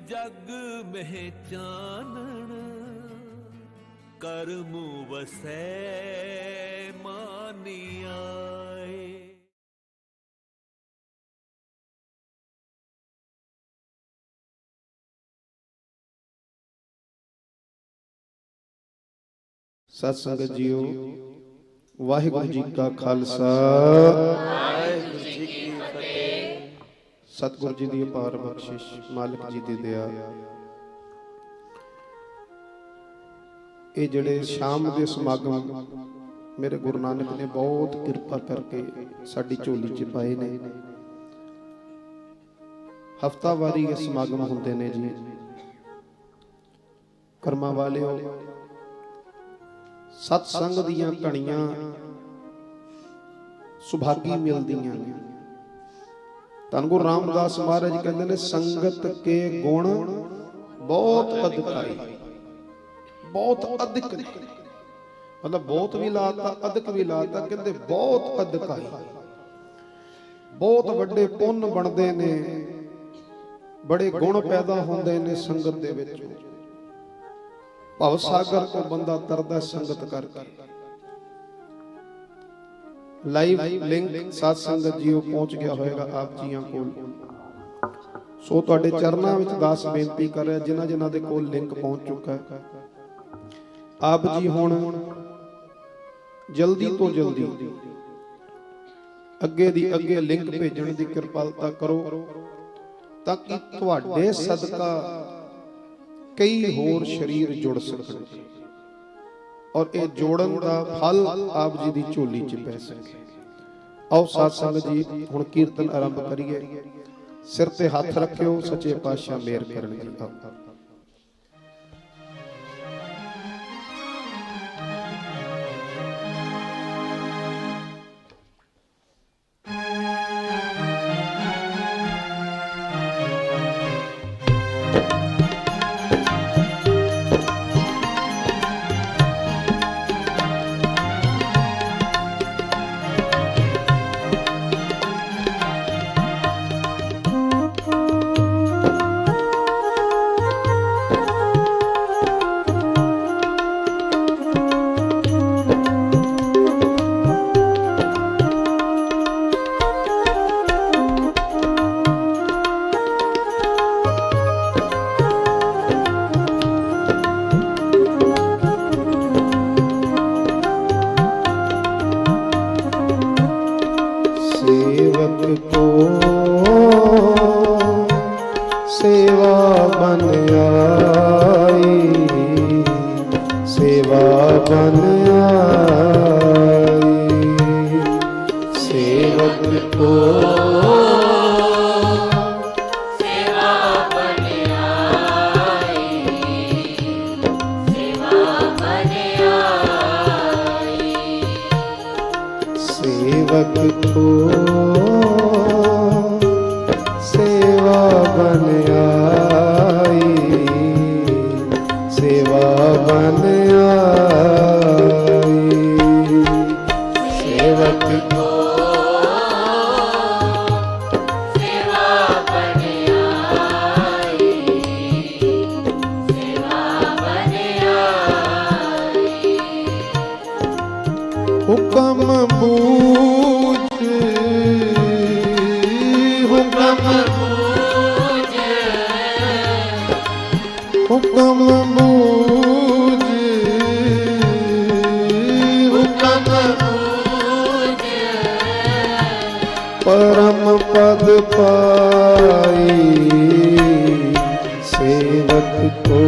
जग में चानन करम वसै मानी आए। सत संगत जीओ, वाहिगुरु जी का खालसा, वाहिगुरु जी की फतेह। सतगुरु जी की अपार बख्शिश, मालिक जी की दया। ये जिहड़े शाम के समागम मेरे गुरु नानक ने बहुत किरपा करके साडी झोली च पाए ने। हफ्तावारी ये समागम होंदे ने जी। कर्मा वालिओ, सत्संग दियां कणियां सुभागी मिलदियां ने। धन गुरु रामदास महाराज कहते हैं संगत के गुण बहुत अधिकाई, बहुत अधिक ने, मतलब बहुत भी लाता अधिक भी लाता, कहते बहुत अधिकाई। बहुत वड्डे पुण्य बनते ने, बड़े गुण पैदा होंदे ने संगत दे विच। भव सागर को बंदा तरदा संगत करके। लाइव लिंक सात संगत जीओ पहुंच गया होएगा आप जियां कोल। सो तुहाडे चरनां विच दास बेनती कर रहा, जिन्हां जिन्हां दे कोल लिंक पहुंच चुका है, आप जी हुण जल्दी तो जल्दी अगे दी अगे लिंक भेजण दी किरपालता करो, ताकि तुहाडे सदका कई होर शरीर जुड़ सकन और ये जोड़न का फल आप जी की झोली च पै सके। आओ साथ संगत जी हुण कीर्तन आरंभ करिए। सिर ते हथ रखियो, सच्चे पातशाह मेहर करन जी। आओ सेवा बन आई, सेवा बन आई। सेवक को सेवा बन आई, सेवा बन आई। सेवक को सेवा बन आई, सेवा बन आई। सेवक को सेवा बन आई, सेवा बन आई। हुक्म बूझ, हुक्म बूझ, हुक्म बूझ, हुक्म बूझ। परम पद पाई, सेवक को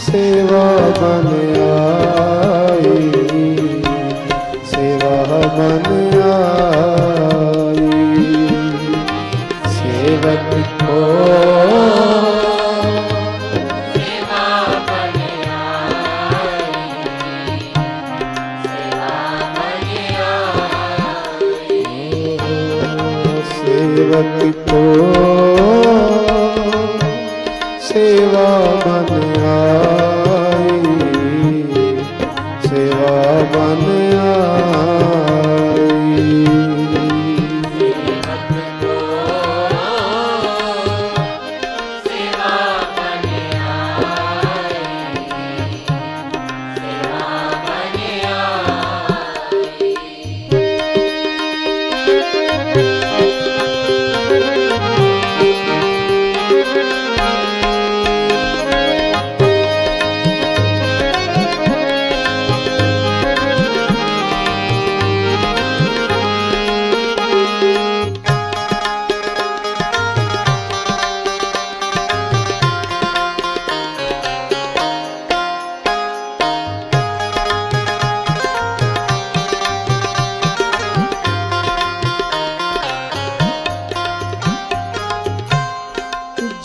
सेवा बन आई, सेवा बन आई। सेवक को सेवा बन आई, सेवा बन आई। सेवक को सेवा बन आई, सेवा बन आई। सेवक को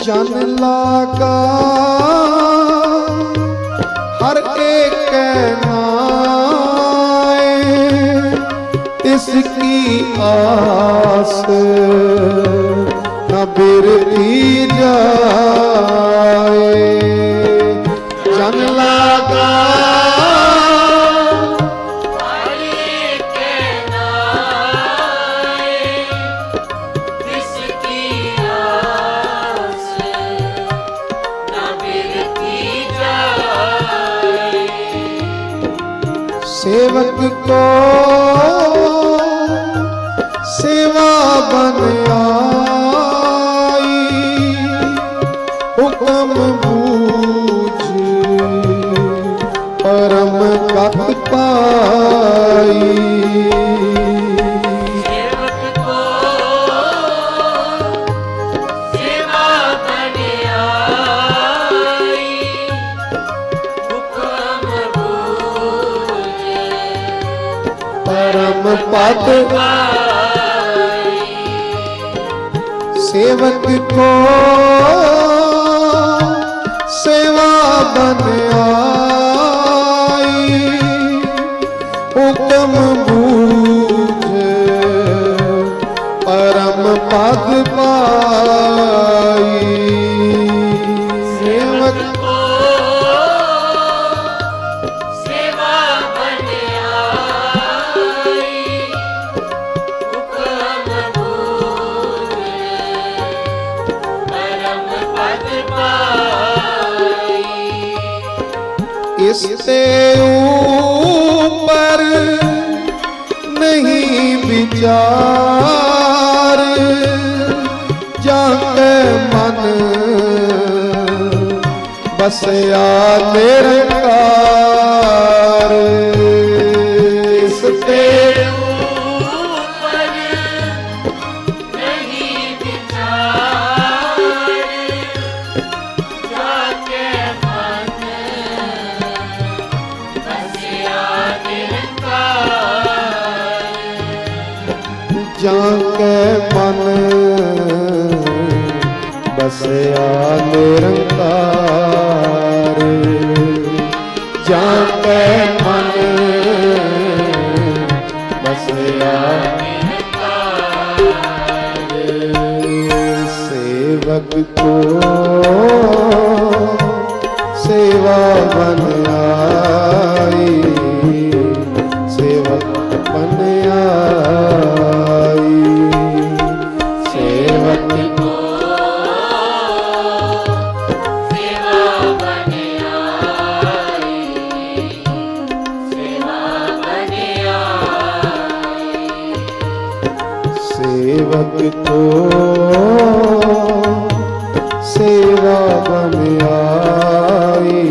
जन लागा हर एक नाए, इसकी आस न बिरती जाए। जन लागा सेवक को सेवा बन आई, हुक्म बूझ परम गत पाई। परम पद सेवक को सेवा बन आई, हुक्म बूझ परम पद पाई। सेवक इससे ऊपर नहीं विचार, जाके मन बसया निरंकार। इससे जाके मन बसया निरंकार। जाके मन बसया निरंकार। सेवक को सेवा बन आई, सेवक बन आई। सेवक को सेवा बन आई, सेवा बन आई। सेवक को सेवा बन आई,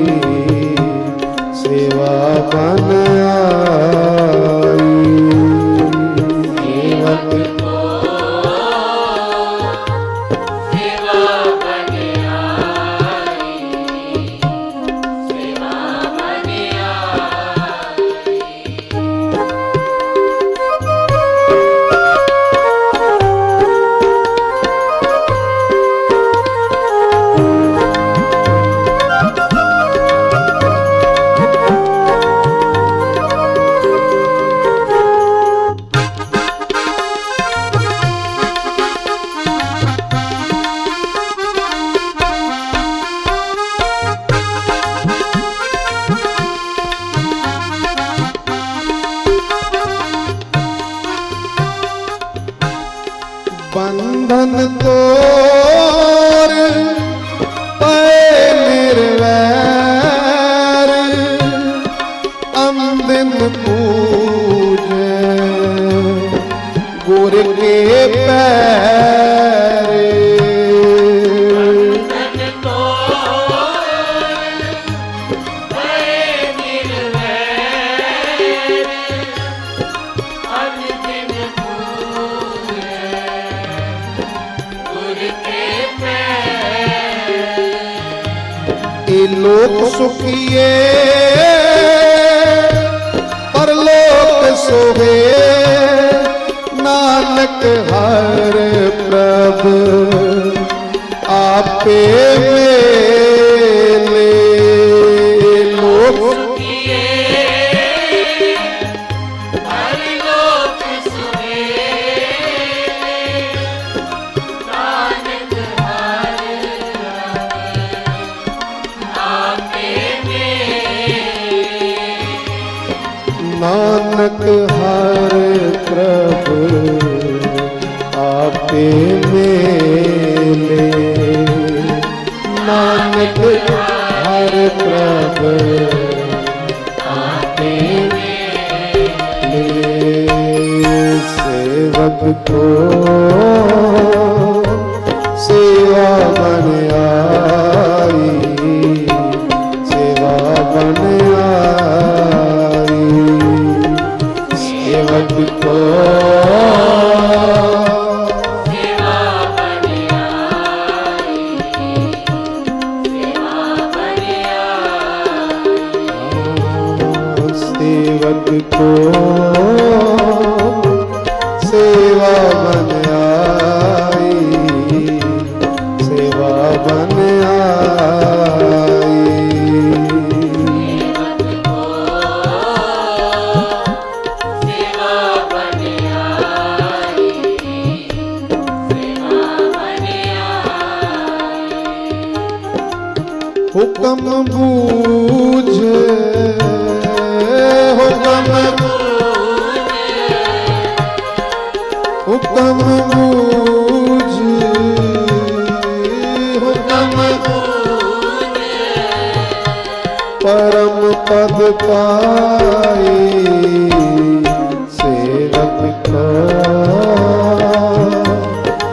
सेवा बन आई। सेवक को सेवा बन आई, सेवा बन बंधन तोर पे निर्वैर, अंदिन पूजे गुर के पैर। लोक सुखिए परलोक सोहे, नानक हर प्रभ आपे मेले लोक नानक हर प्रभु आपे मेले नानक हर प्रभु आपे मेले सेवक को सेवा बन आई सेवा बन आई सेवक को सेवा बन आई सेवा बन आई सेवक को सेवा बन आई सेवा बन आई हुक्म बूझे हुक्म हुक्म बूझे हुक्म परम पद पाई सेवक को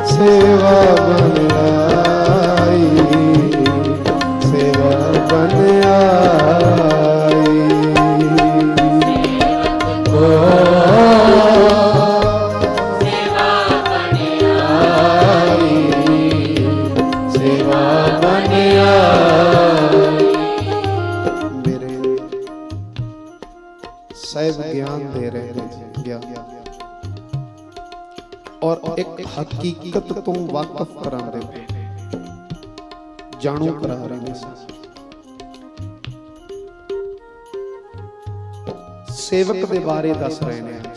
सेवा बन आई सेवा बन आई सेवा बन आई मेरे साहिब ज्ञान दे रहे हैं ज्ञान और एक हकीकत तो वाकफ करा रहे हैं जानू करा रहे हैं सेवक दे बारे दस रहे हैं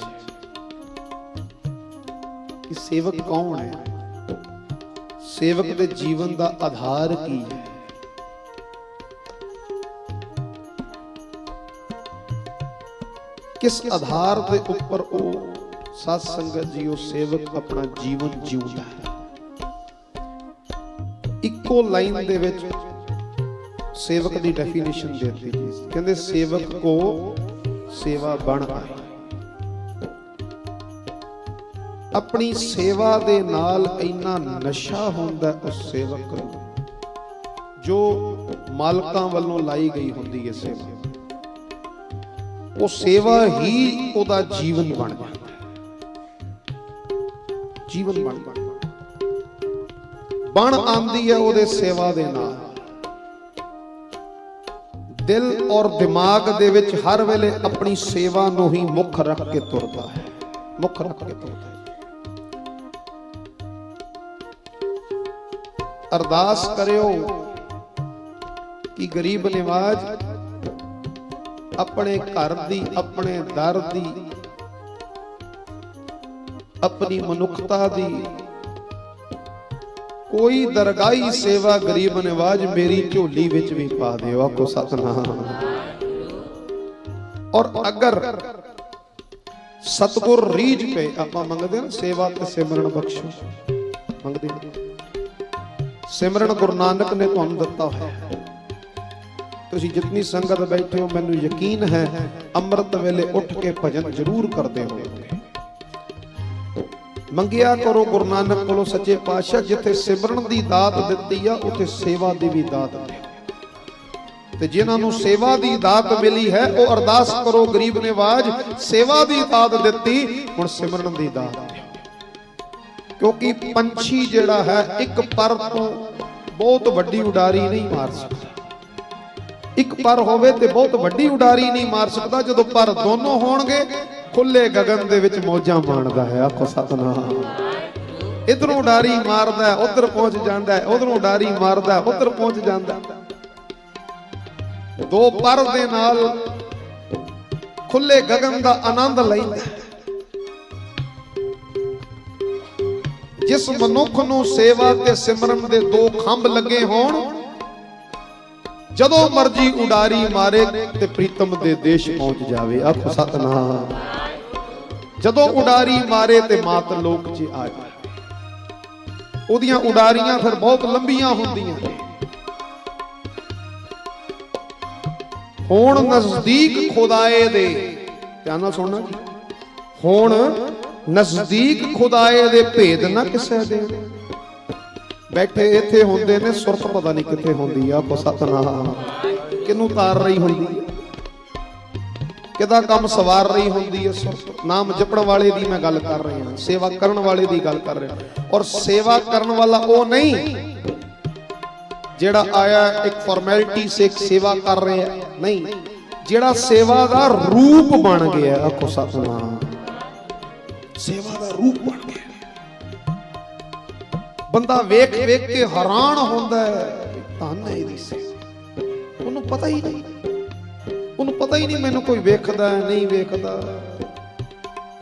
कि सेवक कौन है सेवक दे जीवन दा आधार की है किस आधार के ऊपर वो साध संगत जी वो सेवक अपना जीवन जीउंदा है इको लाइन दे विच सेवक दी डेफिनेशन देती जी कहंदे सेवक को सेवा बन आई अपनी सेवा दे नाल इन्ना नशा होंदा उस सेवक नूं जो मालकां वल्लों लाई गई हुंदी है सेवा वो सेवा ही ओदा जीवन बन जाता है जीवन बन आंदी है ओदे सेवा दे नाल दिल और दिमाग दे विच हर वेले अपनी सेवा नूं ही मुख रख के तुरदा है मुख रख के तुरदा है अरदास करियो कि गरीब निवाज अपने घर दी अपने दर दी अपनी मनुखता दी कोई दरगाही सेवा गरीब निवाज मेरी झोली विच भी पा दिओ आखो सतनाम और अगर सतगुर रीझ पे आपां मंगदे ना सेवा ते सिमरन बख्शो मंगदे सिमरन गुरु नानक ने तुहानूं दित्ता है तुसीं जितनी संगत बैठे हो मैनूं यकीन है अमृत वेले उठ के भजन जरूर करते हो मंगिया करो गुरु नानक कोलों सच्चे पातशाह जिथे सिमरन दी दात दित्ती आ उथे सेवा दी भी दात है ते जिन्हां नूं सेवा दी दात मिली है वो अरदास करो गरीब निवाज सेवा दी दात दित्ती हुण सिमरन दी दात क्योंकि पंछी जिहड़ा है एक पर तो बहुत वड्डी उडारी नहीं मार सकता एक पर होवे ते बहुत वड्डी उडारी नहीं मार सकता जदों पर दोनों होणगे खुले गगन दे विच मौजां माणदा है आखो सतनाम इधरों उडारी मारदा है उधर पहुंच जाता है, उधरों उडारी मारदा है उधर पहुंच जाता है। दो पर दे नाल खुले गगन का आनंद लैंदा है। जिस मनुख नूं सेवा ते सिमरन दे दो खंभ लगे होण, जदों मर्जी उडारी मारे ते प्रीतम दे देश पहुंच जावे। आखो सतनाम। जदों उडारी मारे ते मात लोक च आ जाए। उदियां उडारियां फिर बहुत लंबियां हुंदियां ने। हुण नजदीक खुदाए दे, ध्यान नाल सुनना जी, हुण नजदीक खुदाए दे भेद ना किसे दे। बैठे इत्थे हुंदे ने, सुरत पता नहीं किथे हुंदी आ। आखो सतनाम। किनू तार रही हुंदी, किदा काम सवार रही हुंदी है सुरत। नाम जपण वाले दी मैं गल कर रहा हां, सेवा करन वाले दी गल कर रहा। और सेवा करन वाला वो नहीं जेड़ा आया एक फॉर्मेलिटी से एक सेवा कर रहे हैं, नहीं, जेड़ा सेवा दा रूप बन गया। आखो सतनाम। सेवा दा रूप बन गया। बंदा वेख वेख के हैरान होंदा है, धन है इहदी सेवा। उन्होंने पता ही नहीं, उन्होंने पता ही नहीं मैनू कोई वेखदा है नहीं वेखदा,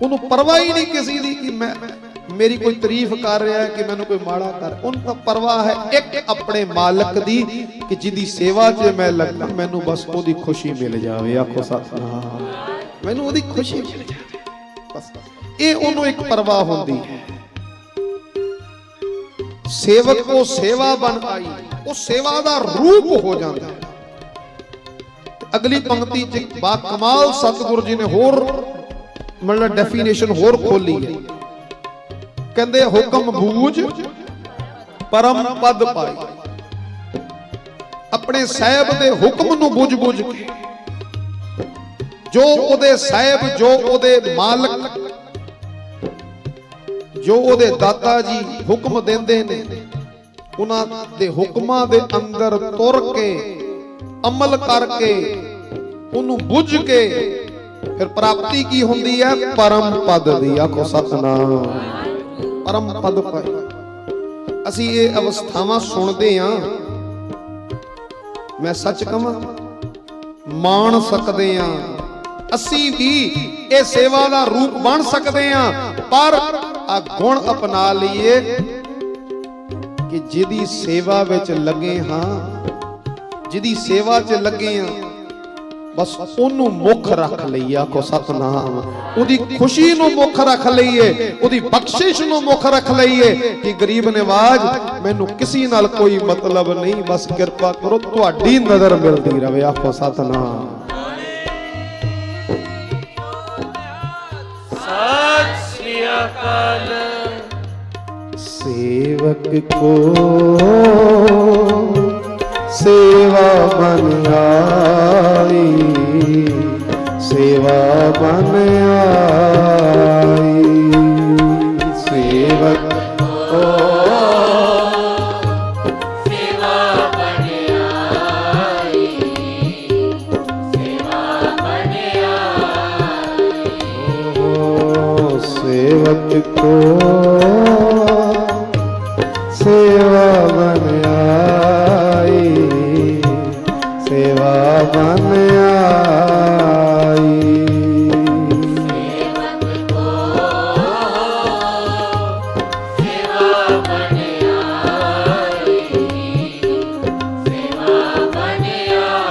उन्होंने परवाह ही नहीं किसी दी कि मैं मेरी कोई तारीफ कर रहा है कि मैनू कोई माड़ा कर। उनको परवाह है एक अपने मालक दी कि जिदी सेवा च मैं लगना, मैनू बस ओदी खुशी मिल जावे। आखो सतनाम। मैनू ओदी खुशी मिल जावे बस, ये उन्होंने एक परवाह होंदी है। सेवक को सेवा बन आई, वो सेवा दा रूप हो जाता है। अगली पंक्ति च बा कमाल सतगुरु जी ने होर मतलब डेफिनेशन होर खोली है। कहंदे हुक्म बूझ परम पद पाई। अपने साहिब दे हुक्म नूं बुझ बुझ के, जो ओदे साहिब, जो ओदे मालक, जो ओदे दाता जी हुक्म देंदे ने, उन्हां दे हुक्मां दे अंदर तुर के अमल करके उन्हों बुझ के फिर प्राप्ति की हुंदी है परम पद दी। आखो सतनाम। परम पद पाई। असी ये अवस्थावां सुनदे हां, मैं सच कहां मान सकदे हां, असी भी ये सेवा दा रूप बन सकदे हां, पर आ गुण अपना लईए कि जिदी सेवा विच लगे हां, जिदी सेवा च लगे हैं, बस ओनू मुख रख लईए। आखो सतनाम। उदी खुशी नू मुख रख लईए, उदी बख्शिश नू मुख रख लईए कि गरीब नवाज मैनू किसी नाल कोई मतलब नहीं, बस कृपा करो तुहाडी नजर मिलती रहे। आखो सतनाम। सत श्री अकाल। सेवक को सेवा बन आई, सेवा बन आई। सेवक ओ सेवा बन आई, सेवा बन आई। ओ सेवक को सेवा बन आई, सेवा बन आई। सेवक को सेवा बन आई, सेवा बन आई।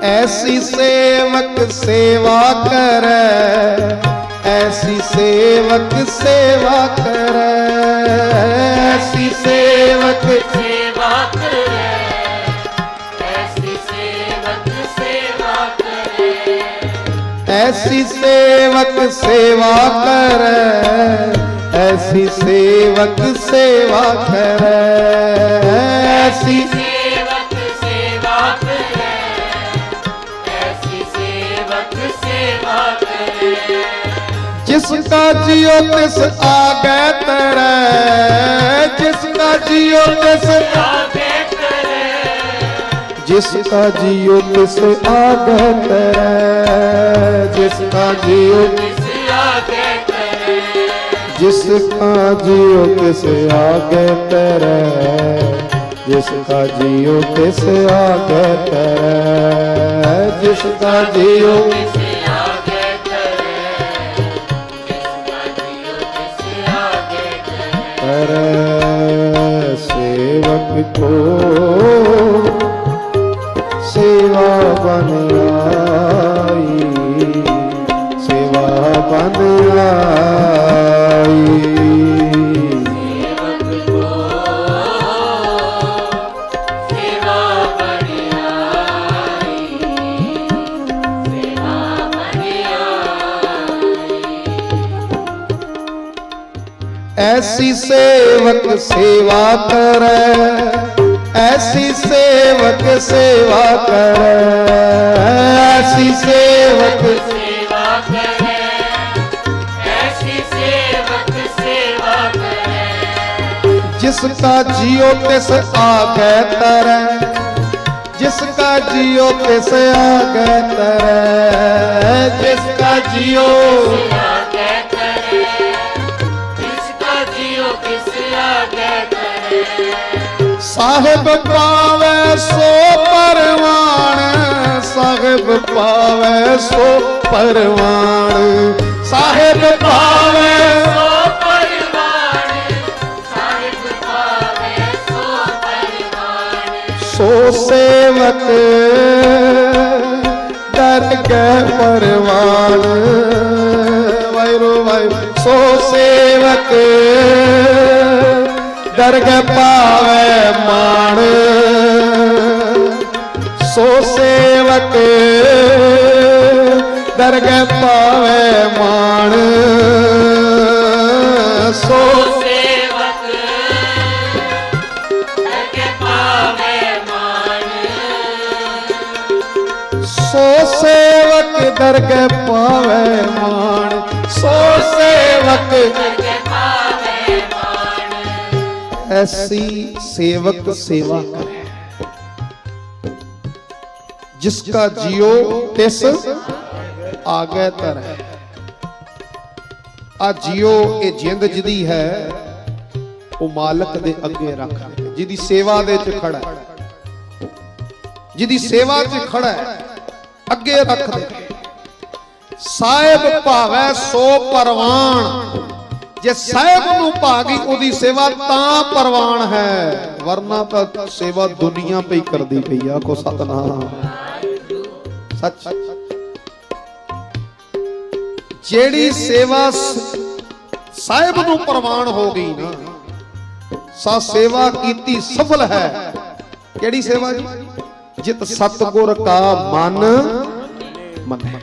ऐसी सेवक सेवा करे, ऐसी सेवक सेवा करे, ऐसी सेवक सेवा करे, ऐसी सेवक सेवा करे। ऐसी सेवक सेवा करे, ऐसी सेवक सेवा करे, ऐसी सेवक सेवा करे, ऐसी सेवक सेवा करे। जिसका जियो तिस आगे तेरे, जिसका जियो तिस आगे करे, जिसका जियो तिस आगे तेरे, जिसका जियो तिस आगे करे। जिसका जियो किस आगे तेरे, जिसका जियो किस आगे तेरे, जिसका जियो किसे आगे करे, जिसका जियो किसे आगे करे। तेरे सेवक को सेवा बन आई, सेवा बन आई। सेवक को सेवा बन आई, सेवा बन आई। ऐसी सेवक सेवा करे, ऐसी सेवक सेवा करे, ऐसी सेवक सेवा करे, ऐसी सेवक सेवा करे। जिसका जियो तिस आगे तरे, जिसका जियो तिस आगे तरे, जिसका जियो आगे करे, जिसका जियो किसे आगे करे। साहिब पावे सो परवान, साहिब पावे सो परवान, साहिब पावे सो परिवार, साहिब पावे सो परिवार। सो सेवक दरगह परवान, वायरो वाय सो सेवक दरगह पावे मान, सो सेवक दरगह पावे मान, सो सेवक करके पावे मान, सो सेवक दरगह पावे मान, सो सेवक करके पावे मान। ऐसी सेवक सेवा करे, जिसका जियो तिस आगे तरे। आ जियो ये जिंद जिदी है वो मालक दे अगे रख दे, जिदी सेवा दे च खड़ा है, जिदी सेवा च खड़ा है अगे रख दे। साहिब भावे सो परवान, जे साहिब नूं भागी ओदी सेवा तां परवान है, वरना तो सेवा दुनिया पे ही करदी पई आ। को सतनाम सच। जेड़ी सेवा साहिब नूं परवान हो गई ना, सा सेवा कीती सफल है। केड़ी सेवा जी? जित सतगुर का मन मने।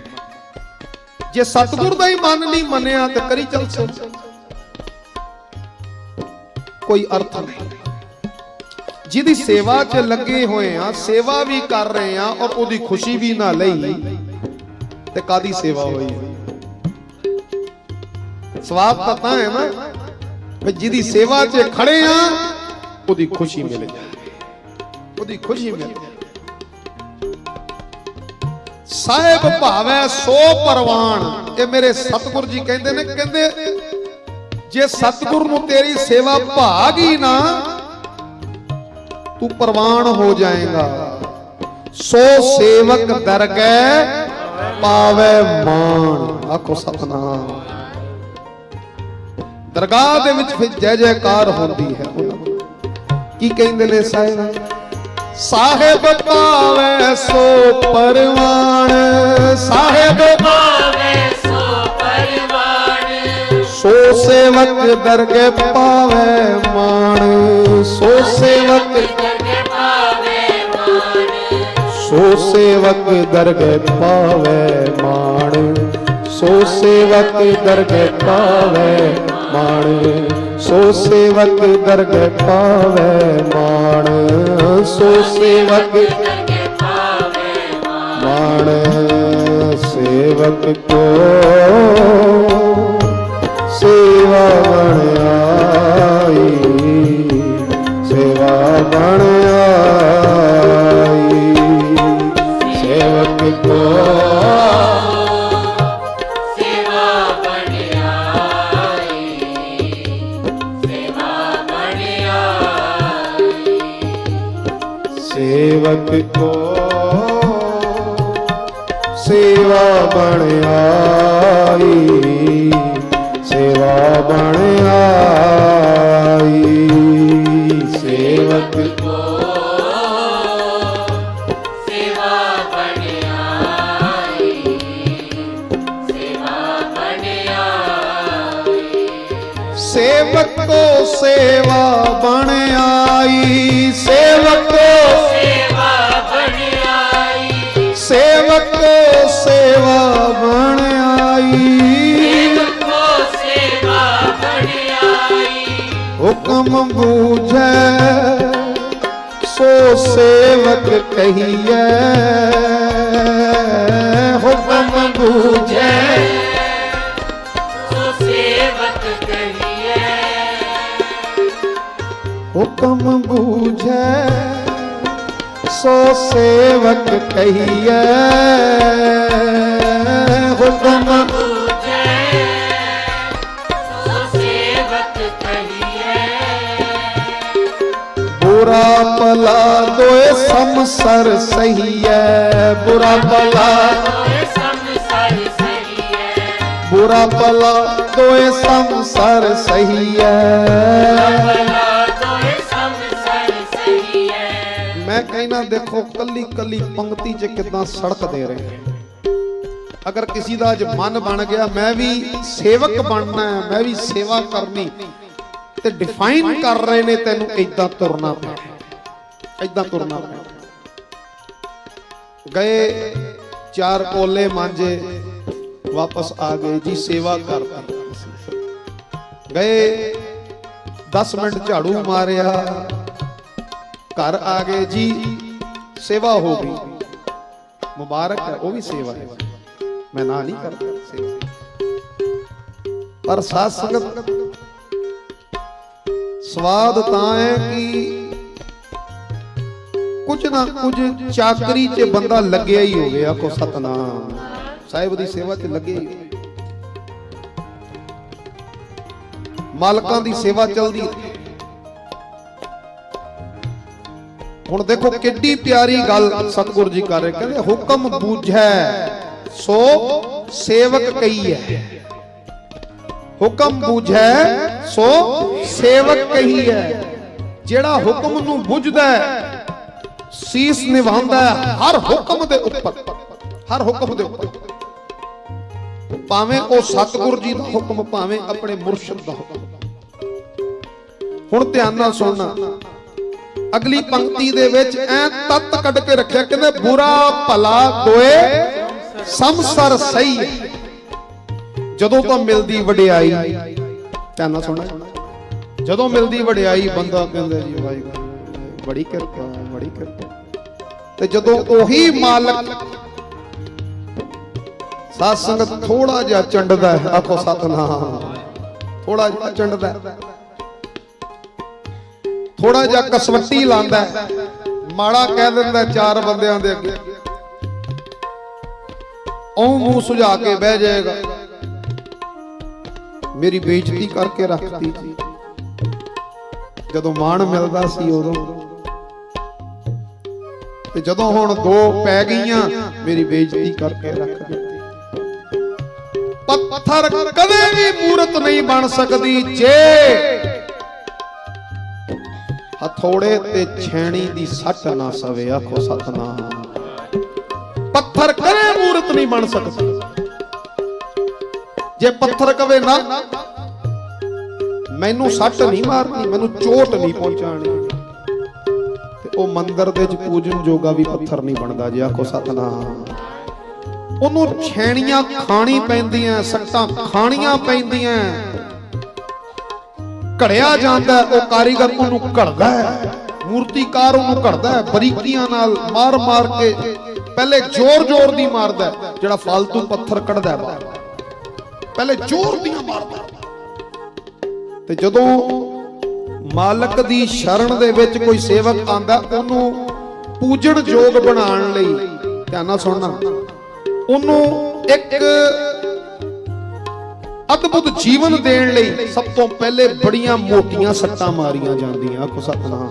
जे सतगुर दा ही मन नहीं मनिया तो करी चल सो कोई अर्थ नहीं। जिदी सेवा च लगे हुए हैं, सेवा भी कर रहे हैं और ओदी खुशी भी ना लई ते कादी सेवा हुई? स्वाब पता है ना भाई, जिदी सेवा च खड़े हैं ओदी खुशी मिल जाए, ओदी खुशी मिल जाए। साहिब भावे सो परवान, ये मेरे सतगुर जी कहते ने, कहते जे सतगुर नूं तेरी सेवा भागी ना तू परवान हो जाएगा। सो सेवक दरगह पावे मान, आखो सतनाम। दरगाह दे विच फिर जय जयकार होंदी है। की कहंदे ने साहिब? साहिब पावे सो परवान, साहिब पावे सो परिवार, सो सेवक दरगह पावे मान, सो सेवक करके पावे मान। सो सेवक दरगह पावे मान, सो सेवक दरगह पावे मान, सो सेवक दरगह पावे मान, सो सेवक करके पावे मान। मान। सेवक को सेवा बन आई, सेवा बन आई। सेवक को सेवा बन आई, सेवक को सेवा बन आई, सेवा बन आई। सेवक को सेवा बन आई, सेवा बन आई। सेवक को सेवा बन आई, सेवक को सेवा बन आई, सेवक को सेवा बन आई। सेवक को सेवा बन आई। हुक्म बूझे सो सेवक कहिए, हुक्म बूझे सो सेवक कहिए, हुक्म बूझे सो सेवक कहिए, हुक्म बूझे सो सेवक कहिए। बुरा भला दोए समसर सही है, बुरा भला दोए समसर सही है, बुरा भला दोए समसर सही है। भला दोए समसर सही है। मैं कहना देखो कली कली पंक्ति च कितना सड़क दे रहे हैं। अगर किसी का अज मन बन गया मैं भी सेवक बनना है, मैं भी सेवा करनी, ते डिफाइन कर रहे ने तेनू इदां तुरना पे, इदां तुरना पे। गए 4 कोले मांजे वापस आ गए जी, सेवा करता। गए 10 मिनट झाड़ू मारिया, घर आ गए जी, सेवा हो गई। मुबारक है, वो भी सेवा है, मैं ना नहीं करता सेवा। पर साथ संगत स्वाद तां है कि कुछ ना कुछ चाकरी च बंदा लग्या ही होवे। आखो सतनाम, साहिब दी सेवा च लगे ही, मालकां दी सेवा चलदी। हुण देखो किड्डी प्यारी गल सतगुरु जी कर रहे, कहंदे हुक्म बूझै सो सेवक कहिए, हुक्म बूझै सो सेवक कहिए। जेड़ा हुक्म नूं बुझदा है सीस निभांदा है हर हुक्म दे उपर, हर हुक्म दे उपर, भावें ओ सतगुरु जी दा हुक्म, भावें अपने मुर्शिद दा हुक्म। हुण ध्यान नाल सुनना, अगली पंक्ति दे विच ऐ तत्त कढ के रखिया, कहंदे बुरा भला दोए समसर सही है। जदों तो मिलदी वडियाई, ध्यान नाल सुनना, जदों मिलदी वडियाई बंदा कहंदा जी वाहिगुरू बड़ी किरपा, बड़ी किरपा। ते जदों ओही मालक साध संगत थोड़ा जिहा चंडदा है, आखो सतनाम, थोड़ा जिहा चंडदा है, थोड़ा जिहा कसवट्टी लांदा है, माड़ा कह दिंदा 4 बंदियां दे अगे, औ मुंह सुझा के बह जाएगा, मेरी बेइज्जती करके रखती जी। जदों मान मिलदा सी उदों, ते जदों हुण 2 पै गईयां मेरी बेइज्जती करके रख दित्ती। पत्थर कदे भी मूरत नहीं बन सकदी जे हथौड़े ते छेणी दी सट ना सवे। आखो सतनाम, पत्थर कदे मूरत नहीं बन सकदी जे पत्थर कवे ना मैनू सट नहीं मारनी, मैनू चोट नहीं पहुंचानी, ते ओ मंदिर दे च पूजन जोगा भी पत्थर नहीं बनदा जी। आखो सतनाम, ओनू छेणियां खानी पैंदियां, सट्टां खाणियां पैंदियां, घड़िया जांदा है, ओ कारीगर ओनू घड़दा है, मूर्तिकार ओनू घड़दा है, बरीकियां नाल मार मार के पहले जोर जोर दी मारदा है, जेड़ा फालतू पत्थर कढ़दा है पहले जोर दी मारदा। ते जदों मालक दी शरण दे विच कोई सेवक आंदा, ओनू पूजन जोग बनाउण लई, ध्यान नाल सुणना, ओनू एक अद्भुत जीवन देण लई सब तो पहले बड़ियां मोटियां सट्टां मारियां जांदियां। आखो सतनाम,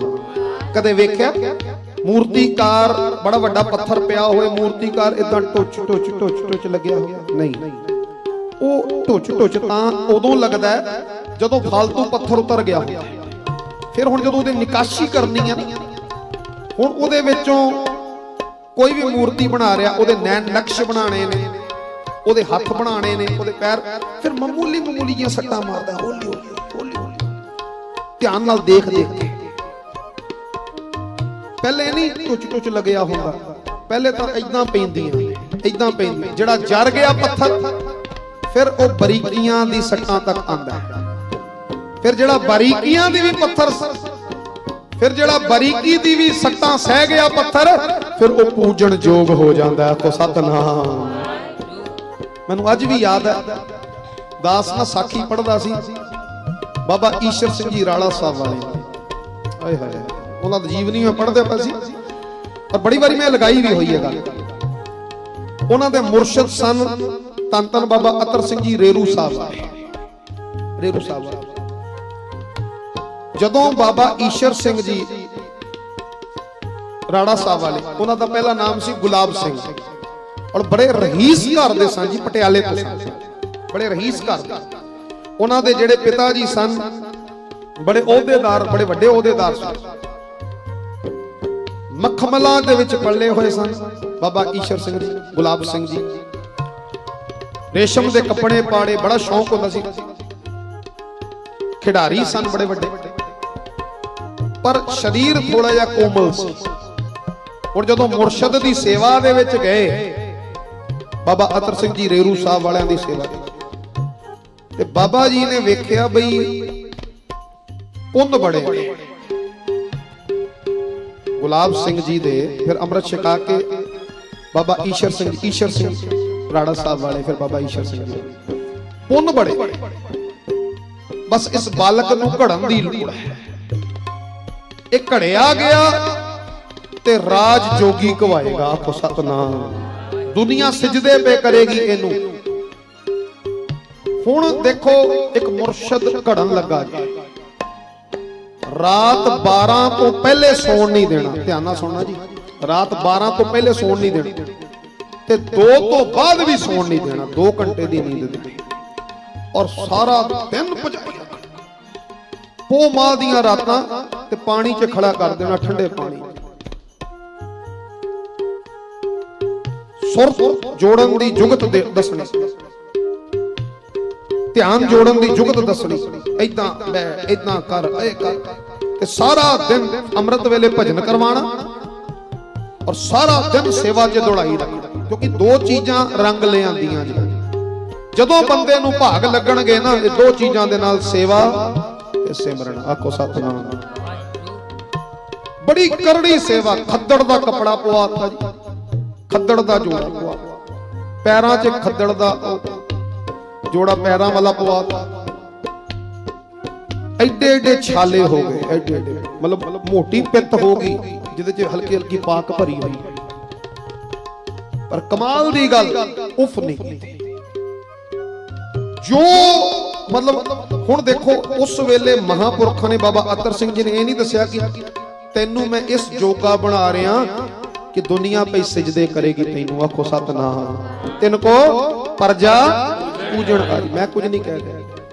कदे वेख्या ਮੂਰਤੀਕਾਰ ਬੜਾ ਵੱਡਾ ਪੱਥਰ ਪਿਆ ਹੋਏ, ਮੂਰਤੀਕਾਰ ਇਦਾਂ ਟੁੱਚ ਟੁੱਚ ਟੁੱਚ ਟੁੱਚ ਲੱਗਿਆ ਹੋਇਆ ਨਹੀਂ। ਉਹ ਟੁੱਚ ਟੁੱਚ ਤਾਂ ਉਦੋਂ ਲੱਗਦਾ ਜਦੋਂ ਫालतू ਪੱਥਰ ਉਤਰ ਗਿਆ ਹੁੰਦਾ। ਫਿਰ ਹੁਣ ਜਦੋਂ ਉਹਦੀ ਨਿਕਾਸ਼ੀ ਕਰਨੀ ਆ, ਹੁਣ ਉਹਦੇ ਵਿੱਚੋਂ ਕੋਈ ਵੀ ਮੂਰਤੀ ਬਣਾ ਰਿਹਾ, ਉਹਦੇ ਨੈਣ ਨਕਸ਼ ਬਣਾਣੇ ਨੇ, ਉਹਦੇ ਹੱਥ ਬਣਾਣੇ ਨੇ, ਉਹਦੇ ਪੈਰ, ਫਿਰ ਮਾਮੂਲੀ ਮਾਮੂਲੀ ਜਿਹੀਆਂ ਸੱਟਾਂ ਮਾਰਦਾ, ਹੌਲੀ ਹੌਲੀ ਹੌਲੀ ਹੌਲੀ ਧਿਆਨ ਨਾਲ ਦੇਖ ਦੇਖ ਕੇ। ਪਹਿਲੇ ਨਹੀਂ ਟੁੱਚ ਟੁੱਚ ਲੱਗਿਆ ਹੁੰਦਾ, ਪਹਿਲੇ ਤਾਂ ਇਦਾਂ ਪੈਂਦੀਆਂ ਇਦਾਂ ਪੈਂਦੀਆਂ। ਜਿਹੜਾ ਜਰ ਗਿਆ ਪੱਥਰ ਫਿਰ ਉਹ ਬਰੀਕੀਆਂ ਦੀ ਸੱਟਾਂ ਤੱਕ ਆਂਦਾ। ਫਿਰ ਜਿਹੜਾ ਬਾਰੀਕੀਆਂ ਦੀ ਵੀ ਪੱਥਰ, ਫਿਰ ਜਿਹੜਾ ਬਾਰੀਕੀ ਦੀ ਵੀ ਸੱਟਾਂ ਸਹਿ ਗਿਆ ਪੱਥਰ, ਫਿਰ ਉਹ ਪੂਜਣ ਯੋਗ ਹੋ ਜਾਂਦਾ। ਆਖੋ ਸਤਨਾਮ। ਮੈਨੂੰ ਅੱਜ ਵੀ ਯਾਦ ਹੈ, ਦਾਸ ਨਾ ਸਾਖੀ ਪੜ੍ਹਦਾ ਸੀ, ਬਾਬਾ ਈਸ਼ਰ ਸਿੰਘ ਜੀ ਰਾੜਾ ਸਾਹਿਬ ਵਾਲੇ। ਆਏ ਹਾਏ, ਉਹਨਾਂ ਦਾ ਜੀਵਨੀ ਮੈਂ ਪੜ੍ਹਦੇ ਪਿਆ ਸੀ, ਪਰ ਬੜੀ ਵਾਰੀ ਮੈਂ ਲਗਾਈ ਵੀ ਹੋਈ ਹੈ ਗੱਲ। ਉਹਨਾਂ ਦੇ ਮੁਰਸ਼ਿਦ ਸਨ ਧੰਨ ਧੰਨ ਬਾਬਾ ਅਤਰ ਸਿੰਘ ਜੀ ਰੇਰੂ ਸਾਹਿਬ। ਰੇਰੂ ਸਾਹਿਬ ਜਦੋਂ ਬਾਬਾ ਈਸ਼ਰ ਸਿੰਘ ਜੀ ਰਾੜਾ ਸਾਹਿਬ ਵਾਲੇ, ਉਹਨਾਂ ਦਾ ਪਹਿਲਾ ਨਾਮ ਸੀ ਗੁਲਾਬ ਸਿੰਘ, ਔਰ ਬੜੇ ਰਹੀਸ ਘਰ ਦੇ ਸਨ ਜੀ, ਪਟਿਆਲੇ ਤੋਂ ਸਨ, ਬੜੇ ਰਹੀਸ ਘਰ ਦੇ। ਉਹਨਾਂ ਦੇ ਜਿਹੜੇ ਪਿਤਾ ਜੀ ਸਨ ਬੜੇ ਅਹੁਦੇਦਾਰ, ਬੜੇ ਵੱਡੇ ਅਹੁਦੇਦਾਰ ਸਨ। ਮਖਮਲਾਂ ਦੇ ਵਿੱਚ ਪੱਲੇ ਹੋਏ ਸਨ ਬਾਬਾ ਈਸ਼ਰ ਸਿੰਘ ਜੀ, ਗੁਲਾਬ ਸਿੰਘ ਜੀ। ਰੇਸ਼ਮ ਦੇ ਕੱਪੜੇ ਪਾੜੇ, ਬੜਾ ਸ਼ੌਂਕ ਹੁੰਦਾ ਸੀ। ਖਿਡਾਰੀ ਸਨ ਬੜੇ ਵੱਡੇ, ਪਰ ਸਰੀਰ ਥੋੜਾ ਜਿਹਾ ਕੋਮਲ ਸੀ। ਹੁਣ ਜਦੋਂ ਮੁਰਸ਼ਦ ਦੀ ਸੇਵਾ ਦੇ ਵਿੱਚ ਗਏ, ਬਾਬਾ ਅਤਰ ਸਿੰਘ ਜੀ ਰੇਰੂ ਸਾਹਿਬ ਵਾਲਿਆਂ ਦੀ ਸੇਵਾ ਤੇ ਬਾਬਾ ਜੀ ਨੇ ਵੇਖਿਆ ਬਈ ਪੁੰਨ ਬੜੇ ਗੁਲਾਬ ਸਿੰਘ ਜੀ ਦੇ। ਫਿਰ ਅੰਮ੍ਰਿਤ ਛਕਾ ਕੇ ਬਾਬਾ ਈਸ਼ਰ ਸਿੰਘ ਰਾੜਾ ਸਾਹਿਬ ਵਾਲੇ, ਫਿਰ ਬਾਬਾ ਈਸ਼ਰ ਸਿੰਘ ਜੀ, ਪੁੰਨ ਬੜੇ। ਬਸ ਇਸ ਬਾਲਕ ਨੂੰ ਘੜਨ ਦੀ ਲੋੜ ਹੈ। ਇਹ ਘੜਿਆ ਗਿਆ ਤੇ ਰਾਜ ਜੋਗੀ ਕਵਾਏਗਾ। ਆਖੋ ਸਤਨਾਮ। ਦੁਨੀਆ ਸਿਜਦੇ ਪੇ ਕਰੇਗੀ ਇਹਨੂੰ। ਹੁਣ ਦੇਖੋ, ਇੱਕ ਮੁਰਸ਼ਦ ਘੜਨ ਲੱਗਾ ਜੀ, ਰਾਤ 12 ਤੋਂ ਪਹਿਲੇ ਸੌਣ ਨਹੀਂ ਦੇਣਾ। ਧਿਆਨ ਨਾਲ ਸੁਣਨਾ ਜੀ, ਰਾਤ 12 ਤੋਂ ਪਹਿਲੇ ਸੌਣ ਨਹੀਂ ਦੇਣਾ ਤੇ 2 ਤੋਂ ਬਾਅਦ ਵੀ ਸੌਣ ਨਹੀਂ ਦੇਣਾ। 2 ਘੰਟੇ ਦੀ ਨੀਂਦ ਦੇਣੀ, ਔਰ ਸਾਰਾ ਦਿਨ ਭਜਾਈ ਪੋ ਮਾਹ ਦੀਆਂ ਰਾਤਾਂ ਤੇ ਪਾਣੀ 'ਚ ਖੜਾ ਕਰ ਦੇਣਾ, ਠੰਡੇ ਪਾਣੀ। ਸੁਰ ਜੋੜਨ ਦੀ ਜੁਗਤ ਦੱਸਣੀ, ਧਿਆਨ ਜੋੜਨ ਦੀ ਜੁਗਤ ਦੱਸਣੀ। ਏਦਾਂ ਬੈ, ਏਦਾਂ ਕਰ, ਇਹ ਕਰ, ਤੇ ਸਾਰਾ ਦਿਨ ਅੰਮ੍ਰਿਤ ਵੇਲੇ ਭਜਨ ਕਰਵਾਣਾ, ਔਰ ਸਾਰਾ ਦਿਨ ਸੇਵਾ 'ਚ ਦੌੜਾਈ ਰੱਖਣਾ। ਕਿਉਂਕਿ 2 ਚੀਜ਼ਾਂ ਰੰਗ ਲੈ ਆਂਦੀਆਂ ਜੀ। ਜਦੋਂ ਬੰਦੇ ਨੂੰ ਭਾਗ ਲੱਗਣਗੇ ਨਾ ਇਹ 2 ਚੀਜ਼ਾਂ ਦੇ ਨਾਲ, ਸੇਵਾ ਤੇ ਸਿਮਰਨ। ਆਖੋ ਸਤਨਾਮ। ਬੜੀ ਕਰੜੀ ਸੇਵਾ। ਖੱਦੜ ਦਾ ਕੱਪੜਾ ਪਵਾਤਾ ਜੀ, ਖੱਦੜ ਦਾ ਜੋੜਾ ਪਵਾ, ਪੈਰਾਂ 'ਚ ਖੱਦੜ ਦਾ ਜੋੜਾ ਪੈਰਾਂ ਵਾਲਾ ਪਵਾਤਾ। ਐਡੇ ਐਡੇ ਛਾਲੇ ਹੋ ਗਏ, ਐਡੇ ਐਡੇ, ਮਤਲਬ ਮੋਟੀ ਪਿੱਤ ਹੋ ਗਈ ਜਿਹਦੇ 'ਚ ਹਲਕੀ ਹਲਕੀ ਪਾਕ ਭਰੀ ਹੋਈ। ਪਰ ਕਮਾਲ ਦੀ ਗੱਲ, ਉਫ ਨਹੀਂ ਕੀਤੀ। ਜੋ ਮਤਲਬ ਹੁਣ ਦੇਖੋ, ਉਸ ਵੇਲੇ ਮਹਾਪੁਰਖਾਂ ਨੇ, ਬਾਬਾ ਅਤਰ ਸਿੰਘ ਜੀ ਨੇ ਇਹ ਨਹੀਂ ਦੱਸਿਆ ਕਿ ਤੈਨੂੰ ਮੈਂ ਇਸ ਜੋਗਾ ਬਣਾ ਰਿਹਾ ਕਿ ਦੁਨੀਆ ਪਈ ਸਿਜਦੇ ਕਰੇਗੀ ਤੈਨੂੰ। ਆਖੋ ਸਤਨਾਮ। ਤਿੰਨ ਕੋ ਪਰਜਾ ਪੂਜਣ ਆਈ। ਮੈਂ ਕੁਝ ਨਹੀਂ ਕਹਿ ਰਿਹਾ,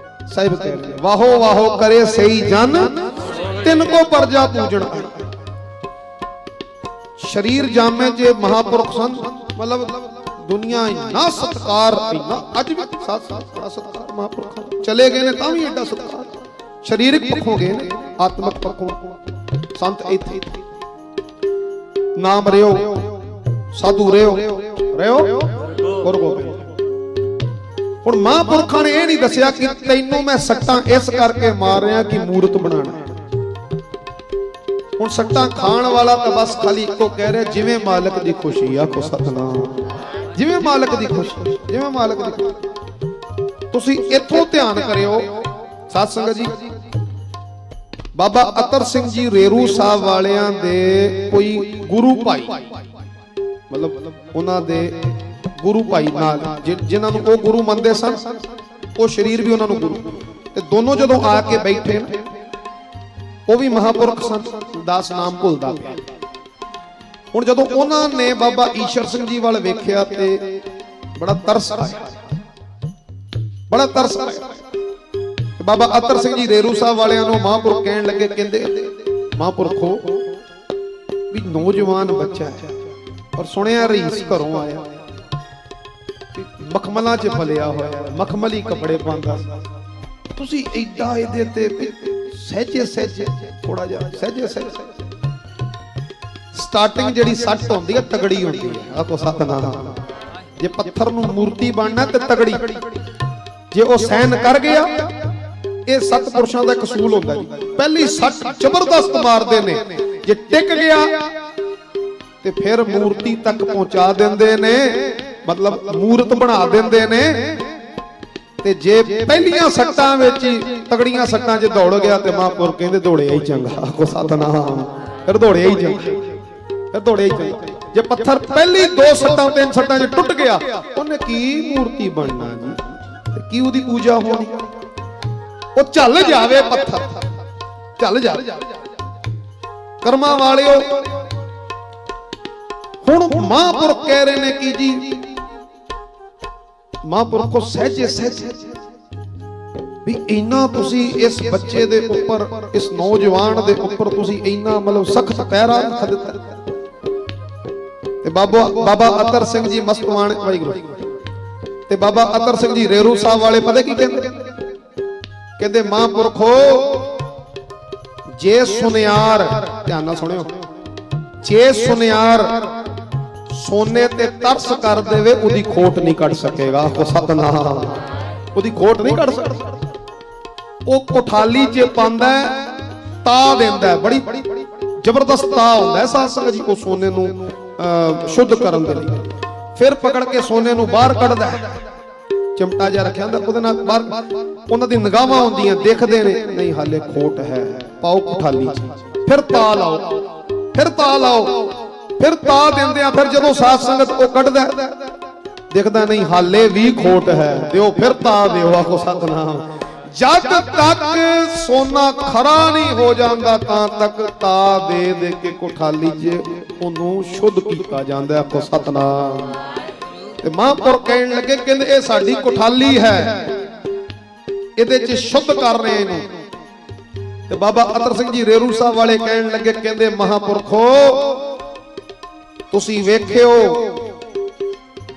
ਸਾਹਿਬ ਕਹਿ ਰਹੇ, ਵਾਹੋ ਵਾਹੋ ਕਰੇ ਸਹੀ ਜਨ, ਤਿੰਨ ਕੋ ਪਰਜਾ ਪੂਜਣ ਆਈ। ਸ਼ਰੀਰ ਜਾਮੇ ਜੇ ਮਹਾਪੁਰਖ ਸਨ, ਮਤਲਬ ਦੁਨੀਆ ਇੰਨਾ ਸਤਕਾਰ, ਇੰਨਾ ਅੱਜ ਵੀ ਸਤਕਾਰ ਮਹਾਪੁਰਖਾਂ ਦਾ। ਚਲੇ ਗਏ ਨੇ ਤਾਂ ਵੀ ਐਡਾ ਸਤਕਾਰ। ਸਰੀਰਕ ਪੱਖੋਂ ਗਏ ਨੇ, ਆਤਮਿਕ ਪੱਖੋਂ ਸੰਤ ਇੱਥੇ। ਨਾਮ ਰਿਓ, ਸਾਧੂ ਰਿਓ, ਗੁਰੂ ਗੋਬਿੰਦ। ਹੁਣ ਮਹਾਂਪੁਰਖਾਂ ਨੇ ਇਹ ਨਹੀਂ ਦੱਸਿਆ ਕਿ ਤੈਨੂੰ ਮੈਂ ਸੱਟਾਂ ਇਸ ਕਰਕੇ ਮਾਰ ਰਿਹਾ ਕਿ ਮੂਰਤ ਬਣਾਣਾ। ਹੁਣ ਸੱਟਾਂ ਖਾਣ ਵਾਲਾ ਤਾਂ ਬਸ ਖਾਲੀ ਇੱਕੋ ਕਹਿ ਰਿਹਾ, ਜਿਵੇਂ ਮਾਲਕ ਦੀ ਖੁਸ਼ੀ। ਆਖੋ ਸਤਨਾਮ। ਜਿਵੇਂ ਮਾਲਕ ਦੀ ਖੁਸ਼ੀ, ਜਿਵੇਂ ਮਾਲਕ ਦੀ ਖੁਸ਼ੀ। ਤੁਸੀਂ ਇੱਥੋਂ ਧਿਆਨ ਕਰਿਓ ਸਾਧ ਸੰਗਤ ਜੀ। ਬਾਬਾ ਅਤਰ ਸਿੰਘ ਜੀ ਰੇਰੂ ਸਾਹਿਬ ਵਾਲਿਆਂ ਦੇ ਕੋਈ ਗੁਰੂ ਭਾਈ, ਮਤਲਬ ਉਹਨਾਂ ਦੇ ਗੁਰੂ ਭਾਈ ਨਾਲ ਜਿਨ੍ਹਾਂ ਨੂੰ ਉਹ ਗੁਰੂ ਮੰਨਦੇ ਸਨ, ਉਹ ਸ਼ਰੀਰ ਵੀ ਉਹਨਾਂ ਨੂੰ ਗੁਰੂ। ਤੇ ਦੋਨੋਂ ਜਦੋਂ ਆ ਕੇ ਬੈਠੇ, ਉਹ ਵੀ ਮਹਾਪੁਰਖ ਸਨ। ਦਾਸ ਨਾਮ ਭੁੱਲਦਾ ਪਿਆ। ਹੁਣ ਜਦੋਂ ਉਹਨਾਂ ਨੇ ਬਾਬਾ ਈਸ਼ਰ ਸਿੰਘ ਜੀ ਵੱਲ ਵੇਖਿਆ ਤੇ ਬੜਾ ਤਰਸ ਆਇਆ, ਬੜਾ ਤਰਸ ਆਇਆ। ਬਾਬਾ ਅਤਰ ਸਿੰਘ ਜੀ ਰੇਰੂ ਸਾਹਿਬ ਵਾਲਿਆਂ ਨੂੰ ਮਹਾਂਪੁਰਖ ਕਹਿਣ ਲੱਗੇ, ਕਹਿੰਦੇ ਮਹਾਂਪੁਰਖੋ ਵੀ ਨੌਜਵਾਨ ਬੱਚਾ ਹੈ ਔਰ ਸੁਣਿਆ ਰਈਸ ਘਰੋਂ ਆਇਆ, ਮਖਮਲਾਂ 'ਚ ਫਲਿਆ ਹੋਇਆ, ਮਖਮਲੀ ਕੱਪੜੇ ਪਾਉਂਦਾ, ਤੁਸੀਂ ਏਡਾ ਇਹਦੇ ਤੇ ਸਹਿਜੇ ਸਹਿਜੇ ਥੋੜਾ ਜਿਹਾ ਸਹਿਜੇ ਸਹਿਜੇ। ਸਟਾਰਟਿੰਗ ਜਿਹੜੀ ਸੱਟ ਹੁੰਦੀ ਹੈ ਤਗੜੀ ਹੁੰਦੀ ਹੈ, ਆਖੋ ਸਤਨਾਮ। ਜੇ ਪੱਥਰ ਨੂੰ ਮੂਰਤੀ ਬਣਨਾ ਤੇ ਤਗੜੀ, ਜੇ ਉਹ ਸਹਿਨ ਕਰ ਗਿਆ, ਇਹ ਸਤਪੁਰਸ਼ਾਂ ਦਾ ਕਸੂਲ ਹੁੰਦਾ ਜੀ। ਪਹਿਲੀ ਸੱਟ ਜ਼ਬਰਦਸਤ ਮਾਰਦੇ ਨੇ, ਜੇ ਟਿਕ ਗਿਆ ਤੇ ਫਿਰ ਮੂਰਤੀ ਤੱਕ ਪਹੁੰਚਾ ਦਿੰਦੇ ਨੇ, ਮਤਲਬ ਮੂਰਤ ਬਣਾ ਦਿੰਦੇ ਨੇ। ਤੇ ਜੇ ਪਹਿਲੀਆਂ ਸੱਟਾਂ ਵਿੱਚ ਤਗੜੀਆਂ ਸੱਟਾਂ 'ਚ ਦੌੜ ਗਿਆ ਤੇ ਮਹਾਂਪੁਰਖ ਕਹਿੰਦੇ ਦੌੜਿਆ ਹੀ ਚੰਗਾ, ਆਖੋ ਸਤਨਾਮ। ਫਿਰ ਦੌੜਿਆ ਹੀ ਚੰਗਾ, ਫਿਰ ਦੌੜਿਆ ਹੀ ਚੰਗਾ। ਜੇ ਪੱਥਰ ਪਹਿਲੀ 2 ਸੱਟਾਂ 3 ਸੱਟਾਂ 'ਚ ਟੁੱਟ ਗਿਆ, ਉਹਨੇ ਕੀ ਮੂਰਤੀ ਬਣਨਾ ਜੀ, ਤੇ ਕੀ ਉਹਦੀ ਪੂਜਾ ਹੋਣੀ। ਉਹ ਚੱਲ ਜਾਵੇ ਪੱਥਰ, ਚੱਲ ਜਾਵੇ। ਕਰਮਾਂ ਵਾਲਿਓ, ਹੁਣ ਮਹਾਂਪੁਰਖ ਕਹਿ ਰਹੇ ਨੇ ਕਿ ਜੀ ਮਹਾਂਪੁਰਖੋ ਸਹਿਜੇ ਸਹਿਜੇ ਵੀ ਇੰਨਾ ਤੁਸੀਂ ਇਸ ਬੱਚੇ ਦੇ ਉੱਪਰ, ਇਸ ਨੌਜਵਾਨ ਦੇ ਉੱਪਰ ਤੁਸੀਂ ਇੰਨਾ ਮਤਲਬ ਸਖਤ ਪਹਿਰਾ ਰੱਖ ਦਿੱਤਾ। ਤੇ ਬਾਬਾ ਅਤਰ ਸਿੰਘ ਜੀ ਮਸਤਵਾਨ, ਵਾਹਿਗੁਰੂ, ਤੇ ਬਾਬਾ ਅਤਰ ਸਿੰਘ ਜੀ ਰੇਰੂ ਸਾਹਿਬ ਵਾਲੇ ਪਤਾ ਕੀ ਕਹਿੰਦੇ, ਕਹਿੰਦੇ ਮਹਾਂਪੁਰਖੋ ਜੇ ਸੁਨਿਆਰ, ਧਿਆਨ ਨਾਲ ਸੁਣਿਓ, ਜੇ ਸੁਨਿਆਰ ਸੋਨੇ ਤੇ ਤਰਸ ਕਰ ਦੇਵੇ ਉਹਦੀ ਖੋਟ ਨਹੀਂ ਕੱਢ ਸਕੇਗਾ, ਆਖੋ ਸਤਨਾਮ। ਉਹਦੀ ਖੋਟ ਨਹੀਂ ਕੱਢ ਸਕਦਾ। ਉਹ ਕੋਠਾਲੀ 'ਚ ਪਾਉਂਦਾ, ਤਾ ਦਿੰਦਾ, ਬੜੀ ਜ਼ਬਰਦਸਤ ਤਾ ਹੁੰਦਾ ਸਾਧ ਸੰਗਤ ਜੀ। ਉਹ ਸੋਨੇ ਨੂੰ ਸ਼ੁੱਧ ਕਰਨ ਦੇ ਲਈ ਫਿਰ ਪਕੜ ਕੇ ਸੋਨੇ ਨੂੰ ਬਾਹਰ ਕੱਢਦਾ, ਚਿਮਟਾ ਜਿਹਾ ਰੱਖਿਆ ਹੁੰਦਾ, ਉਹਦੇ ਨਾਲ ਬਾਹਰ ਉਹਨਾਂ ਦੀ ਨਿਗਾਹਾਂ ਹੁੰਦੀਆਂ, ਦੇਖਦੇ ਨੇ, ਨਹੀਂ ਹਾਲੇ ਖੋਟ ਹੈ, ਪਾਓ ਕੋਠਾਲੀ 'ਚ, ਫਿਰ ਤਾ ਲਾਓ, ਫਿਰ ਤਾ ਲਾਓ, ਫਿਰ ਤਾ ਦਿੰਦੇ ਆ। ਫਿਰ ਜਦੋਂ ਸਾਧ ਸੰਗਤ ਉਹ ਕੱਢਦਾ, ਦੇਖਦਾ ਨਹੀਂ ਹਾਲੇ ਵੀ ਖੋਟ ਹੈ, ਦਿਓ ਫਿਰ ਤਾ ਦਿਓ, ਆਖੋ ਸਤਨਾਮ। ਜਦ ਤੱਕ ਸੋਨਾ ਖਰਾ ਨਹੀਂ ਹੋ ਜਾਂਦਾ ਤਾਂ ਤੱਕ ਤਾ ਦੇ ਦੇ ਕੇ ਕੋਠਾਲੀ 'ਚ ਉਹਨੂੰ ਸ਼ੁੱਧ ਕੀਤਾ ਜਾਂਦਾ, ਆਖੋ ਸਤਨਾਮ। ਤੇ ਮਹਾਂਪੁਰਖ ਕਹਿਣ ਲੱਗੇ, ਕਹਿੰਦੇ ਇਹ ਸਾਡੀ ਕੋਠਾਲੀ ਹੈ, ਇਹਦੇ 'ਚ ਸ਼ੁੱਧ ਕਰ ਰਹੇ ਇਹਨੂੰ। ਤੇ ਬਾਬਾ ਅਤਰ ਸਿੰਘ ਜੀ ਰੇਰੂ ਸਾਹਿਬ ਵਾਲੇ ਕਹਿਣ ਲੱਗੇ, ਕਹਿੰਦੇ ਮਹਾਂਪੁਰਖੋ ਤੁਸੀਂ ਵੇਖਿਓ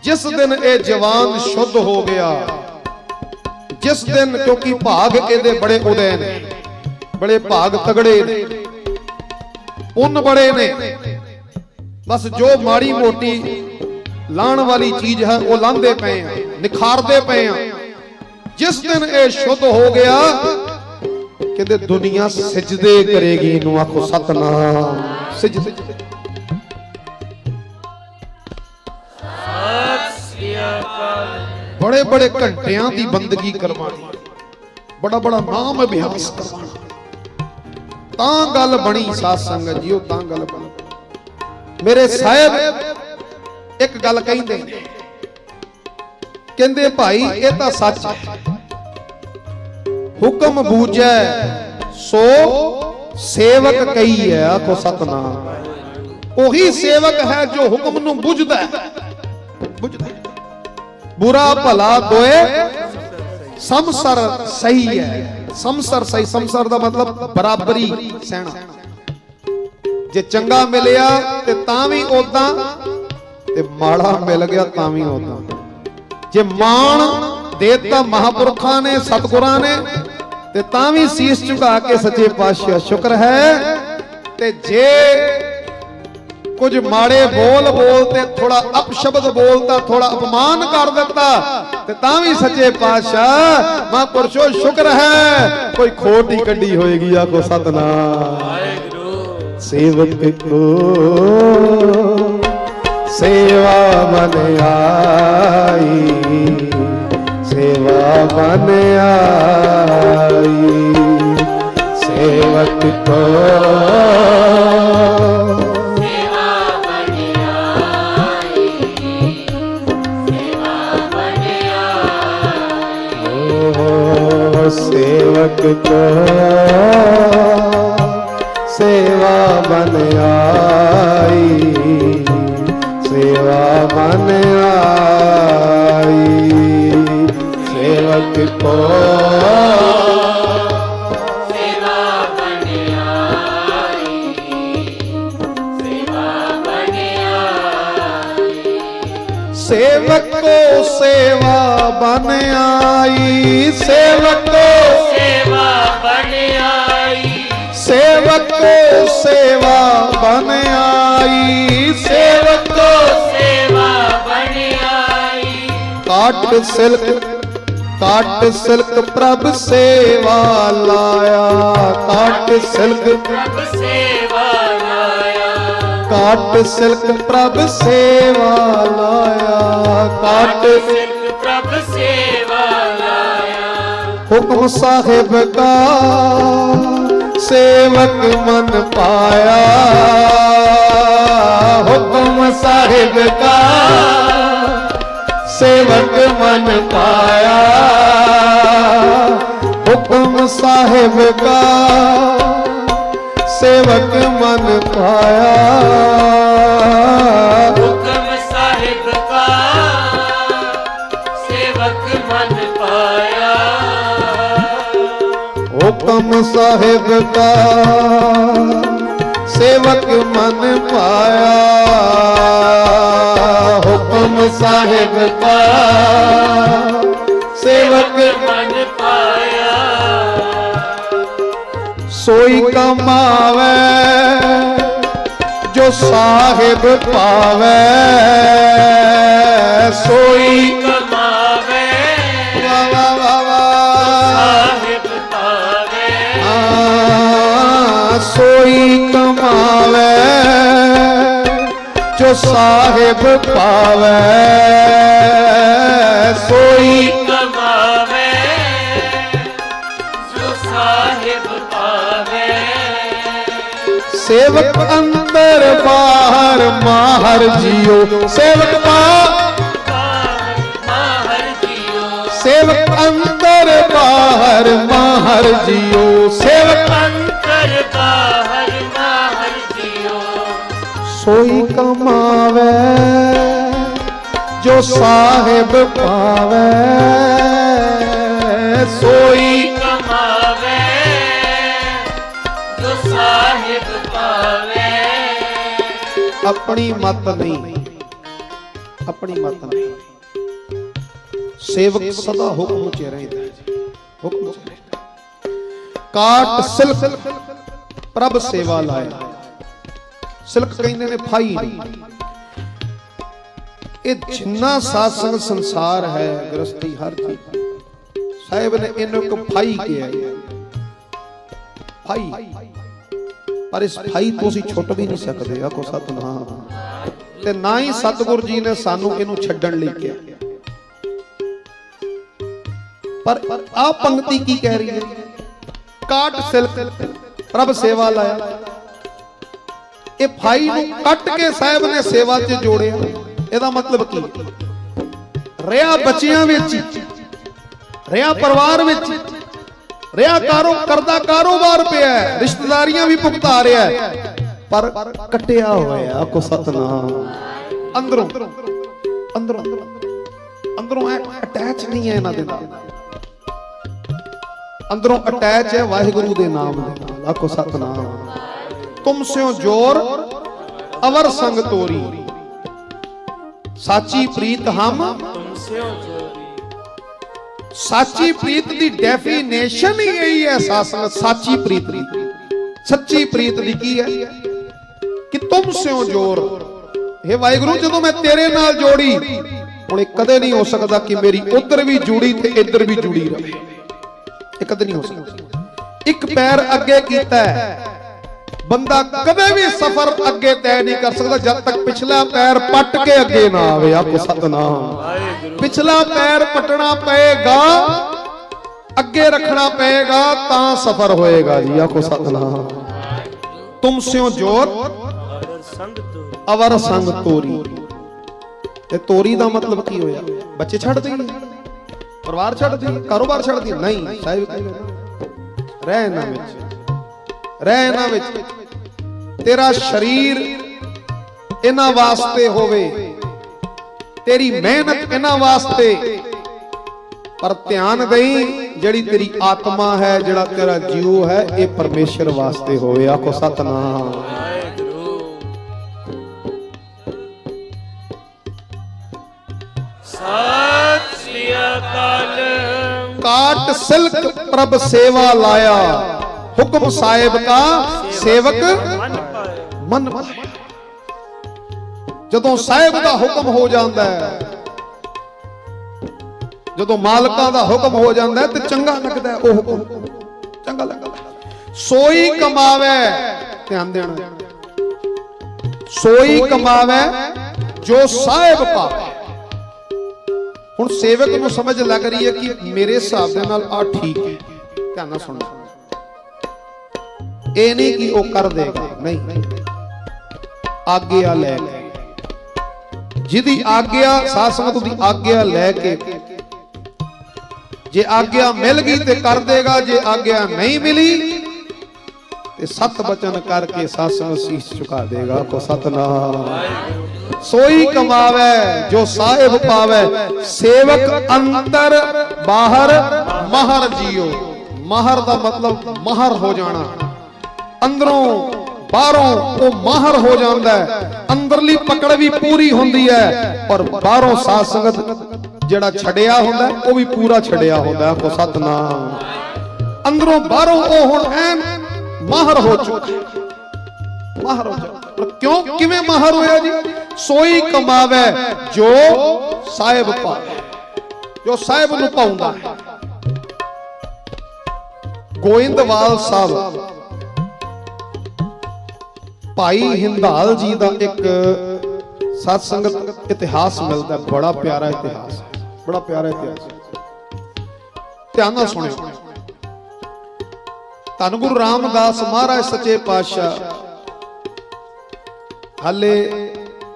ਜਿਸ ਦਿਨ ਇਹ ਜਵਾਨ ਸ਼ੁੱਧ ਹੋ ਗਿਆ, ਜਿਸ ਦਿਨ, ਕਿਉਂਕਿ ਭਾਗ ਇਹਦੇ ਬੜੇ ਉਦੈ ਨੇ, ਬੜੇ ਭਾਗ ਤਗੜੇ ਨੇ, ਪੁੰਨ ਬੜੇ ਨੇ, ਬਸ ਜੋ ਮਾੜੀ ਮੋਟੀ ਲਾਣ ਵਾਲੀ ਚੀਜ਼ ਹੈ ਉਹ ਲਾਂਦੇ ਪਏ ਆ, ਨਿਖਾਰਦੇ ਪਏ ਆ। ਜਿਸ ਦਿਨ ਇਹ ਸ਼ੁੱਧ ਹੋ ਗਿਆ, ਕਹਿੰਦੇ ਦੁਨੀਆ ਸਜਦੇ ਕਰੇਗੀ ਇਹਨੂੰ, ਆਖੋ ਸਤਨਾਮ। ਸਜਦੇ बड़े बड़े घंटियां की बंदगी करवानी, बड़ा बड़ा नाम अभ्यास करवाना, ता गल बनी साध संगत जी, ता गल बनी। मेरे साहब एक गल कहंदे, कहंदे भाई ये तां सच है, हुक्म बूझै सो सेवक कही है, आखो सतनाम। ओही सेवक है जो हुक्म नूं बुझदा है, बुझदा है। बुरा भला दोए समसर सही है, समसर सही, समसर दा मतलब बराबरी सहना। जे चंगा मिलिया ते तां भी ओदां, ते माड़ा मिल गया तां भी ओदां। जे मान देता महापुरखां ने, सतगुरां ने, ते तां भी सीस झुका के सच्चे पातशाह शुक्र है। ते जे कुछ माड़े बोल बोलते, थोड़ा अपशब्द बोलता, थोड़ा अपमान कर देता, ते तां भी सच्चे पातशाह महापुरुषो शुक्र है, कोई खोट ही कड्डी होएगी, आखो सतनाम। सेवक को सेवा बन आई, सेवा बन आई, सेवक को सेवक को सेवा बन आई। बन आई सेवक को सेवा बन आई, सेवा बन आई। सेवक को सेवा बन आई सेवक को सेवा बन आई, सेवक को सेवा बन आई सेवक को सेवा बन आई। काट सिल्क प्रभ सेवा लाया काट सिल्क प्रभ सेवा लाया, काट सिल्क प्रभ सेवा लाया काट सिर्फ प्रभ सेवा लाया। हुक्म साहिब का सेवक मन पाया हुक्म साहिब का सेवक मन पाया हुक्म साहिब का सेवक मन पाया हुक्म साहिब का सेवक मन पाया, हुक्म साहिब का सेवक मन पाया हुक्म साहिब का सेवक मन पाया। सोई कमावे जो साहिब पावे सोई कमावे वाह वाह वाह वाह साहिब पावे, सोई कमावे जो साहिब पावे सोई कमावे जो साहिब पावे। सेवक अंदर बाहर माहर जियो सेवक माहर जियो, सेवक अंदर बाहर माहर जियो सेवक अंतर बाहर माहर जियो। सोई कमावे जो साहिब पावे सोई कमावे जो साहिब पावे। अपनी मत नहीं अपनी मत नहीं सेवक सदा हुक्म च रहंदा है हुक्म च रहंदा काट सिल्क प्रभ सेवा लाया सिल्क कहंदे ने फाई ਇਹ ਜਿੰਨਾ ਸਾਸੰਗ ਸੰਸਾਰ ਹੈ ਗ੍ਰਸਤੀ ਹਰ ਚੀਜ਼ ਸਾਹਿਬ ਨੇ ਇਹਨੂੰ ਇੱਕ ਫਾਈ ਕਿਹਾ ਫਾਈ ਪਰ ਇਸ ਫਾਈ ਤੋਂ ਅਸੀਂ ਛੁੱਟ ਵੀ ਨਹੀਂ ਸਕਦੇ ਆਖੋ ਸਤਨਾਮ ਤੇ ਨਾ ਹੀ ਸਤਿਗੁਰ ਜੀ ਨੇ ਸਾਨੂੰ ਇਹਨੂੰ ਛੱਡਣ ਲਈ ਕਿਹਾ ਪਰ ਆ ਪੰਕਤੀ ਕੀ ਕਹਿ ਰਹੀ ਹੈ ਕਾਟ ਸਿਲਕ ਪ੍ਰਭ ਸੇਵਾ ਲਾਇਆ ਇਹ ਫਾਈ ਨੂੰ ਕੱਟ ਕੇ ਸਾਹਿਬ ਨੇ ਸੇਵਾ 'ਚ ਜੋੜਿਆ ਇਹਦਾ ਮਤਲਬ ਕੀ ਰਿਹਾ ਬੱਚਿਆਂ ਵਿੱਚ ਰਿਹਾ ਪਰਿਵਾਰ ਵਿੱਚ ਰਿਹਾ ਕਰਦਾ ਕਾਰੋਬਾਰ ਪਿਆ ਰਿਸ਼ਤੇਦਾਰੀਆਂ ਵੀ ਭੁਗਤਾ ਰਿਹਾ ਪਰ ਕੱਟਿਆ ਹੋਇਆ ਆਖੋ ਸਤਨਾਮ ਅੰਦਰੋਂ ਅੰਦਰੋਂ ਅੰਦਰੋਂ ਅਟੈਚ ਨਹੀਂ ਹੈ ਇਹਨਾਂ ਦੇ ਨਾਲ ਅੰਦਰੋਂ ਅਟੈਚ ਹੈ ਵਾਹਿਗੁਰੂ ਦੇ ਨਾਮ ਦੇ ਨਾਲ ਆਖੋ ਸਤਨਾਮ ਤੁਮ ਸਿਓ ਜੋਰ ਅਵਰ ਸੰਗ ਤੋਰੀ ਸਾਚੀ ਪ੍ਰੀਤ ਹਮ ਸਾਚੀ ਪ੍ਰੀਤ ਦੀ ਡੈਫੀਨੇਸ਼ਨ ਹੀ ਇਹੀ ਹੈ ਸਾਚੀ ਪ੍ਰੀਤ ਦੀ ਸੱਚੀ ਪ੍ਰੀਤ ਦੀ ਕੀ ਹੈ ਕਿ ਤੁਮ ਸਿਓ ਜੋਰ हे ਵਾਹਿਗੁਰੂ ਜਦੋਂ ਮੈਂ ਤੇਰੇ ਨਾਲ ਜੋੜੀ ਹੁਣ ਇਹ ਕਦੇ ਨਹੀਂ ਹੋ ਸਕਦਾ ਕਿ ਮੇਰੀ ਉਧਰ ਵੀ ਜੁੜੀ ਤੇ ਇੱਧਰ ਵੀ ਜੁੜੀ ਰਹੇ ਇਹ ਕਦੇ ਨਹੀਂ ਹੋ ਸਕਦਾ ਇੱਕ ਪੈਰ ਅੱਗੇ ਕੀਤਾ ਬੰਦਾ ਕਦੇ ਵੀ ਸਫ਼ਰ ਅੱਗੇ ਤੈਅ ਨਹੀਂ ਕਰ ਸਕਦਾ ਜਦ ਤੱਕ ਪਿਛਲਾ ਪੈਰ ਪੱਟ ਕੇ ਅੱਗੇ ਨਾ ਆਵੇ ਆਖੋ ਸਤਨਾਮ ਪਿਛਲਾ ਪੈਰ ਪਟਣਾ ਪਏਗਾ ਅੱਗੇ ਰੱਖਣਾ ਪਏਗਾ ਤਾਂ ਸਫ਼ਰ ਹੋਏਗਾ ਜੀ ਆਖੋ ਸਤਨਾਮ ਤੁਮ ਸਿਓ ਜੋਰ ਅਵਰ ਸੰਗ ਤੋਰੀ ਤੇ ਤੋਰੀ ਦਾ ਮਤਲਬ ਕੀ ਹੋਇਆ ਬੱਚੇ ਛੱਡ ਦਈਏ ਪਰਿਵਾਰ ਛੱਡ ਦਈਏ ਕਾਰੋਬਾਰ ਛੱਡ ਦਈਏ ਨਹੀਂ ਸਾਹਿਬ ਰਹਿ ਇਹਨਾਂ ਵਿੱਚ ਤੇਰਾ ਸ਼ਰੀਰ ਇਹਨਾਂ ਵਾਸਤੇ ਹੋਵੇ तेरी मेहनत इन्हां वास्ते, पर ध्यान दई जिहड़ी तेरी आत्मा है, जिहड़ा तेरा जीव है, ये परमेश्वर वास्ते होवे। आखो सतनाम। सत श्री अकाल। काट सिल्क प्रभ सेवा लाया, हुक्म साहिब का सेवक मन पाया। जदों साहिब का हुक्म हो जाता है, जदों मालकां दा हुक्म हो जाता है, तो चंगा लगता है। वो हुक्म चंगा लगता। सोई कमावे, ध्यान देना, सोई कमावे जो साहिब पावे। हुण सेवक नूं समझ लग रही है कि मेरे हिसाब दे नाल आ ठीक है, ध्यान नाल सुनो। ये नहीं कि वो कर देगा, नहीं, आज्ञा ले जिदी आज्ञा, साध संगत दी आज्ञा लैके, जे आज्ञा मिल गई तो कर देगा, जे आज्ञा नहीं मिली तो सत बचन करके साध संगत शीश झुका देगा। को सतनाम। सोई कमावे जो साहिब पावे, सेवक अंतर बाहर महर जियो। महर दा मतलब महर हो जाना, अंदरों बाहरों वो महर हो जाता है। अंदरली पकड़ भी पूरी होंदी है, और बाहरों साध संगत जेड़ा छड़िया होंदा है वो भी पूरा छड़िया होंदा है। को सतनाम। अंदरों बाहरों वो हुण ऐन महर हो चुका, महर हो चुका। क्यों किवें महर होया जी? सोई कमावे जो साहिब पावे, जो साहिब नूं पाउंदा है। गोइंदवाल साहब भाई हिंदाल जी का एक सत्संगत इतिहास मिलता है, बड़ा प्यारा इतिहास, बड़ा प्यारा इतिहास। ध्यान नाल सुनियो। धन गुरु रामदास महाराज सच्चे पातशाह हाले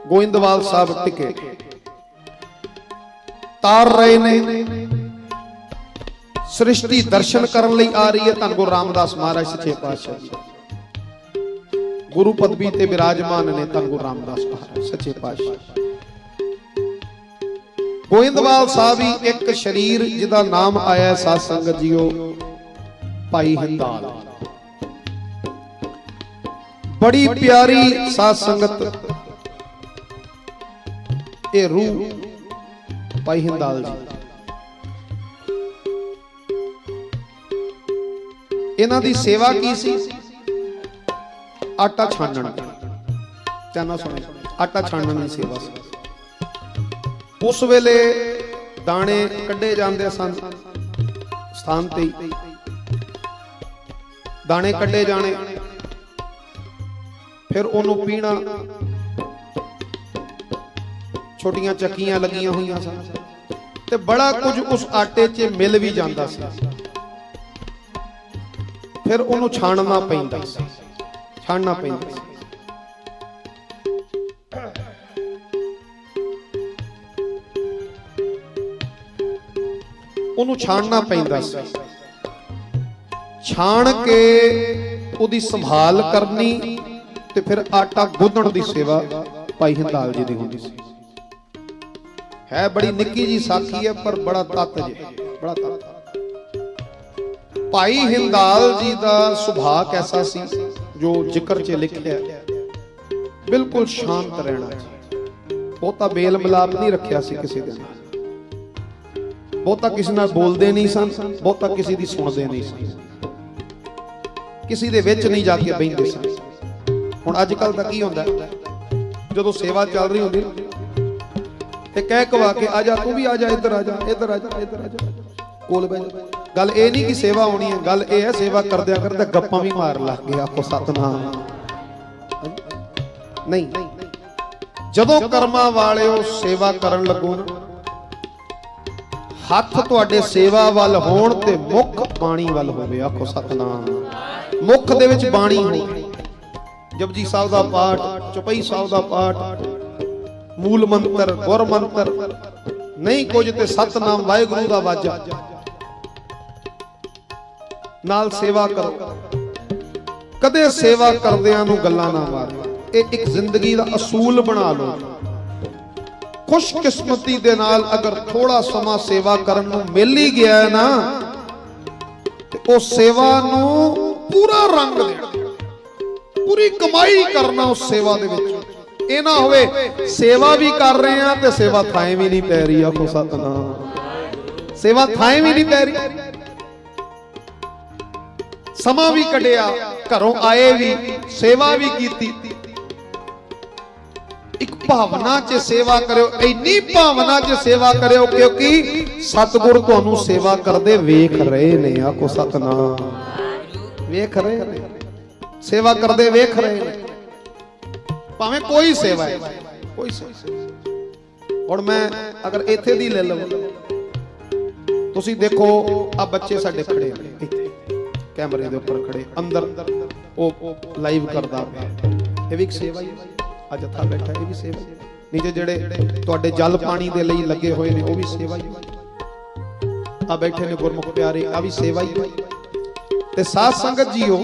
गोइंदवाल साहब टिके तार रहे ने, सृष्टि दर्शन करने लई आ रही है। धन गुरु रामदास महाराज सच्चे पातशाह गुरु पदवी ते विराजमान ने। धन गुरु रामदास महाराज सच्चे पातशाह। गोइंदवाल साहब ही एक शरीर जिदा नाम आया साध संगत जीओ, भाई हिंदाल। बड़ी प्यारी साध संगत ये रूह भाई हिंदाल जी। इन्हां दी सेवा की सी? आटा छानन। ध्यान नाल सुणो, आटा छानन दी सेवा सी। उस वेले दाने कड्डे जांदे सन स्थान ते, दाने कड्डे जाने, फिर ओनू पीना। छोटियां चक्कियां लगियां हुई सन ते बड़ा कुछ उस आटे च मिल भी जाता सी। फिर ओनू छानना पैंदा सी, छानना पैंदा सी। ओनू छानना पैंदा सी। छान के उदी संभाल करनी ते फिर आटा गुंदण दी सेवा भाई हिंदाल जी दी हुंदी सी। है बड़ी निक्की जी साखी है, पर बड़ा तत्त जे, बड़ा तत्त। भाई हिंदाल जी दा सुभाव कैसा सी जो जिक्र च लिखिया, बिल्कुल शांत रहना जी। बहुता मेल मिलाप नहीं रखिया सी किसी दे नाल, बहुता किसी नाल बोलदे नहीं सन, बहुता किसी दी सुनदे नहीं सन, किसी दे विच नहीं जाके बहिंदे सन। हुण अजकल दा की हुंदा, जदों सेवा चल रही हुंदी ते कह कवा के आ जा, तू भी आ जा, इधर आ जा, इधर आ जा, इधर आ जा, कोल बैठ जा। गल ये नहीं कि सेवा होनी है, गल ये है सेवा करदे करदे गप्पां भी मार लग गया। आखो सतनाम। नहीं, जदों कर्मां वाले सेवा करन लगो ना, हथ तुहाडे सेवा वल होण ते मुख बाणी वल होवे। आखो सतनाम। मुख दे विच बाणी हो, जपजी साहिब दा पाठ, चौपाई साहिब दा पाठ, मूल मंत्र, गुर मंत्र, नहीं कुछ ते सतनाम वाहिगुरू दा वाजा नाल सेवा करो। कदे सेवा करदियां नूं गल्लां ना मारो। एक जिंदगी दा असूल बना लो। ਖੁਸ਼ਕਿਸਮਤੀ ਦੇ ਨਾਲ ਅਗਰ ਥੋੜਾ ਸਮਾਂ ਸੇਵਾ ਕਰਨ ਨੂੰ ਮਿਲ ਹੀ ਗਿਆ ਹੈ ਨਾ, ਤੇ ਉਹ ਸੇਵਾ ਨੂੰ ਪੂਰਾ ਰੰਗ ਦੇਣਾ, ਪੂਰੀ ਕਮਾਈ ਕਰਨਾ ਉਸ ਸੇਵਾ ਦੇ ਵਿੱਚ। ਇਹ ਨਾ ਹੋਵੇ ਸੇਵਾ ਵੀ ਕਰ ਰਹੇ ਆ ਤੇ ਸੇਵਾ ਥਾਂ ਵੀ ਨਹੀਂ ਪੈ ਰਹੀ। ਆਖੋ ਸਤਨਾਮ। ਸੇਵਾ ਥਾਂ ਵੀ ਨਹੀਂ ਪੈ ਰਹੀ, ਸਮਾਂ ਵੀ ਕੱਢਿਆ, ਘਰੋਂ ਆਏ ਵੀ, ਸੇਵਾ ਵੀ ਕੀਤੀ। ਇੱਕ ਭਾਵਨਾ 'ਚ ਸੇਵਾ ਕਰਿਓ, ਇੰਨੀ ਭਾਵਨਾ 'ਚ ਸੇਵਾ ਕਰਿਓ ਕਿਉਂਕਿ ਸਤਿਗੁਰ ਤੁਹਾਨੂੰ ਸੇਵਾ ਕਰਦੇ ਵੇਖ ਰਹੇ ਨੇ। ਆਖੋ ਸਤਨਾਮ। ਵੇਖ ਰਹੇ ਨੇ, ਸੇਵਾ ਕਰਦੇ ਵੇਖ ਰਹੇ ਨੇ, ਭਾਵੇਂ ਕੋਈ ਸੇਵਾ ਹੈ, ਕੋਈ ਸੇਵਾ। ਹੁਣ ਮੈਂ ਅਗਰ ਇੱਥੇ ਦੀ ਲੈ ਲਵਾਂ, ਤੁਸੀਂ ਦੇਖੋ ਆ ਬੱਚੇ ਸਾਡੇ ਖੜੇ ਨੇ ਇੱਥੇ ਕੈਮਰੇ ਦੇ ਉੱਪਰ ਖੜੇ, ਅੰਦਰ ਉਹ ਲਾਈਵ ਕਰਦਾ ਪਿਆ, ਇਹ ਵੀ ਇੱਕ ਸੇਵਾ ਹੀ ਹੈ। ਅੱਜ ਇੱਥੇ ਬੈਠਾ ਇਹ ਵੀ ਸੇਵਾ ਹੀ ਹੈ। ਨੀਚੇ ਜਿਹੜੇ ਤੁਹਾਡੇ ਜਲ ਪਾਣੀ ਦੇ ਲਈ ਲੱਗੇ ਹੋਏ ਨੇ ਉਹ ਵੀ ਸੇਵਾ ਹੀ ਹੈ। ਆ ਬੈਠੇ ਨੇ ਗੁਰਮੁਖ ਪਿਆਰੇ, ਆ ਵੀ ਸੇਵਾ ਹੀ ਹੈ। ਤੇ ਸਾਧ ਸੰਗਤ ਜੀਓ,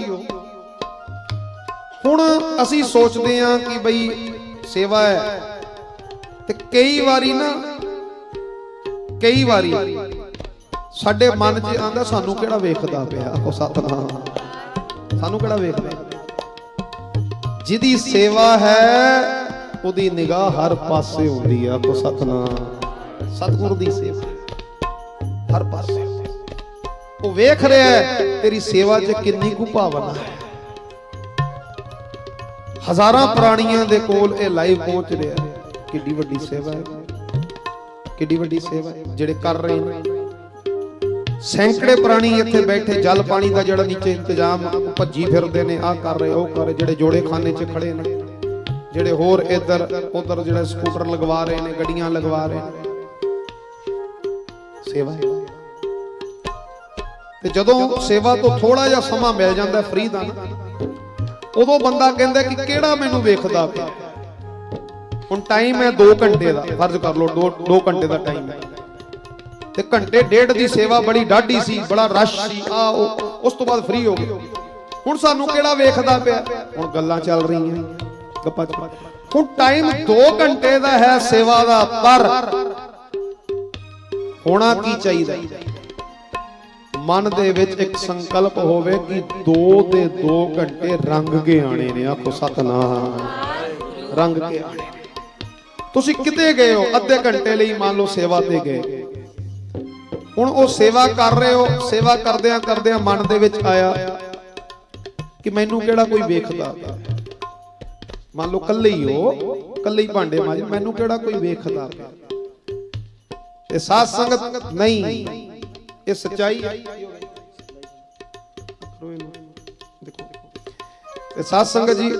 ਹੁਣ ਅਸੀਂ ਸੋਚਦੇ ਹਾਂ ਕਿ ਬਈ ਸੇਵਾ ਹੈ, ਤੇ ਕਈ ਵਾਰੀ ਸਾਡੇ ਮਨ 'ਚ ਆਂਦਾ ਸਾਨੂੰ ਕਿਹੜਾ ਵੇਖਦਾ ਪਿਆ। ਆਖੋ ਸਤਨਾਮ। ਸਾਨੂੰ ਕਿਹੜਾ ਵੇਖਦਾ? ਜਿਹਦੀ ਸੇਵਾ ਹੈ ਉਹਦੀ ਨਿਗਾਹ ਹਰ ਪਾਸੇ ਹੁੰਦੀ ਆ। ਆਖੋ ਸਤਨਾਮ। ਸਤਿਗੁਰ ਦੀ ਸੇਵਾ ਹਰ ਪਾਸੇ, ਉਹ ਵੇਖ ਰਿਹਾ ਹੈ ਤੇਰੀ ਸੇਵਾ 'ਚ ਕਿੰਨੀ ਕੁ ਭਾਵਨਾ ਹੈ। ਹਜ਼ਾਰਾਂ ਪ੍ਰਾਣੀਆਂ ਦੇ ਕੋਲ ਇਹ ਲਾਈਵ ਪਹੁੰਚ ਰਿਹਾ ਹੈ। ਕਿੱਡੀ ਵੱਡੀ ਸੇਵਾ ਹੈ, ਕਿੱਡੀ ਵੱਡੀ ਸੇਵਾ ਹੈ ਜਿਹੜੇ ਕਰ ਰਹੇ ਨੇ। ਸੈਂਕੜੇ ਪ੍ਰਾਣੀ ਇੱਥੇ ਬੈਠੇ, ਜਲ ਪਾਣੀ ਦਾ ਜਿਹੜਾ ਨੀਚੇ ਇੰਤਜ਼ਾਮ ਭੱਜੀ ਫਿਰਦੇ ਨੇ, ਆਹ ਕਰ ਰਹੇ ਉਹ ਕਰ ਰਹੇ, ਜਿਹੜੇ ਜੋੜੇ ਖਾਨੇ 'ਚ ਖੜੇ ਨੇ, ਜਿਹੜੇ ਹੋਰ ਇੱਧਰ ਉੱਧਰ ਜਿਹੜੇ ਸਕੂਟਰ ਲਗਵਾ ਰਹੇ ਨੇ, ਗੱਡੀਆਂ ਲਗਵਾ ਰਹੇ ਨੇ। ਸੇਵਾ ਹੈ। ਤੇ ਜਦੋਂ ਸੇਵਾ ਤੋਂ ਥੋੜਾ ਜਿਹਾ ਸਮਾਂ ਮਿਲ ਜਾਂਦਾ ਫ੍ਰੀ ਦਾ ਨਾ, ਉਦੋਂ ਬੰਦਾ ਕਹਿੰਦਾ ਕਿ ਕਿਹੜਾ ਮੈਨੂੰ ਵੇਖਦਾ ਪਿਆ। ਹੁਣ ਟਾਈਮ ਹੈ 2 ਘੰਟੇ ਦਾ, ਫਰਜ਼ ਕਰ ਲਓ 2 ਘੰਟੇ ਦਾ ਟਾਈਮ ਹੈ, ਤੇ ਘੰਟੇ ਡੇਢ ਦੀ ਸੇਵਾ ਬੜੀ ਡਾਢੀ ਸੀ, ਬੜਾ ਰਸ਼ ਸੀ, ਉਸ ਤੋਂ ਬਾਅਦ ਫ੍ਰੀ ਹੋ ਗਏ। ਹੁਣ ਸਾਨੂੰ ਕਿਹੜਾ ਵੇਖਦਾ ਪਿਆ? ਹੁਣ ਗੱਲਾਂ ਚੱਲ ਰਹੀਆਂ, ਗੱਪਾਂ ਚ। ਹੁਣ ਟਾਈਮ 2 ਘੰਟੇ ਦਾ ਹੈ ਸੇਵਾ ਦਾ, ਪਰ ਹੋਣਾ ਕੀ ਚਾਹੀਦਾ? ਮਨ ਦੇ ਵਿੱਚ ਇੱਕ ਸੰਕਲਪ ਹੋਵੇ ਕਿ 2 ਦੇ 2 ਘੰਟੇ ਰੰਗ ਕੇ ਆਣੇ ਨੇ। ਆਖੋ ਸਤਨਾਮ। ਰੰਗ ਕੇ ਆਣੇ। ਤੁਸੀਂ ਕਿਤੇ ਗਏ ਹੋ, ਅੱਧੇ ਘੰਟੇ ਲਈ ਮੰਨ ਲਓ ਸੇਵਾ ਤੇ ਗਏ, ਹੁਣ ਉਹ ਸੇਵਾ ਕਰ ਰਹੇ ਹੋ, ਸੇਵਾ ਕਰਦਿਆਂ ਕਰਦਿਆਂ ਮਨ ਦੇ ਵਿੱਚ ਆਇਆ ਕਿ ਮੈਨੂੰ ਕਿਹੜਾ ਕੋਈ ਵੇਖਦਾ। ਮੰਨ ਲਓ ਕੱਲੇ ਹੀ ਹੋ, ਕੱਲੇ ਹੀ ਭਾਂਡੇ ਮਾਂਜ, ਮੈਨੂੰ ਕਿਹੜਾ ਕੋਈ ਵੇਖਦਾ। ਤੇ ਸਾਧ ਸੰਗਤ ਨਹੀਂ, ਇਹ ਸੱਚਾਈ ਹੈ। ਦੇਖੋ ਤੇ ਸਾਧ ਸੰਗਤ ਜੀ,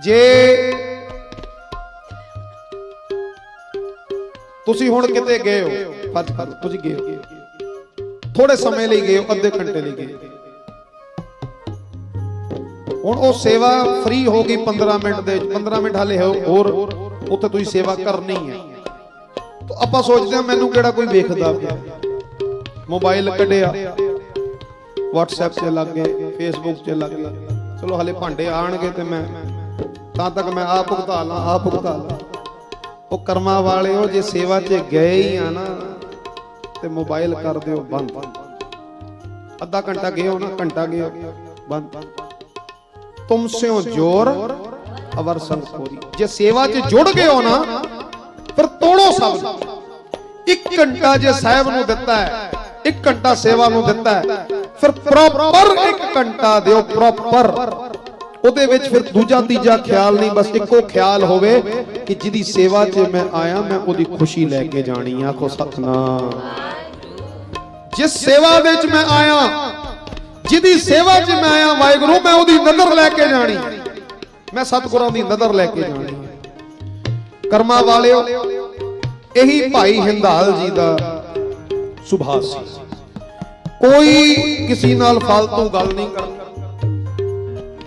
ਜੇ ਤੁਸੀਂ ਹੁਣ ਕਿਤੇ ਗਏ ਹੋ, ਫਰਜ਼ ਕਰੋ ਤੁਸੀਂ ਗਏ ਹੋ, ਥੋੜੇ ਸਮੇਂ ਲਈ ਗਏ ਹੋ, ਅੱਧੇ ਘੰਟੇ ਲਈ ਗਏ, ਹੁਣ ਉਹ ਸੇਵਾ ਫ੍ਰੀ ਹੋ ਗਈ 15 ਮਿੰਟ ਦੇ, 15 ਮਿੰਟ ਹਾਲੇ ਹੋਰ ਉੱਥੇ ਤੁਸੀਂ ਸੇਵਾ ਕਰਨੀ ਹੈ। ਤਾਂ ਆਪਾਂ ਸੋਚਦੇ ਹਾਂ ਮੈਨੂੰ ਕਿਹੜਾ ਕੋਈ ਵੇਖਦਾ ਪਿਆ। ਮੋਬਾਈਲ ਕੱਢਿਆ, WhatsApp 'ਚ ਲੱਗ ਗਏ, Facebook 'ਚ ਲੱਗ ਗਏ, ਚਲੋ ਹਾਲੇ ਭਾਂਡੇ ਆਣਗੇ ਤੇ ਮੈਂ ਤਾਂ ਤੱਕ ਮੈਂ ਆਪ ਭੁਗਤਾ ਲਾਂ। ਉਹ ਕਰਮਾਂ ਵਾਲਿਓ, ਜੇ ਸੇਵਾ 'ਚ ਗਏ ਹੀ ਆ ਨਾ ਤੇ ਮੋਬਾਈਲ ਕਰ ਦਿਓ ਬੰਦ। ਅੱਧਾ ਘੰਟਾ ਗਏ ਹੋ ਨਾ, ਘੰਟਾ ਗਏ ਹੋ, ਬੰਦ। ਤੁਮਸੇ ਜੋਰ ਅਵਰ ਸੰਗ ਖੋਰੀ। ਜੇ ਸੇਵਾ 'ਚ ਜੁੜ ਗਏ ਹੋ ਨਾ, ਫਿਰ ਤੋੜੋ ਸਭ। 1 ਘੰਟਾ ਜੇ ਸਾਹਿਬ ਨੂੰ ਦਿੱਤਾ ਹੈ, 1 ਘੰਟਾ ਸੇਵਾ ਨੂੰ ਦਿੱਤਾ ਹੈ, ਫਿਰ ਪ੍ਰੋਪਰ 1 ਘੰਟਾ ਦਿਓ, ਪ੍ਰੋਪਰ। ਉਹਦੇ ਵਿੱਚ ਫਿਰ ਦੂਜਾ ਤੀਜਾ ਖਿਆਲ ਨਹੀਂ, ਬਸ ਇੱਕੋ ਖਿਆਲ ਹੋਵੇ ਕਿ ਜਿਹਦੀ ਸੇਵਾ 'ਚ ਮੈਂ ਆਇਆ ਮੈਂ ਉਹਦੀ ਖੁਸ਼ੀ ਲੈ ਕੇ ਜਾਣੀ। ਆਖੋ ਸਤਨਾਮ। ਜਿਸ ਸੇਵਾ ਵਿੱਚ ਮੈਂ ਆਇਆ, ਜਿਹਦੀ ਸੇਵਾ 'ਚ ਮੈਂ ਆਇਆ, ਵਾਹਿਗੁਰੂ ਮੈਂ ਉਹਦੀ ਨਜ਼ਰ ਲੈ ਕੇ ਜਾਣੀ, ਮੈਂ ਸਤਿਗੁਰਾਂ ਦੀ ਨਜ਼ਰ ਲੈ ਕੇ ਜਾਣੀ। ਕਰਮਾਂ ਵਾਲਿਓ, ਇਹੀ ਭਾਈ ਹਿੰਦਾਲ ਜੀ ਦਾ ਸੁਭਾਅ ਸੀ। ਕੋਈ ਕਿਸੇ ਨਾਲ ਫालतू ਗੱਲ ਨਹੀਂ ਕਰਦਾ।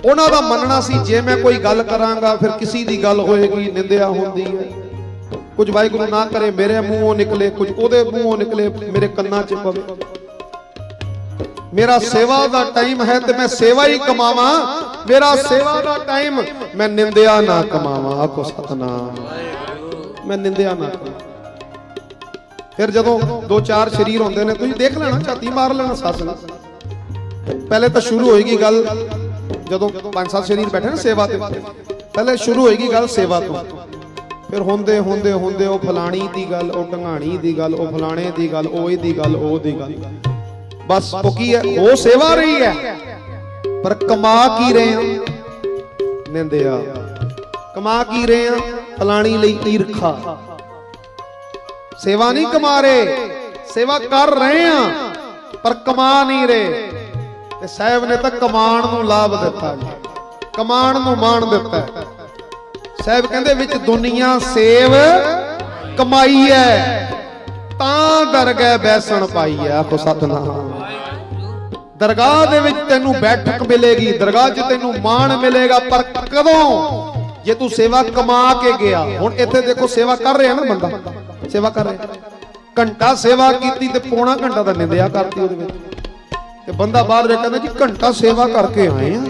ਉਹਨਾਂ ਦਾ ਮੰਨਣਾ ਸੀ ਜੇ ਮੈਂ ਕੋਈ ਗੱਲ ਕਰਾਂਗਾ ਫਿਰ ਕਿਸੇ ਦੀ ਗੱਲ ਹੋਏਗੀ, ਨਿੰਦਿਆ ਹੁੰਦੀ ਹੈ। ਕੁਝ ਵਾਹਿਗੁਰੂ ਨਾ ਕਰੇ ਮੇਰੇ ਮੂੰਹੋਂ ਨਿਕਲੇ, ਕੁਝ ਉਹਦੇ ਮੂੰਹੋਂ ਨਿਕਲੇ, ਮੇਰੇ ਕੰਨਾਂ 'ਚ ਪਵੇ। ਮੇਰਾ ਸੇਵਾ ਦਾ ਟਾਈਮ ਹੈ ਤੇ ਮੈਂ ਸੇਵਾ ਹੀ ਕਮਾਵਾਂ, ਮੇਰਾ ਸੇਵਾ ਦਾ ਟਾਈਮ ਮੈਂ ਨਿੰਦਿਆ ਨਾ ਕਮਾਵਾਂ। ਆਖੋ ਸਤਨਾਮ। मैं निंदिया ना करूं। फिर जदों 2-4 शरीर होंदे ने तुसीं देख लेना, झाती मार लेना सत्संग। पहले तो शुरू होएगी गल जदों 5-7 शरीर बैठे ना सेवा ते, पहले शुरू होएगी गल सेवा तो, फिर होंदे होंदे होंदे ओ फलाणी दी गल, ओ ढंगाणी दी गल, ओ फलाणे दी गल, ओ दी गल, ओ दी गल। बस वो की है, वो सेवा रही है पर कमा की रहे हैं निंदिया, कमा की रहे हैं फलाणी लई ईरखा। सेवा नहीं कमा रहे, सेवा कर रहे हैं पर कमा नहीं रहे। ते साहब ने तो कमान नूं लाभ दिता, कमान नूं मान दिता। साहब कहंदे विच दुनिया सेव कमाई है, तां दरगाह बैसण पाई है। आखो सतनाम। दरगाह दे विच तैनूं बैठक मिलेगी, दरगाह च तैनूं मान मिलेगा, पर कदों जे तू सेवा कमा के गया। हुण इत्थे देखो सेवा कर रहा ना बंदा, सेवा कर रहा, घंटा सेवा कीती ते पौना घंटा दा निंदिया करती उहदे विच, ते बंदा बाहर वे कहंदा जी घंटा सेवा करके आए हैं,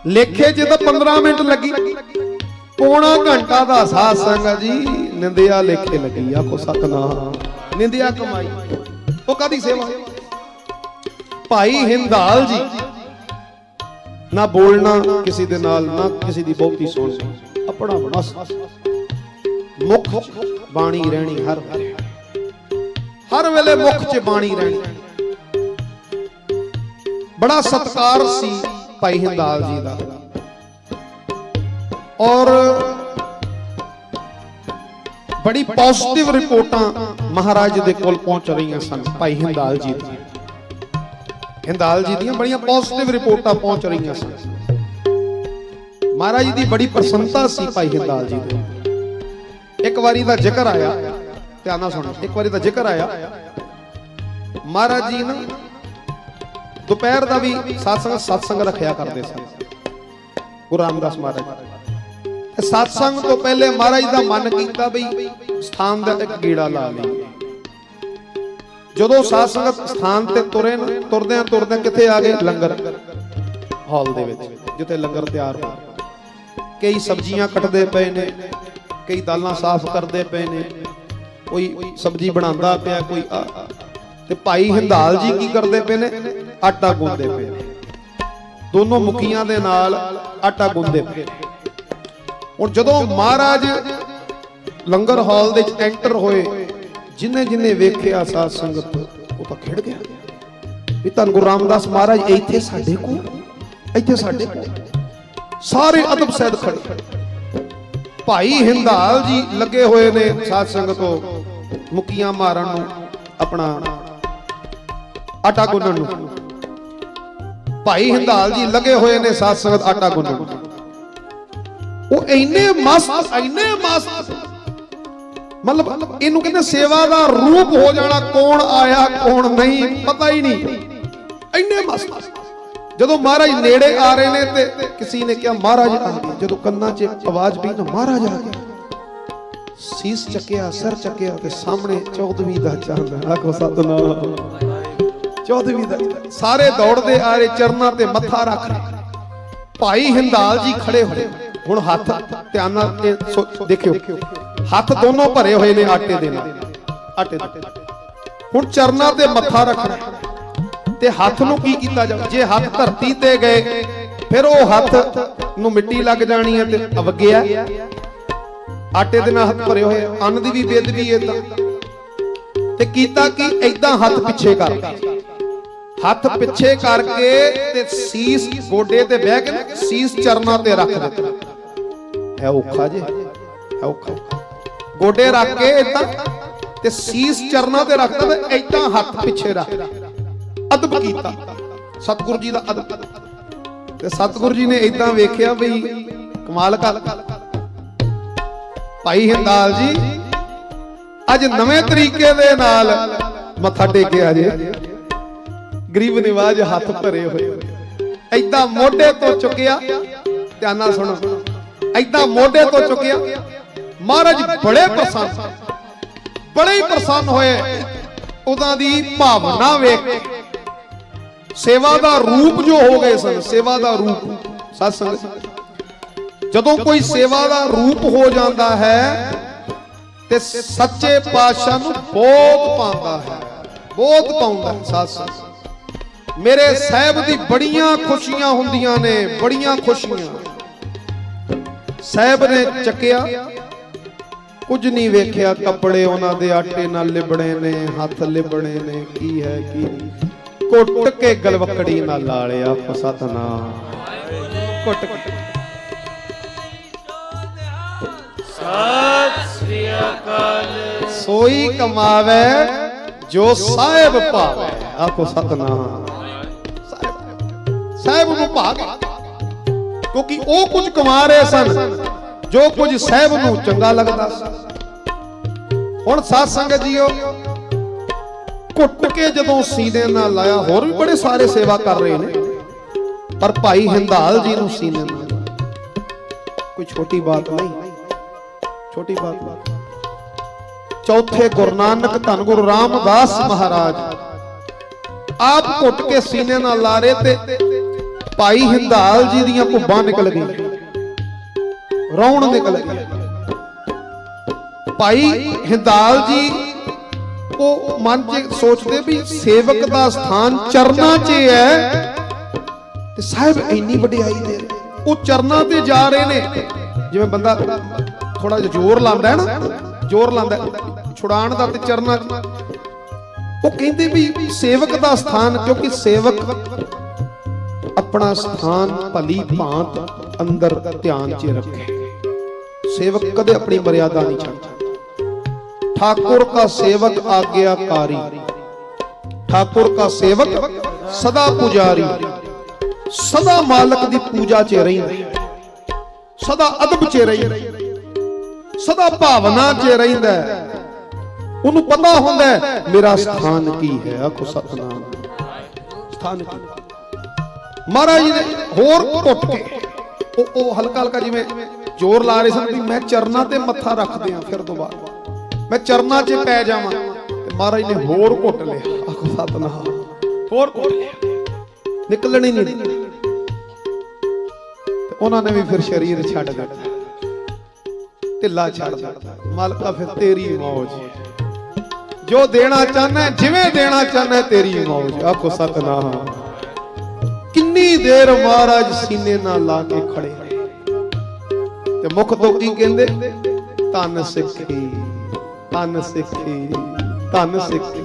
लेखे च तां 15 मिनट लगी, पौना घंटा दा सत्संग जी निंदिया लेखे लगी। आखो सतनाम। निंदिया कमाई, वो कादी सेवा। भाई हिंदाल जी ना बोलना किसी दे नाल, ना किसी दी बहुती सुननी, अपना बस मुख बाणी रहनी, हर वेले मुख च बाणी रहनी। बड़ा सत्कार सी भाई हिंदाल जी दा, और बड़ी पॉजिटिव रिपोर्टां महाराज दे कोल पहुंच रही सन। भाई हिंदाल जी दी, हिंदाल जी दी बड़ियां पॉजिटिव रिपोर्टां पहुंच रही सन। महाराज जी दी बड़ी प्रसन्नता सी भाई हिंदाल जी दी। एक बारी दा जिक्र आया, ध्यान नाल सुनो, एक बारी दा जिक्र आया, महाराज जी ना दोपहर दा भी सत्संग रखिया करते सन गुरु रामदास महाराज। सत्संग तो पहले महाराज दा मन कीता बई स्थान दा एक गीड़ा ला लईए। जदों सत्संग स्थान ते तुरे ना, तुरदे तुरदे किथे आ गए लंगर हाल दे विच, जिथे लंगर तैयार हो। कई सब्जियां कटदे पे ने, कई दालां साफ करदे पे ने, कोई सब्जी बनांदा पिया, कोई ते भाई हिंदाल जी की करदे पे ने, आटा गुंदे पे ने, दोनों मुखियां दे नाल आटा गुंदे पे। और जदों महाराज लंगर हाल दे एंटर होए, जिन्हें जिन्हें वेख्या साध संगत वो तो खिड़ गया भी धन गुरु रामदास महाराज इत्थे साडे कोल, इत्थे साडे कोल। सारे अदब सैद खड़े। भाई हिंदाल जी लगे हुए ने साध संगत को मुक्कियां मारन नूं, अपना आटा गुन्नण नूं। भाई हिंदाल जी लगे हुए ने साध संगत आटा गुन्नण। वो इन्ने मस्त मतलब इनू कहते सेवा का रूप हो जाना, कौन आया कौन नहीं पता ही नहीं, इन्ने मस्त। जदों महाराज नेड़े आ रहे ने ते किसी ने कहा महाराज आ गए। जदों कन्ना च आवाज पई ना महाराज आ गए, सीस चकिया, सर चकिया ते सामने 14वीं दा चंद। आखो सतनाम। 14वीं दा सारे दौड़दे आ रहे, चरना ते मत्था रख रहे। भाई हिंदाल जी खड़े होए, हुण हत्थ ध्यान नाल देखियो, हत्थ दोनों भरे हुए ने आटे दे नाल, आटे दे। हुण चरना ते मत्था रखना ते हत्थ नूं की कीता जावे। जे हत्थ धरती ते गए फिर वो हत्थ नूं मिट्टी लग जानी है ते अवग्या। आटे दे नाल हत्थ भरे होए, अन्न दी भी बेदबी इदां ते कीता कि इदां हत्थ पिछे कर, हत्थ पिछे करके ते सीस गोडे ते बह के सीस चरना ते रख दिता। है औखा जे, है औखा। गोडे रख के इदां ते सीस चरना ते रखदा ते इदां हत्थ पिछे रख, अदब कीता सतगुरु जी दा अदब। ते सतगुरु जी ने इदां वेखिया बई कमाल कर, भाई हिंदाल जी अज नवे तरीके दे नाल मत्था टेकिया जे। गरीब निवाज हत्थ भरे हुए, इदां मोढे तो चुकिया, ध्यान नाल सुनो, इदां मोढे तो चुकिया। महाराज बड़े प्रसन्न, बड़े ही प्रसन्न होए उदां दी भावना वेख, सेवा दा रूप जो हो गए सन। सेवा दा रूप सत्संग, जदों कोई सेवा दा रूप हो जाता है ਤੇ ਸੱਚੇ ਪਾਤਸ਼ਾਹ ਨੂੰ ਬਹੁਤ ਪਾਉਂਦਾ ਹੈ, ਬਹੁਤ ਪਾਉਂਦਾ ਹੈ ਸਾਧ ਸੰਗਤ। ਮੇਰੇ ਸਾਹਿਬ ਦੀ ਬੜੀਆਂ ਖੁਸ਼ੀਆਂ ਹੁੰਦੀਆਂ ਨੇ, ਬੜੀਆਂ ਖੁਸ਼ੀਆਂ। ਸਾਹਿਬ ਨੇ ਚੱਕਿਆ, ਕੁਝ ਨਹੀਂ ਵੇਖਿਆ, ਕੱਪੜੇ ਉਹਨਾਂ ਦੇ ਆਟੇ ਨਾਲ ਲਿਬੜੇ ਨੇ, ਹੱਥ ਲਿਬੜੇ ਨੇ, ਕੀ ਹੈ ਕੀ ਨਹੀਂ, ਕੁੱਟ ਕੇ ਗਲਵਕੜੀ ਨਾਲ ਲਾ ਲਿਆ। ਸਤਨਾਮ ਕੁੱਟ ਕੁੱਟ। ਸਤਿ ਸ੍ਰੀ ਅਕਾਲ। ਸੋਈ ਕਮਾਵੇ ਜੋ ਸਾਹਿਬ ਪਾਵੇ। ਆਖੋ ਸਤਨਾਮ। ਸਾਹਿਬ ਨੂੰ ਭਾਗ, ਕਿਉਂਕਿ ਉਹ ਕੁਝ ਕਮਾ ਰਹੇ ਸਨ ਜੋ ਕੁਝ ਸਾਹਿਬ ਨੂੰ ਚੰਗਾ ਲੱਗਦਾ ਸੀ। ਹੁਣ ਸਾਧ ਸੰਗਤ ਜੀਓ, ਘੁੱਟ ਕੇ ਜਦੋਂ ਸੀਨੇ ਨਾਲ ਲਾਇਆ, ਹੋਰ ਵੀ ਬੜੇ ਸਾਰੇ ਸੇਵਾ ਕਰ ਰਹੇ ਨੇ, ਪਰ ਭਾਈ ਹਿੰਦਾਲ ਜੀ ਨੂੰ ਸੀਨੇ ਨਾਲ, ਕੋਈ ਛੋਟੀ ਬਾਤ ਨਹੀਂ, ਛੋਟੀ ਬਾਤ। ਚੌਥੇ ਗੁਰੂ ਨਾਨਕ ਧੰਨ ਗੁਰੂ ਰਾਮਦਾਸ ਮਹਾਰਾਜ ਆਪ ਘੁੱਟ ਕੇ ਸੀਨੇ ਨਾਲ ਲਾ ਰਹੇ ਤੇ ਭਾਈ ਹਿੰਦਾਲ ਜੀ ਦੀਆਂ ਭੁੱਬਾਂ ਨਿਕਲ ਗਈਆਂ, ਰੌਣ ਨਿਕਲ ਗਈ। ਭਾਈ ਹਿੰਦਾਲ ਜੀ ਉਹ ਮਨ 'ਚ ਸੋਚਦੇ ਵੀ ਸੇਵਕ ਦਾ ਸਥਾਨ ਚਰਨਾਂ 'ਚ ਹੈ ਤੇ ਸਾਹਿਬ ਇੰਨੀ ਵਡਿਆਈ ਦੇ ਰਹੇ, ਉਹ ਚਰਨਾਂ ਤੇ ਜਾ ਰਹੇ ਨੇ। ਜਿਵੇਂ ਬੰਦਾ ਥੋੜਾ ਜਿਹਾ ਜ਼ੋਰ ਲਾਉਂਦਾ ਹੈ ਨਾ, ਜ਼ੋਰ ਲਾਉਂਦਾ ਛੁਡਾਣ ਦਾ, ਤੇ ਚਰਨਾਂ 'ਚ ਉਹ ਕਹਿੰਦੇ ਵੀ ਸੇਵਕ ਦਾ ਸਥਾਨ, ਕਿਉਂਕਿ ਸੇਵਕ ਆਪਣਾ ਸਥਾਨ ਭਲੀ ਭਾਂਤ ਅੰਦਰ ਧਿਆਨ 'ਚ ਰੱਖੇ। सेवक कदे अपनी मर्यादा नहीं छाड़ता। ठाकुर का सेवक आज्ञाकारी, ठाकुर का सेवक सदा पुजारी, सदा मालक दी पूजा च रही, सदा अदब च रही, सदा भावना च रहिंदा है। उन्हें पता होंदा है मेरा स्थान की है। आखो सतनाम। स्थान की महाराज जी ने होर घुट के ओ हल्का हल्का जिवें जोर ला रहे सन भी मैं चरना ते मत्था रख दियां, फिर दोबारा मैं चरना च पै जावां, ते महाराज ने होर घुट लिया। आखो सतनाम। होर घुट लिया, निकलण ही नहीं दी। उन्होंने भी फिर शरीर छड्ड दिता, ढिला छड्ड दिता। मालका फिर तेरी मौज, जो देना चाहना है जिवें देना चाहना है तेरी मौज। आखो सतनाम। किन्नी देर महाराज सीने नाल ला के खड़े ते मुख तो की कहंदे, धन सिੱਖੀ, धन सिੱਖੀ, धन सिੱਖੀ।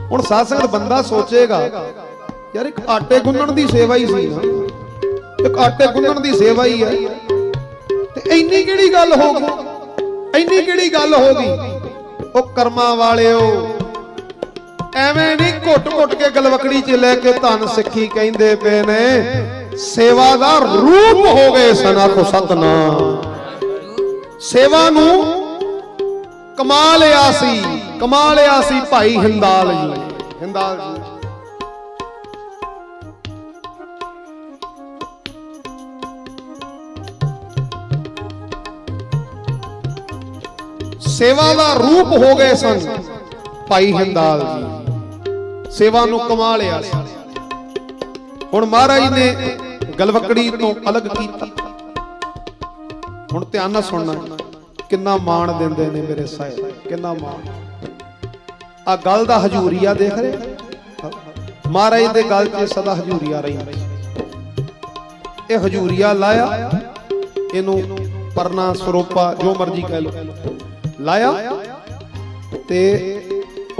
हुण साध संगत बंदा सोचेगा यार एक आटे गुन्नण दी सेवा ही सी ना, एक आटे गुन्नण दी सेवा ही है, ते इन्नी किहड़ी गल हो गई, इन्नी किहड़ी गल हो गई। ओ कर्मां वालिओ ਐਵੇਂ ਨਹੀਂ ਘੁੱਟ ਘੁੱਟ ਕੇ ਗਲਵਕੜੀ 'ਚ ਲੈ ਕੇ ਧਨ ਸਿੱਖੀ ਕਹਿੰਦੇ ਪਏ ਨੇ, ਸੇਵਾ ਦਾ ਰੂਪ ਹੋ ਗਏ ਸਨ। ਆਖੋ ਸਤਨਾਮ। ਸੇਵਾ ਨੂੰ ਕਮਾ ਲਿਆ ਸੀ ਭਾਈ ਹਿੰਦਾਲ ਜੀ। ਹਿੰਦਾਲ ਜੀ ਸੇਵਾ ਦਾ ਰੂਪ ਹੋ ਗਏ ਸਨ ਭਾਈ ਹਿੰਦਾਲ ਜੀ। सेवा नूं कमा लिया। हुण महाराज ने गलवकड़ी तो अलग कीता। हुण ध्यान नाल सुनना, किन्ना मान दिंदे ने मेरे साहिब, किन्ना मान। आ गल दा हजूरिया देख रहे, महाराज दे गल च सदा हजूरिया रही। ये हजूरिया लाया, इनू परना सरोपा जो मर्जी कह लो, लाया ते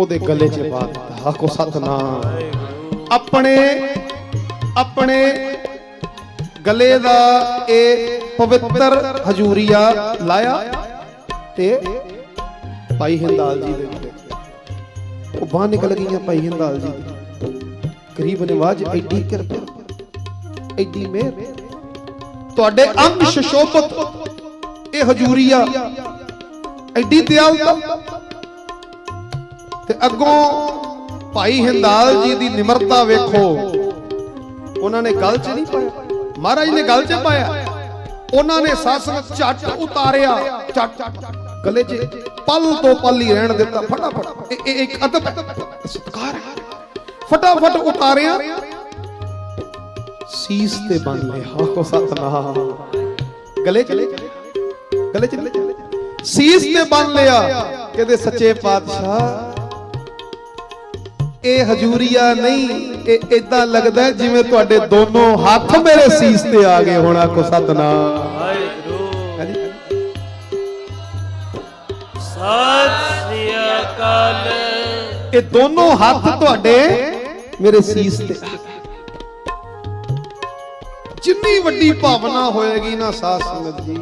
ओदे गले च पा दिता। आखो सतनाम। अपने अपने गले दा ए पवित्र हजूरिया लाया ते भाई हिंदाल जी दे बाह निकल गई। भाई हिंदाल जी गरीब निवाज एडी किरपा, एडी मेहर, तुहाडे अंग शोभत ए हजूरिया, एडी दयालता। ते अगों भाई हिंदाल जी दी निमरता वेखो, उन्होंने गल च नहीं पाया, महाराज ने गल च पाया। उन्होंने सस झट उतारिया, झट गले च पल तो पल ही रहन दिता। फटाफट एक अदब सत्कार है, फटाफट उतारिया, सीस ते बन लिया। आखो सतनाम। गले च ਸੀਸ ਤੇ ਬੰਨ ਲਿਆ। ਕਹਿੰਦੇ ਸੱਚੇ ਪਾਤਸ਼ਾਹ ਇਹ ਹਜੂਰੀਆ ਨਹੀਂ, ਇਹ ਇਦਾਂ ਲੱਗਦਾ ਜਿਵੇਂ ਤੁਹਾਡੇ ਦੋਨੋਂ ਹੱਥ ਮੇਰੇ ਸੀਸ ਤੇ ਆ ਗਏ ਹੋਣਾ। ਕੋ ਸਤਨਾਮ ਵਾਹਿਗੁਰੂ ਸਤਿ ਸ੍ਰੀ ਅਕਾਲ। ਇਹ ਦੋਨੋਂ ਹੱਥ ਤੁਹਾਡੇ ਮੇਰੇ ਸੀਸ ਤੇ। ਜਿੰਨੀ ਵੱਡੀ ਭਾਵਨਾ ਹੋਏਗੀ ਨਾ ਸਾਧ ਸੰਗਤ ਜੀ,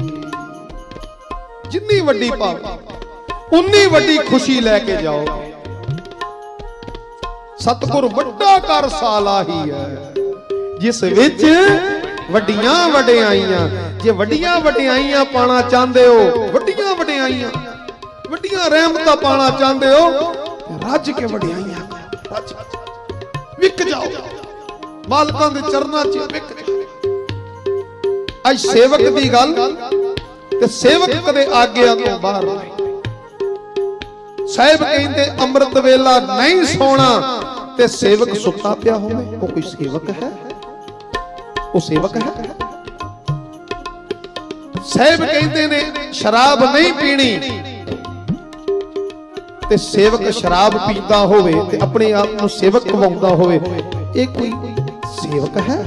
ਜਿੰਨੀ ਵੱਡੀ ਭਾਵਨਾ ਉਨੀ ਵੱਡੀ ਖੁਸ਼ੀ ਲੈ ਕੇ ਜਾਓਗੇ। ਸਤਿਗੁਰ ਵੱਡਾ ਕਰ ਸਾਲਾ ਹੀ ਹੈ ਜਿਸ ਵਿੱਚ ਵੱਡੀਆਂ ਵਡਿਆਈਆਂ। ਜੇ ਵੱਡੀਆਂ ਵਡਿਆਈਆਂ ਪਾਣਾ ਚਾਹੁੰਦੇ ਹੋ, ਵੱਡੀਆਂ ਵਡਿਆਈਆਂ, ਵੱਡੀਆਂ ਰਹਿਮਤਾਂ ਪਾਣਾ ਚਾਹੁੰਦੇ ਹੋ, ਰੱਜ ਕੇ ਵਡਿਆਈਆਂ ਰੱਜ ਵਿਕ ਜਾਓ ਮਾਲਕਾਂ ਦੇ ਚਰਨਾਂ 'ਚ, ਵਿਕ ਜਾਓ। ਅੱਜ ਸੇਵਕ ਦੀ ਗੱਲ ਤੇ ਸੇਵਕ ਕਦੇ ਆਗਿਆ ਤੋਂ ਬਾਹਰ ਨਹੀਂ। ਸਾਹਿਬ ਕਹਿੰਦੇ ਅੰਮ੍ਰਿਤ ਵੇਲਾ ਨਹੀਂ ਸੋਣਾ ਤੇ ਸੇਵਕ ਸੁੱਤਾ ਪਿਆ ਹੋਵੇ, ਉਹ ਕੋਈ ਸੇਵਕ ਹੈ? ਉਹ ਸੇਵਕ ਹੈ? ਸਾਹਿਬ ਕਹਿੰਦੇ ਨੇ ਸ਼ਰਾਬ ਨਹੀਂ ਪੀਣੀ ਤੇ ਸੇਵਕ ਸ਼ਰਾਬ ਪੀਂਦਾ ਹੋਵੇ ਤੇ ਆਪਣੇ ਆਪ ਨੂੰ ਸੇਵਕ ਕਹਾਉਂਦਾ ਹੋਵੇ, ਇਹ ਕੋਈ ਸੇਵਕ ਹੈ?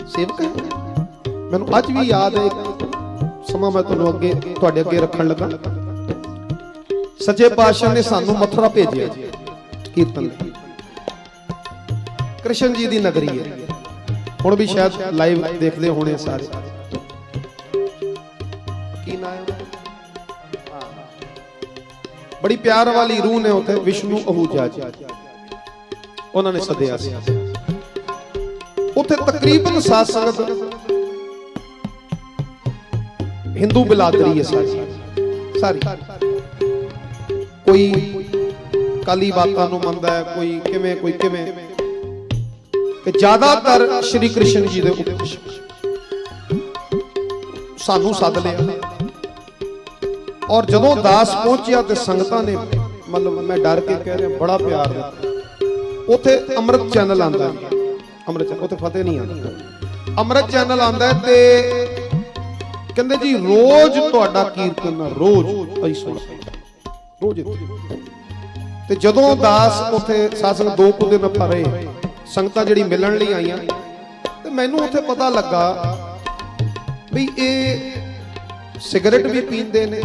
ਸੇਵਕ ਹੈ? ਮੈਨੂੰ ਅੱਜ ਵੀ ਯਾਦ ਹੈ, ਸਮਾਂ ਮੈਂ ਤੁਹਾਨੂੰ ਅੱਗੇ ਤੁਹਾਡੇ ਅੱਗੇ ਰੱਖਣ ਲੱਗਾ। ਸੱਚੇ ਪਾਤਸ਼ਾਹ ਨੇ ਸਾਨੂੰ ਮਥੁਰਾ ਭੇਜਿਆ ਕੀਰਤਨ ਲਈ। ਕ੍ਰਿਸ਼ਨ ਜੀ ਦੀ ਨਗਰੀ ਹੈ, ਹੁਣ ਵੀ ਸ਼ਾਇਦ ਲਾਈਵ ਦੇਖਦੇ ਹੋਣੇ ਸਾਰੇ। ਕੀ ਨਾਮ ਹੈ? ਬੜੀ ਪਿਆਰ ਵਾਲੀ ਰੂਹ ਨੇ ਉੱਥੇ, ਵਿਸ਼ਨੂੰ ਅਹੂਜਾ ਜੀ, ਉਹਨਾਂ ਨੇ ਸੱਦਿਆ ਸੀ। ਉੱਥੇ ਤਕਰੀਬਨ ਸਾਧ ਸੰਗਤ ਹਿੰਦੂ ਬਿਲਾਦਰੀ ਹੈ ਸਾਰੀ। ਕੋਈ ਕਾਲੀ ਬਾਤਾਂ ਨੂੰ ਮੰਨਦਾ ਹੈ, ਕੋਈ ਕਿਵੇਂ, ਕੋਈ ਕਿਵੇਂ, ਤੇ ਜ਼ਿਆਦਾਤਰ ਸ਼੍ਰੀ ਕ੍ਰਿਸ਼ਨ ਜੀ ਦੇ ਉਪਦੇਸ਼। ਸਾਨੂੰ ਸੱਦ ਲਿਆ ਔਰ ਜਦੋਂ ਦਾਸ ਪਹੁੰਚਿਆ ਤੇ ਸੰਗਤਾਂ ਨੇ, ਮਤਲਬ ਮੈਂ ਡਰ ਕੇ ਕਹਿ ਰਿਹਾ, ਬੜਾ ਪਿਆਰ ਦਿੱਤਾ। ਉੱਥੇ ਅੰਮ੍ਰਿਤ ਚੈਨਲ ਆਂਦਾ, ਅੰਮ੍ਰਿਤ ਉੱਥੇ ਫਤਿਹ ਨਹੀਂ ਆਂਦਾ, ਅੰਮ੍ਰਿਤ ਚੈਨਲ ਆਂਦਾ ਤੇ ਕਹਿੰਦੇ ਜੀ ਰੋਜ਼ ਤੁਹਾਡਾ ਕੀਰਤਨ, ਰੋਜ਼ ਅਸੀਂ ਸੁਣਦੇ ਰੋਜ਼। ਤੇ ਜਦੋਂ ਦਾਸ ਉੱਥੇ ਸਾਸੰਗ 2 ਕੁ ਦਿਨ ਪਰੇ ਸੰਗਤਾਂ ਜਿਹੜੀ ਮਿਲਣ ਲਈ ਆਈਆਂ ਤੇ ਮੈਨੂੰ ਉੱਥੇ ਪਤਾ ਲੱਗਾ ਵੀ ਇਹ ਸਿਗਰਟ ਵੀ ਪੀਂਦੇ ਨੇ,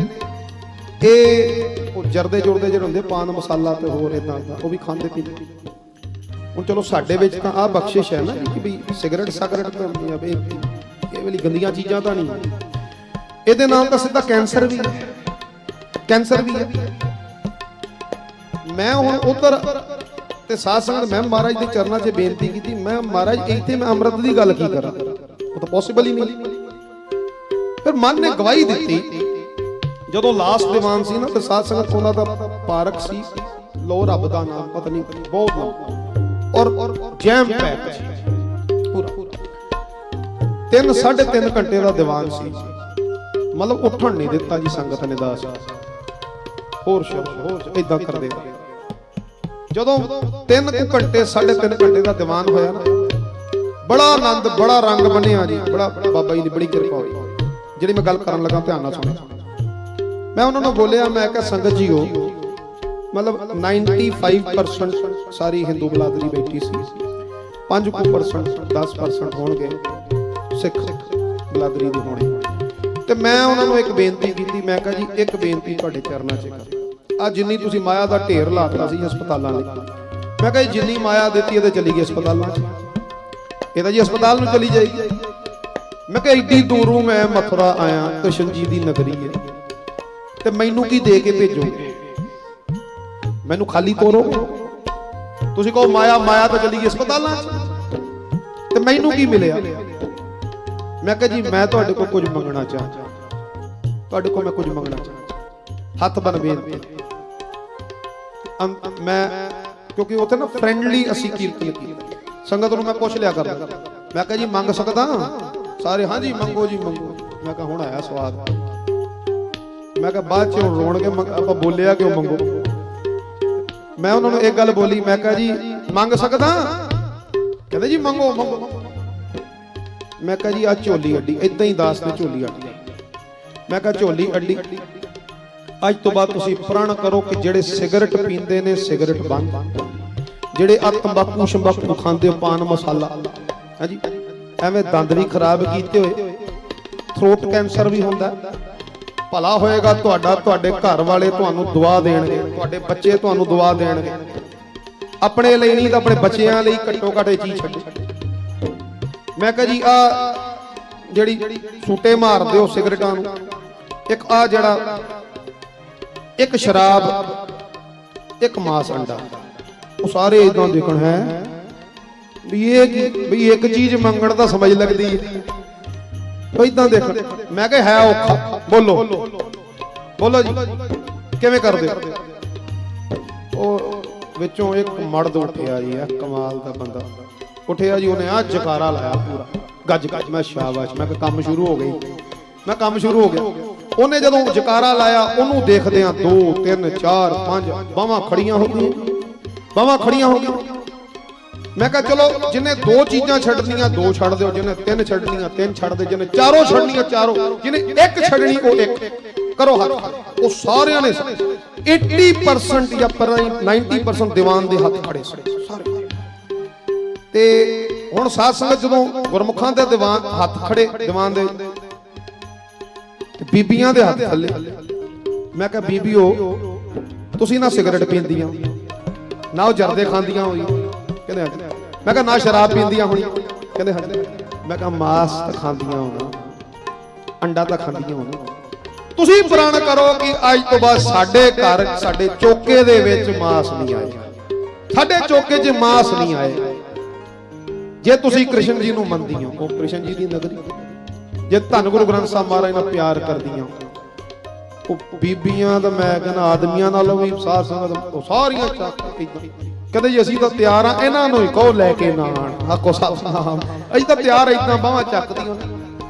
ਇਹ ਉਹ ਜਰਦੇ ਜੁਰਦੇ ਜਿਹੜੇ ਹੁੰਦੇ ਪਾਨ ਮਸਾਲਾ ਤੇ ਹੋਰ ਇਦਾਂ ਦਾ ਉਹ ਵੀ ਖਾਂਦੇ ਪੀਂਦੇ। ਹੁਣ ਚਲੋ ਸਾਡੇ ਵਿੱਚ ਤਾਂ ਆਹ ਬਖਸ਼ਿਸ਼ ਹੈ ਨਾ ਕਿ ਵੀ ਸਿਗਰਟ ਸਾਗਰਟ ਪੀਂਦੇ ਆ, ਇਹ ਵਾਲੀ ਗੰਦੀਆਂ ਚੀਜ਼ਾਂ ਤਾਂ ਨਹੀਂ। ਇਹਦੇ ਨਾਲ ਤਾਂ ਸਿੱਧਾ ਕੈਂਸਰ ਵੀ ਹੈ, ਕੈਂਸਰ ਵੀ ਹੈ। ਮੈਂ ਹੁਣ ਉਧਰ ਤੇ ਸਾਧ ਸੰਗਤ, ਮੈਂ ਮਹਾਰਾਜ ਦੇ ਚਰਨਾਂ 'ਚ ਬੇਨਤੀ ਕੀਤੀ, ਮੈਂ ਮਹਾਰਾਜ ਇੱਥੇ ਮੈਂ ਅੰਮ੍ਰਿਤ ਦੀ ਗੱਲ ਕੀ ਕਰਾਂ, ਉਹ ਤਾਂ ਪੋਸੀਬਲ ਹੀ ਨਹੀਂ। ਫਿਰ ਮਨ ਨੇ ਗਵਾਹੀ ਦਿੱਤੀ, ਜਦੋਂ ਲਾਸਟ ਦੀਵਾਨ ਸੀ ਨਾ ਤੇ ਸਾਧ ਸੰਗਤ ਉਹਨਾਂ ਦਾ ਪਾਰਕ ਸੀ, ਲੋ ਰੱਬ ਦਾ ਨਾਮ ਪਤਾ ਨਹੀਂ ਬਹੁਤ ਨਾਮ, ਔਰ ਜੈਮ ਪੈਕ ਪੂਰਾ 3-3.5 ਘੰਟੇ ਦਾ ਦੀਵਾਨ ਸੀ। ਮਤਲਬ ਉੱਠਣ ਨਹੀਂ ਦਿੱਤਾ ਜੀ ਸੰਗਤ ਨੇ ਦਾਸ, ਹੋਰ ਸ਼ਬਦ ਇਦਾਂ ਕਰਦੇ। ਜਦੋਂ 3 ਘੰਟੇ 3.5 ਘੰਟੇ ਦਾ ਦੀਵਾਨ ਹੋਇਆ ਨਾ, ਬੜਾ ਆਨੰਦ, ਬੜਾ ਰੰਗ ਬੰਨਿਆ ਜੀ, ਬੜਾ ਬਾਬਾ ਜੀ ਦੀ ਬੜੀ ਕਿਰਪਾ ਹੋਈ। ਜਿਹੜੀ ਮੈਂ ਗੱਲ ਕਰਨ ਲੱਗਾ ਧਿਆਨ ਨਾਲ ਸੁਣੋ। ਮੈਂ ਉਹਨਾਂ ਨੂੰ ਬੋਲਿਆ, ਮੈਂ ਕਿਹਾ ਸੰਗਤ ਜੀਓ, ਮਤਲਬ 95% ਸਾਰੀ ਹਿੰਦੂ ਬਲਾਦਰੀ ਬੈਠੀ ਸੀ, 5% 10% ਹੋਣਗੇ ਸਿੱਖ ਬਲਾਦਰੀ ਦੇ ਹੋਣੇ। ਤੇ ਮੈਂ ਉਹਨਾਂ ਨੂੰ ਇੱਕ ਬੇਨਤੀ ਕੀਤੀ, ਮੈਂ ਕਿਹਾ ਜੀ ਇੱਕ ਬੇਨਤੀ ਤੁਹਾਡੇ ਚਰਨਾਂ 'ਚ ਕਰ, ਆ ਜਿੰਨੀ ਤੁਸੀਂ ਮਾਇਆ ਦਾ ਢੇਰ ਲਾਤਾ ਸੀ ਹਸਪਤਾਲਾਂ ਲਈ, ਮੈਂ ਕਿਹਾ ਜਿੰਨੀ ਮਾਇਆ ਦਿੱਤੀ ਇਹਦੇ ਚਲੀ ਗਈ ਹਸਪਤਾਲਾਂ 'ਚ, ਇਹ ਤਾਂ ਜੀ ਹਸਪਤਾਲ ਨੂੰ ਚਲੀ ਜਾਏਗੀ। ਮੈਂ ਕਿਹਾ ਏਡੀ ਦੂਰੋਂ ਮੈਂ ਮਥੁਰਾ ਆਇਆ, ਕ੍ਰਿਸ਼ਨ ਜੀ ਦੀ ਨਗਰੀ ਹੈ, ਤੇ ਮੈਨੂੰ ਕੀ ਦੇ ਕੇ ਭੇਜੋਗੇ? ਮੈਨੂੰ ਖਾਲੀ ਤੋਰੋਗੇ? ਤੁਸੀਂ ਕਹੋ ਮਾਇਆ ਤਾਂ ਚਲੀ ਗਈ ਹਸਪਤਾਲਾਂ 'ਚ, ਤੇ ਮੈਨੂੰ ਕੀ ਮਿਲਿਆ? ਮੈਂ ਕਿਹਾ ਜੀ ਮੈਂ ਤੁਹਾਡੇ ਕੋਲ ਕੁਝ ਮੰਗਣਾ ਚਾਹੁੰਦਾ, ਤੁਹਾਡੇ ਕੋਲ ਮੈਂ ਕੁਝ ਮੰਗਣਾ ਚਾਹੁੰਦਾ, ਹੱਥ ਬੰਨ ਬੇਨਤੀ। ਮੈਂ ਕਿਉਂਕਿ ਉੱਥੇ ਨਾ ਫ੍ਰੈਂਡਲੀ ਅਸੀਂ ਕੀਰਤਨ ਕੀਤਾ, ਸੰਗਤ ਨੂੰ ਮੈਂ ਪੁੱਛ ਲਿਆ ਕਰਦਾ, ਮੈਂ ਕਿਹਾ ਜੀ ਮੰਗ ਸਕਦਾ? ਸਾਰੇ ਹਾਂਜੀ ਮੰਗੋ ਜੀ ਮੰਗੋ। ਮੈਂ ਕਿਹਾ ਹੁਣ ਆਇਆ ਸਵਾਦ। ਮੈਂ ਕਿਹਾ ਬਾਅਦ ਚ ਰੋਣਗੇ, ਆਪਾਂ ਬੋਲਿਆ ਕਿਉਂ ਮੰਗੋ। ਮੈਂ ਉਹਨਾਂ ਨੂੰ ਇੱਕ ਗੱਲ ਬੋਲੀ, ਮੈਂ ਕਿਹਾ ਜੀ ਮੰਗ ਸਕਦਾ? ਕਹਿੰਦੇ ਜੀ ਮੰਗੋ ਮੰਗੋ। ਮੈਂ ਕਿਹਾ ਜੀ ਆ ਝੋਲੀ ਅੱਡੀ, ਏਦਾਂ ਹੀ ਦਾਸ ਨੇ ਝੋਲੀ ਅੱਡੀ। ਮੈਂ ਕਿਹਾ ਝੋਲੀ ਅੱਡੀ, ਅੱਜ ਤੋਂ ਬਾਅਦ ਤੁਸੀਂ ਪ੍ਰਣ ਕਰੋ ਕਿ ਜਿਹੜੇ ਸਿਗਰਟ ਪੀਂਦੇ ਨੇ ਸਿਗਰਟ ਬੰਦ, ਜਿਹੜੇ ਆ ਤੰਬਾਕੂ ਸ਼ੰਬਾਕੂ ਖਾਂਦੇ ਹੋ ਪਾਨ ਮਸਾਲਾ ਹਾਂਜੀ ਐਵੇਂ ਦੰਦ ਵੀ ਖਰਾਬ ਕੀਤੇ ਹੋਏ, ਥਰੋਟ ਕੈਂਸਰ ਵੀ ਹੁੰਦਾ। ਭਲਾ ਹੋਏਗਾ ਤੁਹਾਡਾ, ਤੁਹਾਡੇ ਘਰ ਵਾਲੇ ਤੁਹਾਨੂੰ ਦੁਆ ਦੇਣਗੇ, ਤੁਹਾਡੇ ਬੱਚੇ ਤੁਹਾਨੂੰ ਦੁਆ ਦੇਣਗੇ। ਆਪਣੇ ਲਈ ਨਹੀਂ ਤਾਂ ਆਪਣੇ ਬੱਚਿਆਂ ਲਈ ਘੱਟੋ ਘੱਟ ਇਹ ਚੀਜ਼ ਛੱਡੋ। ਮੈਂ ਕਹਾਂ ਜੀ ਆ ਜਿਹੜੀ ਸੂਟੇ ਮਾਰਦੇ ਹੋ ਸਿਗਰਟਾਂ ਨੂੰ, ਇੱਕ ਆ ਜਿਹੜਾ ਇੱਕ ਸ਼ਰਾਬ ਇੱਕ ਮਾਸ ਅੰਡਾ, ਉਹ ਸਾਰੇ ਇਦਾਂ ਦੇਖਣ ਹੈ ਵੀ ਇਹ ਕੀ, ਵੀ ਇੱਕ ਚੀਜ਼ ਮੰਗਣ ਦਾ ਸਮਝ ਲੱਗਦੀ ਹੈ ਇਦਾਂ ਦੇਖਣ। ਮੈਂ ਕਿਹਾ ਹੈ ਔਖਾ, ਬੋਲੋ ਬੋਲੋ ਜੀ ਕਿਵੇਂ ਕਰਦੇ ਉਹ ਵਿੱਚੋਂ ਇੱਕ ਮਰਦ ਉੱਠਿਆ ਜੀ, ਆ ਕਮਾਲ ਦਾ ਬੰਦਾ ਉੱਠਿਆ ਜੀ, ਉਹਨੇ ਆ ਜਕਾਰਾ ਲਾਇਆ ਪੂਰਾ ਗੱਜ ਗੱਜ। ਮੈਂ ਸ਼ਾਬਾਸ਼, ਮੈਂ ਕਿਹਾ ਕੰਮ ਸ਼ੁਰੂ ਹੋ ਗਈ, ਮੈਂ ਕੰਮ ਸ਼ੁਰੂ ਹੋ ਗਿਆ। ਉਹਨੇ ਜਦੋਂ ਜਕਾਰਾ ਲਾਇਆ ਉਹਨੂੰ ਦੇਖਦੇ ਆ 2 3 4 5 ਬਾਹਾਂ ਖੜੀਆਂ ਹੋ ਗਈਆਂ, ਬਾਹਾਂ ਖੜੀਆਂ ਹੋ ਗਈਆਂ। ਮੈਂ ਕਿਹਾ ਚਲੋ ਜਿਹਨੇ 2 ਚੀਜ਼ਾਂ ਛੱਡਣੀਆਂ 2 ਛੱਡ ਦਿਓ, ਜਿਹਨੇ 3 ਛੱਡਣੀਆਂ 3 ਛੱਡ ਦੇ, ਜਿਹਨੇ 4 ਛੱਡਣੀਆਂ 4, ਜਿਹਨੇ 1 ਛੱਡਣੀ ਉਹ 1 ਕਰੋ ਹੱਥ। ਉਹ ਸਾਰਿਆਂ ਨੇ 80% ਜਾਂ 90% ਦੀਵਾਨ ਦੇ ਹੱਥ ਖੜੇ ਸਾਰੇ। ਤੇ ਹੁਣ ਸਾਧ ਸੰਗਤ ਜਦੋਂ ਗੁਰਮੁਖਾਂ ਦੇ ਦੀਵਾਨ ਹੱਥ ਖੜੇ ਦੀਵਾਨ ਦੇ, ਬੀਬੀਆਂ ਦੇ ਹੱਥ ਥੱਲੇ। ਮੈਂ ਕਿਹਾ ਬੀਬੀਓ ਤੁਸੀਂ ਨਾ ਸਿਗਰਟ ਪੀਂਦੀਆਂ, ਨਾ ਉਹ ਜਰਦੇ ਖਾਂਦੀਆਂ ਹੋਈ, ਕਹਿੰਦੇ ਹਾਂਜੀ। ਮੈਂ ਕਿਹਾ ਨਾ ਸ਼ਰਾਬ ਪੀਂਦੀਆਂ ਹੋਣੀ, ਕਹਿੰਦੇ ਹਾਂਜੀ। ਮੈਂ ਕਿਹਾ ਮਾਸ ਤਾਂ ਖਾਂਦੀਆਂ ਹੋਣਾ, ਅੰਡਾ ਤਾਂ ਖਾਂਦੀਆਂ ਹੋਣਾ। ਤੁਸੀਂ ਪ੍ਰਣ ਕਰੋ ਕਿ ਅੱਜ ਤੋਂ ਬਾਅਦ ਸਾਡੇ ਘਰ ਸਾਡੇ ਚੋਕੇ ਦੇ ਵਿੱਚ ਮਾਸ ਨਹੀਂ ਆਏ, ਸਾਡੇ ਚੋਕੇ 'ਚ ਮਾਸ ਨਹੀਂ ਆਏ। ਜੇ ਤੁਸੀਂ ਕ੍ਰਿਸ਼ਨ ਜੀ ਨੂੰ ਮੰਨਦੀ ਹੋ, ਉਹ ਕ੍ਰਿਸ਼ਨ ਜੀ ਦੀ ਨਗਰੀ, ਜੇ ਧੰਨ ਗੁਰੂ ਗ੍ਰੰਥ ਸਾਹਿਬ ਮਹਾਰਾਜ ਨਾਲ ਪਿਆਰ ਕਰਦੀਆਂ, ਉਹ ਬੀਬੀਆਂ ਤਾਂ ਮੈਂ ਕਹਿੰਦਾ ਆਦਮੀਆਂ ਨਾਲੋਂ ਵੀ ਸਾਧ ਸੰਗਤ ਉਹ ਸਾਰੀਆਂ ਚੱਕ ਕੇ ਕਹਿੰਦੇ ਜੀ ਅਸੀਂ ਤਾਂ ਤਿਆਰ ਆ, ਇਹਨਾਂ ਨੂੰ ਹੀ ਕਹੋ ਲੈ ਕੇ ਨਾ ਆਣ, ਆਖੋ ਸਤਿਨਾਮ, ਅਸੀਂ ਤਾਂ ਤਿਆਰ ਇਦਾਂ ਬਾਹਾਂ ਚੱਕਦੀਆਂ।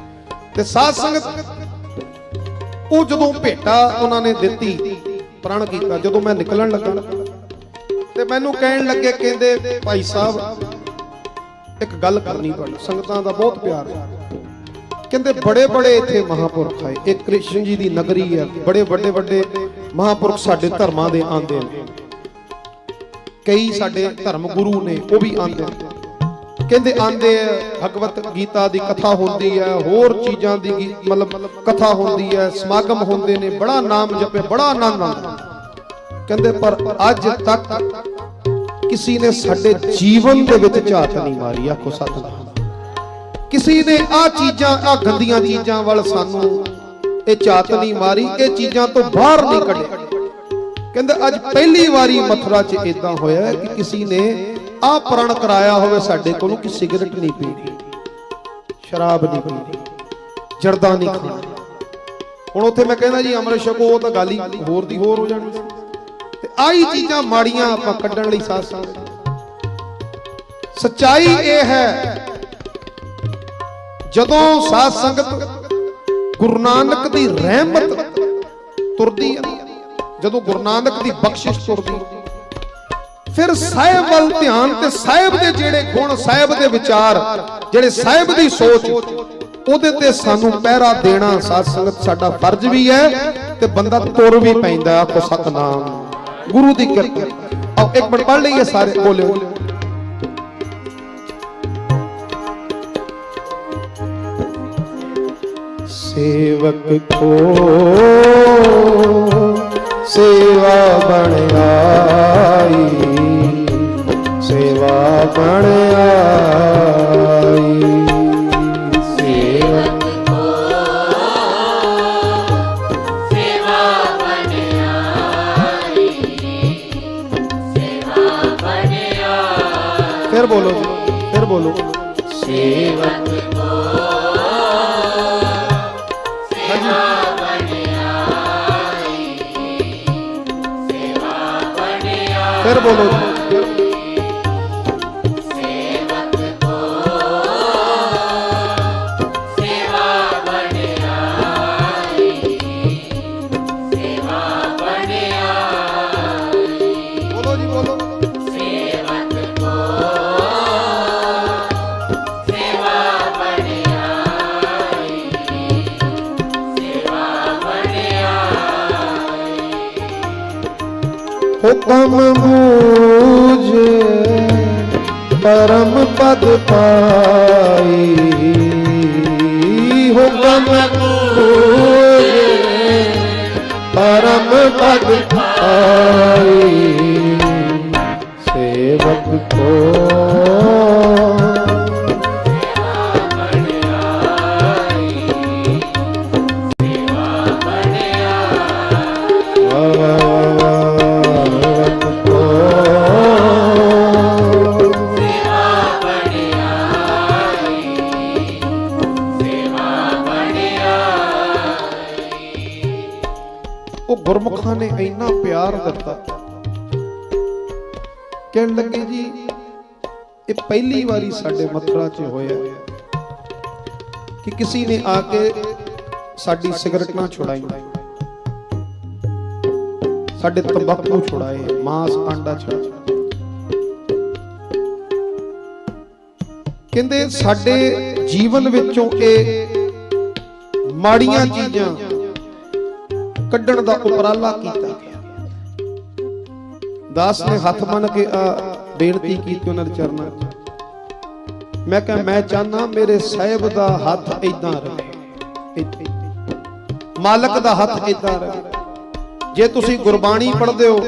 ਤੇ ਸਾਧ ਸੰਗਤ ਉਹ ਜਦੋਂ ਭੇਟਾ ਉਹਨਾਂ ਨੇ ਦਿੱਤੀ, ਪ੍ਰਣ ਕੀਤਾ, ਜਦੋਂ ਮੈਂ ਨਿਕਲਣ ਲੱਗਾ ਤੇ ਮੈਨੂੰ ਕਹਿਣ ਲੱਗੇ, ਕਹਿੰਦੇ ਭਾਈ ਸਾਹਿਬ ਇੱਕ ਗੱਲ ਕਰਨੀ ਤੁਹਾਡੀ, ਸੰਗਤਾਂ ਦਾ ਬਹੁਤ ਪਿਆਰ ਹੈ। ਕਹਿੰਦੇ ਬੜੇ ਬੜੇ ਇੱਥੇ ਮਹਾਪੁਰਖ ਆਏ, ਇਹ ਕ੍ਰਿਸ਼ਨ ਜੀ ਦੀ ਨਗਰੀ ਹੈ, ਬੜੇ ਵੱਡੇ ਵੱਡੇ ਮਹਾਪੁਰਖ ਸਾਡੇ ਧਰਮਾਂ ਦੇ ਆਂਦੇ ਨੇ, ਕਈ ਸਾਡੇ ਧਰਮ ਗੁਰੂ ਨੇ ਉਹ ਵੀ ਆਂਦੇ ਨੇ। ਕਹਿੰਦੇ ਆਂਦੇ ਆ, ਭਗਵਤ ਗੀਤਾ ਦੀ ਕਥਾ ਹੁੰਦੀ ਹੈ, ਹੋਰ ਚੀਜ਼ਾਂ ਦੀ ਮਤਲਬ ਕਥਾ ਹੁੰਦੀ ਹੈ, ਸਮਾਗਮ ਹੁੰਦੇ ਨੇ, ਬੜਾ ਨਾਮ ਜਪੇ, ਬੜਾ ਆਨੰਦ ਆਉਂਦਾ। ਕਹਿੰਦੇ ਪਰ ਅੱਜ ਤੱਕ ਕਿਸੇ ਨੇ ਸਾਡੇ ਜੀਵਨ ਦੇ ਵਿੱਚ ਝਾਤ ਨਹੀਂ ਮਾਰੀ, ਆਖੋ ਸਤਿਨਾਮ। ਕਿਸੇ ਨੇ ਆ ਚੀਜ਼ਾਂ, ਆ ਗੰਦੀਆਂ ਚੀਜ਼ਾਂ ਵੱਲ ਸਾਨੂੰ ਇਹ ਝਾਤ ਨਹੀਂ ਮਾਰੀ, ਇਹ ਚੀਜ਼ਾਂ ਤੋਂ ਬਾਹਰ ਨਹੀਂ ਕੱਢਿਆ। ਕਹਿੰਦੇ ਅੱਜ ਪਹਿਲੀ ਵਾਰੀ ਮਥੁਰਾ 'ਚ ਇਦਾਂ ਹੋਇਆ ਕਿ ਕਿਸੇ ਨੇ ਆ ਪ੍ਰਣ ਕਰਾਇਆ ਹੋਵੇ ਸਾਡੇ ਕੋਲੋਂ ਕਿ ਸਿਗਰਟ ਨਹੀਂ ਪੀਣੀ, ਸ਼ਰਾਬ ਨਹੀਂ ਪੀਣੀ, ਜਰਦਾ ਨਹੀਂ ਖਾਣਾ। ਹੁਣ ਉੱਥੇ ਮੈਂ ਕਹਿੰਦਾ ਜੀ ਅੰਮ੍ਰਿਤ ਛਕੋ, ਉਹ ਤਾਂ ਗੱਲ ਹੀ ਹੋਰ ਦੀ ਹੋਰ ਹੋ ਜਾਣੀ ਸੀ। ਤੇ ਆਹੀ ਚੀਜ਼ਾਂ ਮਾੜੀਆਂ ਆਪਾਂ ਕੱਢਣ ਲਈ ਸਾਧ ਸੰਗਤ, ਸੱਚਾਈ ਇਹ ਹੈ ਜਦੋਂ ਸਾਧ ਸੰਗਤ ਗੁਰੂ ਨਾਨਕ ਦੀ ਰਹਿਮਤ ਤੁਰਦੀ ਹੈ, ਜਦੋਂ ਗੁਰੂ ਨਾਨਕ ਦੀ ਬਖਸ਼ਿਸ਼ ਤੁਰਦੀ, ਫਿਰ ਸਾਹਿਬ ਵੱਲ ਧਿਆਨ ਤੇ ਸਾਹਿਬ ਦੇ ਜਿਹੜੇ ਗੁਣ, ਸਾਹਿਬ ਦੇ ਵਿਚਾਰ, ਜਿਹੜੇ ਸਾਹਿਬ ਦੀ ਸੋਚ, ਉਹਦੇ ਤੇ ਸਾਨੂੰ ਪਹਿਰਾ ਦੇਣਾ ਸਾਧ ਸੰਗਤ ਸਾਡਾ ਫਰਜ਼ ਵੀ ਹੈ ਤੇ ਬੰਦਾ ਤੁਰ ਵੀ ਪੈਂਦਾ। ਆਖੋ ਸਤਨਾਮ, ਗੁਰੂ ਦੀ ਕਿਰਪਾ। ਆਓ ਇੱਕ ਮਿੰਟ ਪੜ੍ਹ ਲਈਏ ਸਾਰੇ, ਬੋਲਿਓ। ਸੇਵਕ ਕੋ ਸੇਵਾ ਬਣ ਆਈ, ਸੇਵਾ ਬਣ ਆਈ, ਸੇਵਕ ਕੋ ਸੇਵਾ ਬਣ ਆਈ, ਸੇਵਾ ਬਣ ਆਈ। ਫਿਰ ਬੋਲੋ ਜੀ, ਫਿਰ ਬੋਲੋ। ਸੇਵਕ ਕੋ ਸੇਵਾ ਬਣ ਆਈ, ਸੇਵਾ ਬਣ ਆਈ। ਫਿਰ ਬੋਲੋ ਜੀ। ਸੇਵਕ ਕੋ ਸੇਵਾ ਬਣ ਆਈ, ਸੇਵਾ ਬਣ ਆਈ। ਬੋਲੋ ਜੀ, ਬੋਲੋ। ਸੇਵਕ ਕੋ ਸੇਵਾ ਬਣ ਆਈ, ਸੇਵਾ ਬਣ ਆਈ। हुक्म बूझे परम पद पाई, हुक्म बूझे परम पद पाई, सेवक को ਗੁਰਮੁਖਾਂ ਨੇ ਇੰਨਾ ਪਿਆਰ ਦਿੱਤਾ, ਕਹਿਣ ਲੱਗੇ ਜੀ ਇਹ ਪਹਿਲੀ ਵਾਰੀ ਸਾਡੇ ਮਥੁਰਾ 'ਚ ਹੋਇਆ ਕਿ ਕਿਸੇ ਨੇ ਆ ਕੇ ਸਾਡੀ ਸਿਗਰਟ ਨਾ ਛੁਡਾਈ, ਸਾਡੇ ਤੰਬਾਕੂ ਛੁਡਾਏ, ਮਾਂਸ ਆਂਡਾ ਛੁਡਾਏ। ਕਹਿੰਦੇ ਸਾਡੇ ਜੀਵਨ ਵਿੱਚੋਂ ਇਹ ਮਾੜੀਆਂ ਚੀਜ਼ਾਂ ਕੱਢਣ ਦਾ ਉਪਰਾਲਾ ਕੀਤਾ ਗਿਆ। ਦਾਸ ਨੇ ਹੱਥ ਬੰਨ ਕੇ ਆ ਬੇਨਤੀ ਕੀਤੀ ਉਹਨਾਂ ਦੇ ਚਰਨਾਂ 'ਚ। ਮੈਂ ਕਿਹਾ ਮੈਂ ਚਾਹਨਾ ਮੇਰੇ ਸਾਹਿਬ ਦਾ ਹੱਥ ਏਦਾਂ ਰਹੇ, ਮਾਲਕ ਦਾ ਹੱਥ ਏਦਾਂ ਰਹੇ। ਜੇ ਤੁਸੀਂ ਗੁਰਬਾਣੀ ਪੜ੍ਹਦੇ ਹੋ,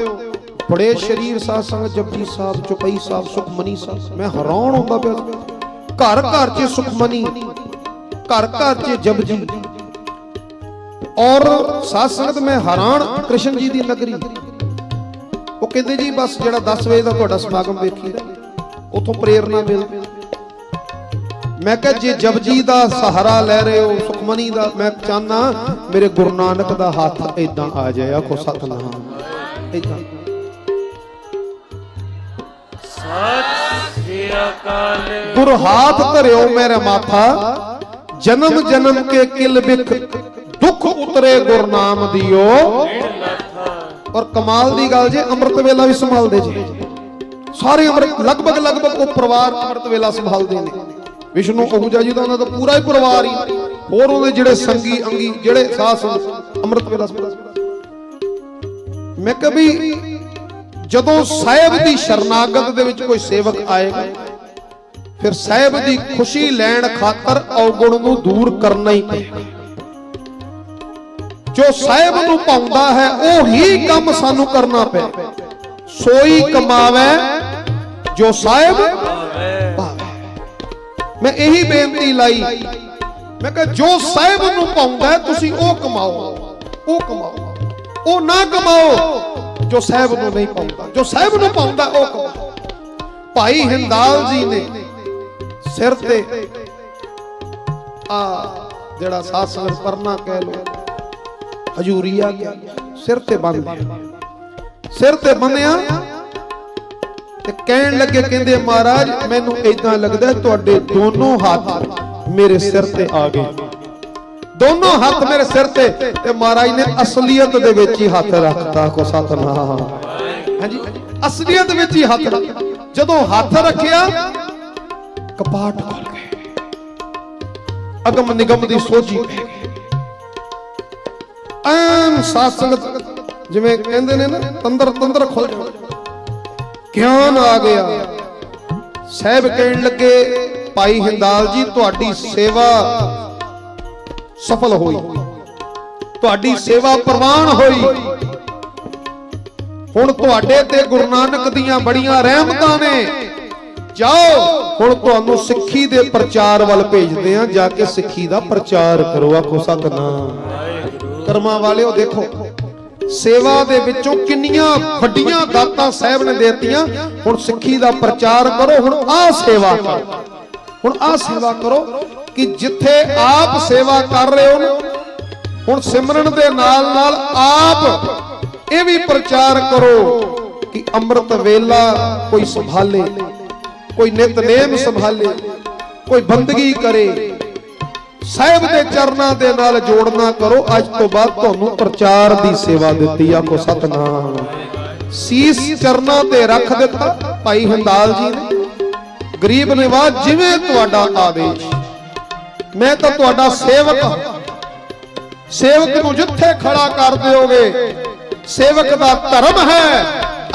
ਬੜੇ ਸ਼ਰੀਰ ਸਾਧ ਸੰਗਤ ਜਪਜੀ ਸਾਹਿਬ, ਚੁਪਈ ਸਾਹਿਬ, ਸੁਖਮਨੀ ਸਾਹਿਬ, ਮੈਂ ਹੈਰਾਨ ਹੁੰਦਾ ਪਿਆ। ਘਰ ਘਰ 'ਚ ਸੁਖਮਨੀ, ਘਰ ਘਰ 'ਚ ਜਪਜੀ, ਔਰ ਸਾਧ ਸੰਗਤ ਮੈਂ ਹੈਰਾਨ ਕ੍ਰਿਸ਼ਨ ਜੀ ਦੀ ਨਗਰੀ। ਉਹ ਕਹਿੰਦੇ ਜੀ ਬਸ ਜਿਹੜਾ 10 ਵਜੇ ਦਾ ਤੁਹਾਡਾ ਸਮਾਗਮ ਵੇਖੀ ਉਥੋਂ ਪ੍ਰੇਰਨਾ ਮਿਲਦੀ। ਮੈਂ ਕਿਹਾ ਜੇ ਜਪਜੀ ਦਾ ਸਹਾਰਾ ਲੈ ਰਹੇ ਹੋ, ਸੁਖਮਨੀ ਦਾ, ਮੈਂ ਚਾਹਨਾ ਮੇਰੇ ਗੁਰੂ ਨਾਨਕ ਦਾ ਹੱਥ ਏਦਾਂ ਆ ਜਾਏ। ਆਖੋ ਸਤਿਨਾਮ। ਏਦਾਂ ਸਤਿ ਸ੍ਰੀ ਅਕਾਲ। ਗੁਰ ਹਾਥ ਧਰਿਓ ਮੇਰੇ ਮਾਥਾ, ਜਨਮ ਜਨਮ ਕੇ ਕਿਲ ਬਿਖ, ਦੁੱਖ ਉਤਰੇ ਗੁਰਨਾਮ ਦਿਓ। ਔਰ ਕਮਾਲ ਦੀ ਗੱਲ ਜੇ ਅੰਮ੍ਰਿਤ ਵੇਲਾ ਵੀ ਸੰਭਾਲਦੇ ਜੀ, ਸਾਰੇ ਅੰਮ੍ਰਿਤ ਲਗਭਗ ਉਹ ਪਰਿਵਾਰ ਅੰਮ੍ਰਿਤ ਵੇਲਾ ਸੰਭਾਲਦੇ ਨੇ। ਵਿਸ਼ਨੂੰ ਅਹੂਜਾ ਜੀ ਦਾ ਉਹਨਾਂ ਦਾ ਪੂਰਾ ਹੀ ਪਰਿਵਾਰ ਹੀ, ਹੋਰ ਉਹਦੇ ਜਿਹੜੇ ਸੰਗੀ ਅੰਗੀ ਜਿਹੜੇ ਸਾਧ ਸੰਗਤ ਅੰਮ੍ਰਿਤ ਵੇਲਾ ਸੰਭਾਲਦੇ। ਮੈਂ ਕਿਹਾ ਵੀ ਜਦੋਂ ਸਾਹਿਬ ਦੀ ਸ਼ਰਨਾਗਤ ਦੇ ਵਿੱਚ ਕੋਈ ਸੇਵਕ ਆਏਗਾ, ਫਿਰ ਸਾਹਿਬ ਦੀ ਖੁਸ਼ੀ ਲੈਣ ਖਾਤਰ ਔਗੁਣ ਨੂੰ ਦੂਰ ਕਰਨਾ ਹੀ ਪਏਗਾ। ਜੋ ਸਾਹਿਬ ਨੂੰ ਪਾਉਂਦਾ ਹੈ ਉਹੀ ਕੰਮ ਸਾਨੂੰ ਕਰਨਾ ਪਏ। ਸੋਈ ਕਮਾਵੇ ਜੋ ਸਾਹਿਬ ਪਾਵੇ। ਮੈਂ ਇਹੀ ਬੇਨਤੀ ਲਾਈ, ਮੈਂ ਕਿਹਾ ਜੋ ਸਾਹਿਬ ਨੂੰ ਪਾਉਂਦਾ ਹੈ ਤੁਸੀਂ ਉਹ ਕਮਾਓ, ਉਹ ਕਮਾਓ, ਉਹ ਨਾ ਕਮਾਓ ਜੋ ਸਾਹਿਬ ਨੂੰ ਨਹੀਂ ਪਾਉਂਦਾ। ਜੋ ਸਾਹਿਬ ਨੂੰ ਪਾਉਂਦਾ ਉਹ ਕਮਾਓ। ਭਾਈ ਹਿੰਦਾਲ ਜੀ ਨੇ ਸਿਰ ਤੇ ਆ ਜਿਹੜਾ ਸਾਧ ਸੰਗਤ ਪਰਨਾ ਕਹਿ ਲੋ, ਹਜੂਰੀਆ ਸਿਰ ਤੇ ਬੰਨ੍ਹ ਲਿਆ, ਸਿਰ ਤੇ ਬੰਨਿਆ ਤੇ ਕਹਿਣ ਲੱਗੇ, ਕਹਿੰਦੇ ਮਹਾਰਾਜ ਮੈਨੂੰ ਏਦਾਂ ਲੱਗਦਾ ਤੁਹਾਡੇ ਦੋਨੋਂ ਹੱਥ ਮੇਰੇ ਸਿਰ ਤੇ ਆ ਗਏ, ਦੋਨੋਂ ਹੱਥ ਮੇਰੇ ਸਿਰ ਤੇ। ਤੇ ਮਹਾਰਾਜ ਨੇ ਅਸਲੀਅਤ ਦੇ ਵਿੱਚ ਹੀ ਹੱਥ ਰੱਖਤਾ। ਕੋ ਸਤਨਾਮ। ਹਾਂਜੀ, ਅਸਲੀਅਤ ਵਿੱਚ ਹੀ ਹੱਥ ਰੱਖਿਆ। ਜਦੋਂ ਹੱਥ ਰੱਖਿਆ ਕਪਾਟ ਖੁੱਲ ਗਏ, ਅਗਮ ਨਿਗਮ ਦੀ ਸੋਝੀ ਪੈ ਗਈ। ਐਨ ਸਾਧ ਸੰਗਤ ਜਿਵੇਂ ਕਹਿੰਦੇ ਨੇ ਨਾ, ਤੰਦਰ ਖੁੱਲ ਜਾ, ਗਿਆਨ ਆ ਗਿਆ। ਸਾਹਿਬ ਕਹਿਣ ਲੱਗੇ ਭਾਈ ਹਿੰਦਾਲ ਜੀ ਤੁਹਾਡੀ ਸੇਵਾ ਸਫਲ ਹੋਈ, ਤੁਹਾਡੀ ਸੇਵਾ ਪ੍ਰਵਾਨ ਹੋਈ। ਹੁਣ ਤੁਹਾਡੇ ਤੇ ਗੁਰੂ ਨਾਨਕ ਦੀਆਂ ਬੜੀਆਂ ਰਹਿਮਤਾਂ ਨੇ। ਜਾਓ ਹੁਣ ਤੁਹਾਨੂੰ ਸਿੱਖੀ ਦੇ ਪ੍ਰਚਾਰ ਵੱਲ ਭੇਜਦੇ ਆ, ਜਾ ਕੇ ਸਿੱਖੀ ਦਾ ਪ੍ਰਚਾਰ ਕਰੋ। ਆਖੋ ਸਤਨਾਮ। ਕਰਮਾਂ ਵਾਲਿਓ ਦੇਖੋ ਸੇਵਾ ਦੇ ਵਿੱਚੋਂ ਕਿੰਨੀਆਂ ਵੱਡੀਆਂ ਦਾਤਾਂ ਸਾਹਿਬ ਨੇ ਦੇਤੀਆਂ। ਹੁਣ ਸਿੱਖੀ ਦਾ ਪ੍ਰਚਾਰ ਕਰੋ। ਹੁਣ ਆਹ ਸੇਵਾ ਕਰੋ, ਹੁਣ ਆਹ ਸੇਵਾ ਕਰੋ ਕਿ ਜਿੱਥੇ ਆਪ ਸੇਵਾ ਕਰ ਰਹੇ ਹੋ ਨਾ, ਹੁਣ ਸਿਮਰਨ ਦੇ ਨਾਲ ਨਾਲ ਆਪ ਇਹ ਵੀ ਪ੍ਰਚਾਰ ਕਰੋ ਕਿ ਅੰਮ੍ਰਿਤ ਵੇਲਾ ਕੋਈ ਸੰਭਾਲੇ, ਕੋਈ ਨਿਤਨੇਮ ਸੰਭਾਲੇ, ਕੋਈ ਬੰਦਗੀ ਕਰੇ, ਸਾਹਿਬ ਦੇ ਚਰਨਾਂ ਦੇ ਨਾਲ ਜੋੜਨਾ ਕਰੋ। ਅੱਜ ਤੋਂ ਬਾਅਦ ਤੁਹਾਨੂੰ ਪ੍ਰਚਾਰ ਦੀ ਸੇਵਾ ਦਿੱਤੀ। ਆਖੋ ਸਤਨਾਮ। ਸੀਸ ਚਰਨਾਂ ਤੇ ਰੱਖ ਦਿੱਤਾ ਭਾਈ ਹਿੰਦਾਲ ਜੀ ਨੇ। ਗਰੀਬ ਨਿਵਾਜ ਜਿਵੇਂ ਤੁਹਾਡਾ ਆਦੇਸ਼, ਮੈਂ ਤਾਂ ਤੁਹਾਡਾ ਸੇਵਕ ਹਾਂ। ਸੇਵਕ ਨੂੰ ਜਿੱਥੇ ਖੜਾ ਕਰ ਦਿਓਗੇ, ਸੇਵਕ ਦਾ ਧਰਮ ਹੈ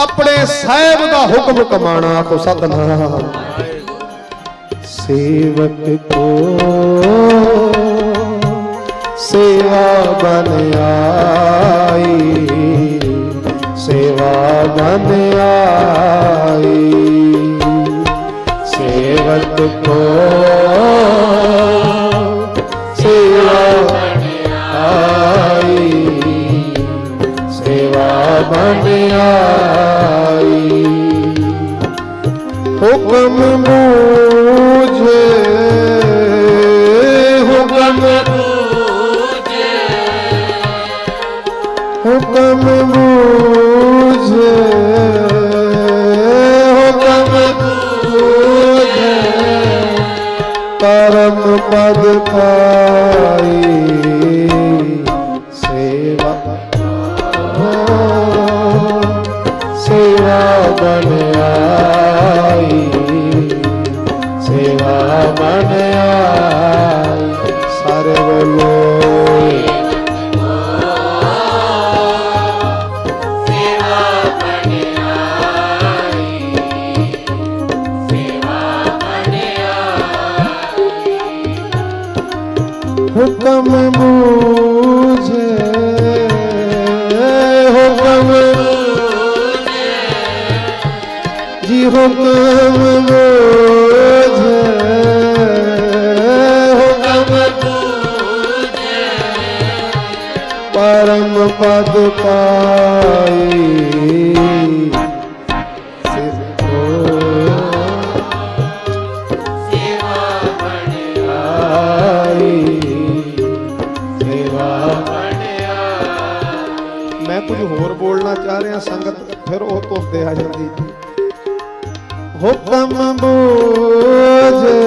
अपने साहिब दा हुक्म कमाना। आखो सतनाम। सेवक को सेवा बन आई, सेवा बन आई। सेवक को सेवा बन आई, सेवा बन आई। हुक्म बूझे, हुक्म बूझे, हुक्म बूझे, हुक्म बूझे, परम पद पाई। सेवा सेवा बन आई, सेवा बन आई। सारे बोलो सेवा बन आई, सेवा बन आई। हुक्म बूझे, हुक्म जी, हुक्म बूझे, हुक्म बूझे, परम पद पाई। सेवा बन आई, सेवा। बन आई। मैं कुछ होर बोलना चाह रहा, संगत फिर वो धुंदे आ जाती। हुक्म बूझे,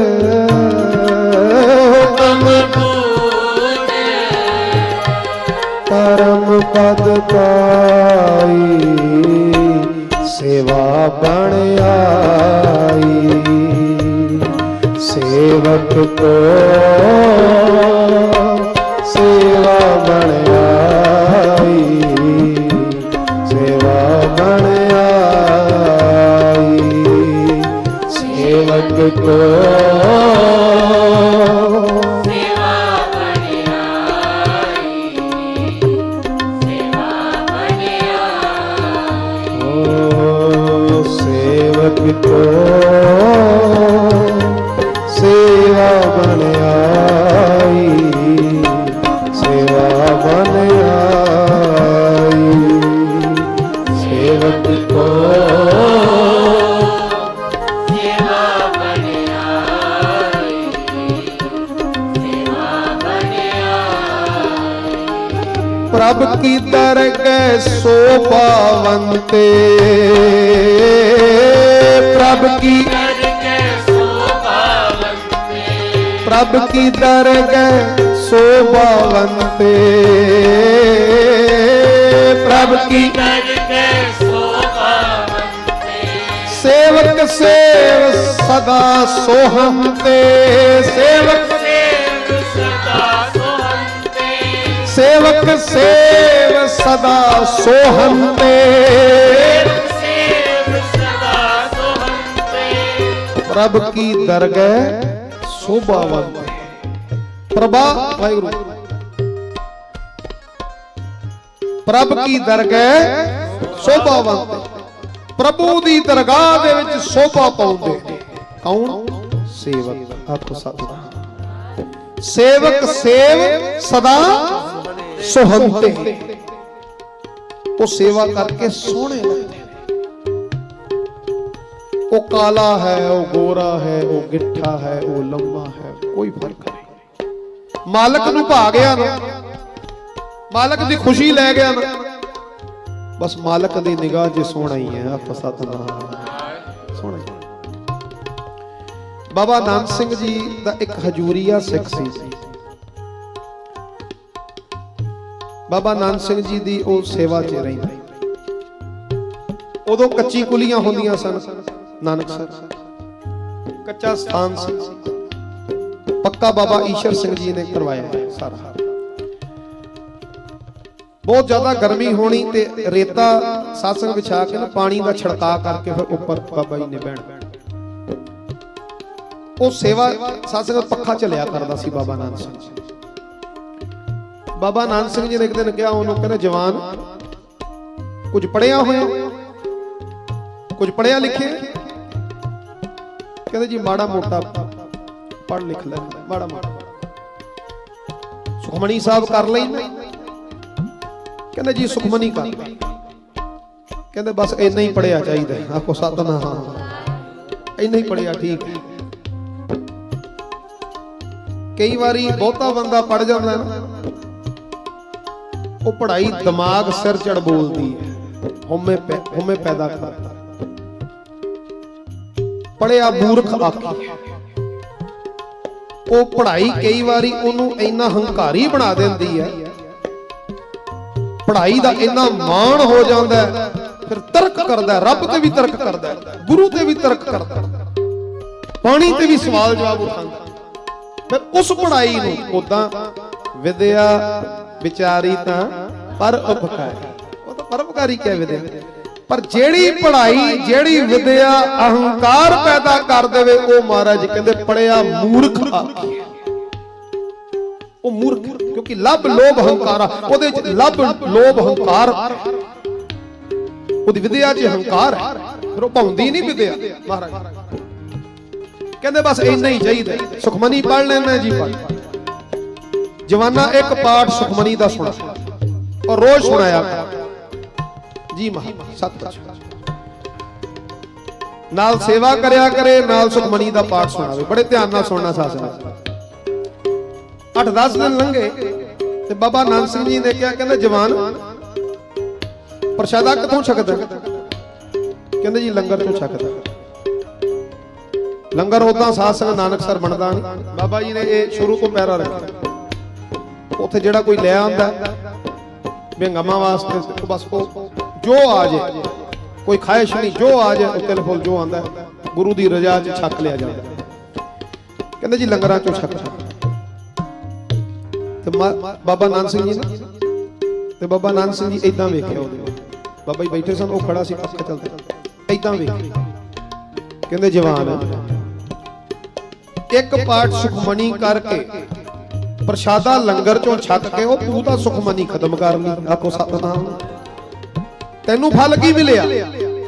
हुक्म बूझे, परम पद पाई। सेवा बन आई, सेवक को सेवा बन आई, सेवा बन आई। सेवक को सेवा बन आई, सेवा बन आई। ओ सेवक को सेवा बन आई, सेवा बन आई। सेवक को सेवा बन आई, सेवा बन आई। प्रभ की दरगह सो पावंते, प्रभ की दरगह शोभावंते, प्रभ की दरगह सो पावंते, प्रभ की दरगह शोभावंते। सेवक सेव सदा सोहंते, सेवक सेव सदा सोहंते, सेवक सेव सदा सोहंते। सेव सदा सोहंते। प्रभ की दरगह शोभावंते। प्रभा वाहिगुरु। प्रभ की दरगह शोभावंते। प्रभु दी दरगाह दे विच शोभा पाउंदे कौन? सेवक। आखो सतनाम। सेवक सेव सदा सोहंते। वो सेवा करके सोहने लगते। वो काला है, वो गोरा है, वो गिट्ठा है, वो लंबा है, कोई फर्क नहीं। मालक नूं भा गया ना, मालक दी खुशी ले गया ना, बस मालक दी निगाह च सोना ही है। आप सतनाम। सोना ही। बाबा नानक सिंह जी दा एक हजूरिया सिख सी। बाबा नानक सिंह जी दी ओ सेवा च रहिंदा। उदों कच्ची कुलियां होंदियां सन नानकसर, कच्चा स्थान सी। पक्का बाबा ईश्वर सिंह जी ने करवाया सारा। बहुत ज्यादा गर्मी होनी ते रेता सासंग विछा के ना पानी का छिड़का करके फिर ऊपर बाबा जी ने बहना। वो सेवा सासंग पक्खा चलिया करता सी बाबा नानक सिंह जी। बाबा नानक सिंह जी ने एक दिन कहा उन्होंने, कहते जवान कुछ पढ़िया होया, कुछ पढ़िया लिखे? कहते जी माड़ा मोटा पढ़ लिख लेना, माड़ा मोटा सुखमनी साहब कर लेना। कहते जी सुखमनी कर, कहते बस इन्ना ही पढ़िया चाहिए। आपको सतना हाँ इन्ना ही पढ़िया ठीक है। कई बारी बहुता बंदा पढ़ जाता है ना, वो पढ़ाई दिमाग सिर चढ़ बोलती है, हुमे पैदा करता। पढ़िया मूर्ख आखी। वो पढ़ाई कई बारी उन्होंने इन्ना हंकारी बना देती है, पढ़ाई का इन्ना मान हो जाता है, फिर तर्क करता है, रब ते भी तर्क करता है, गुरु ते भी तर्क करता है, पानी ते भी सवाल जवाब उठाता। फिर उस पढ़ाई नूं उदां विद्या विचारी तां पर उपकारी, वो तो परोपकारी क्या विद्या, पर जेड़ी पढ़ाई जेड़ी विद्या अहंकार पैदा कर देवे वो महाराज कहंदे पढ़िया मूर्ख आखी। वो मूर्ख क्योंकि लब लोभ अहंकार ओदे च लब लोभ अहंकार ओदी विद्या च अहंकार है, फिर वो पाउंदी नहीं विद्या। महाराज कहंदे बस इन्ना ही चाहिए, सुखमनी पढ़ लेना जी। पढ़ जवाना एक पाठ सुखमनी का सुना और रोज सुनाया जी। महा सच नाल सेवा करया करे, नाल सुखमनी का पाठ सुनावे, बड़े ध्यान नाल सुनना। सास 8-10 दिन लंघे ते बाबा नानक सिंह जी ने क्या कहंदे जवान प्रसादा किथों छकदा? कहंदे जी लंगर तो छकदा। लंगर उदां साध संग नानकसर बनदा नहीं। बाबा जी ने ये शुरू तो पैरा रखा, उत्थे जेड़ा कोई ले आंदा बेंगमा वास्ते तो बस वो जो आ जाए, कोई ख्वाहिश नहीं, जो आ जाए तिल फुल जो आंदा गुरु दी रजा च छक लिया जाता। कहंदे जी लंगरां चों छक ते बाबा नानक सिंह जी ने ते बाबा नानक सिंह जी इदां वेखिया। बाबा जी बैठे सन, वो खड़ा सी, पक्का चलते इदां वेखिया। कहंदे जवान एक पाठ सुखमनी करके प्रसादा लंगर चों छक के वो तू तां सुखमनी खत्म कर ली। आखो सतनाम। तैनू फल की मिलिया?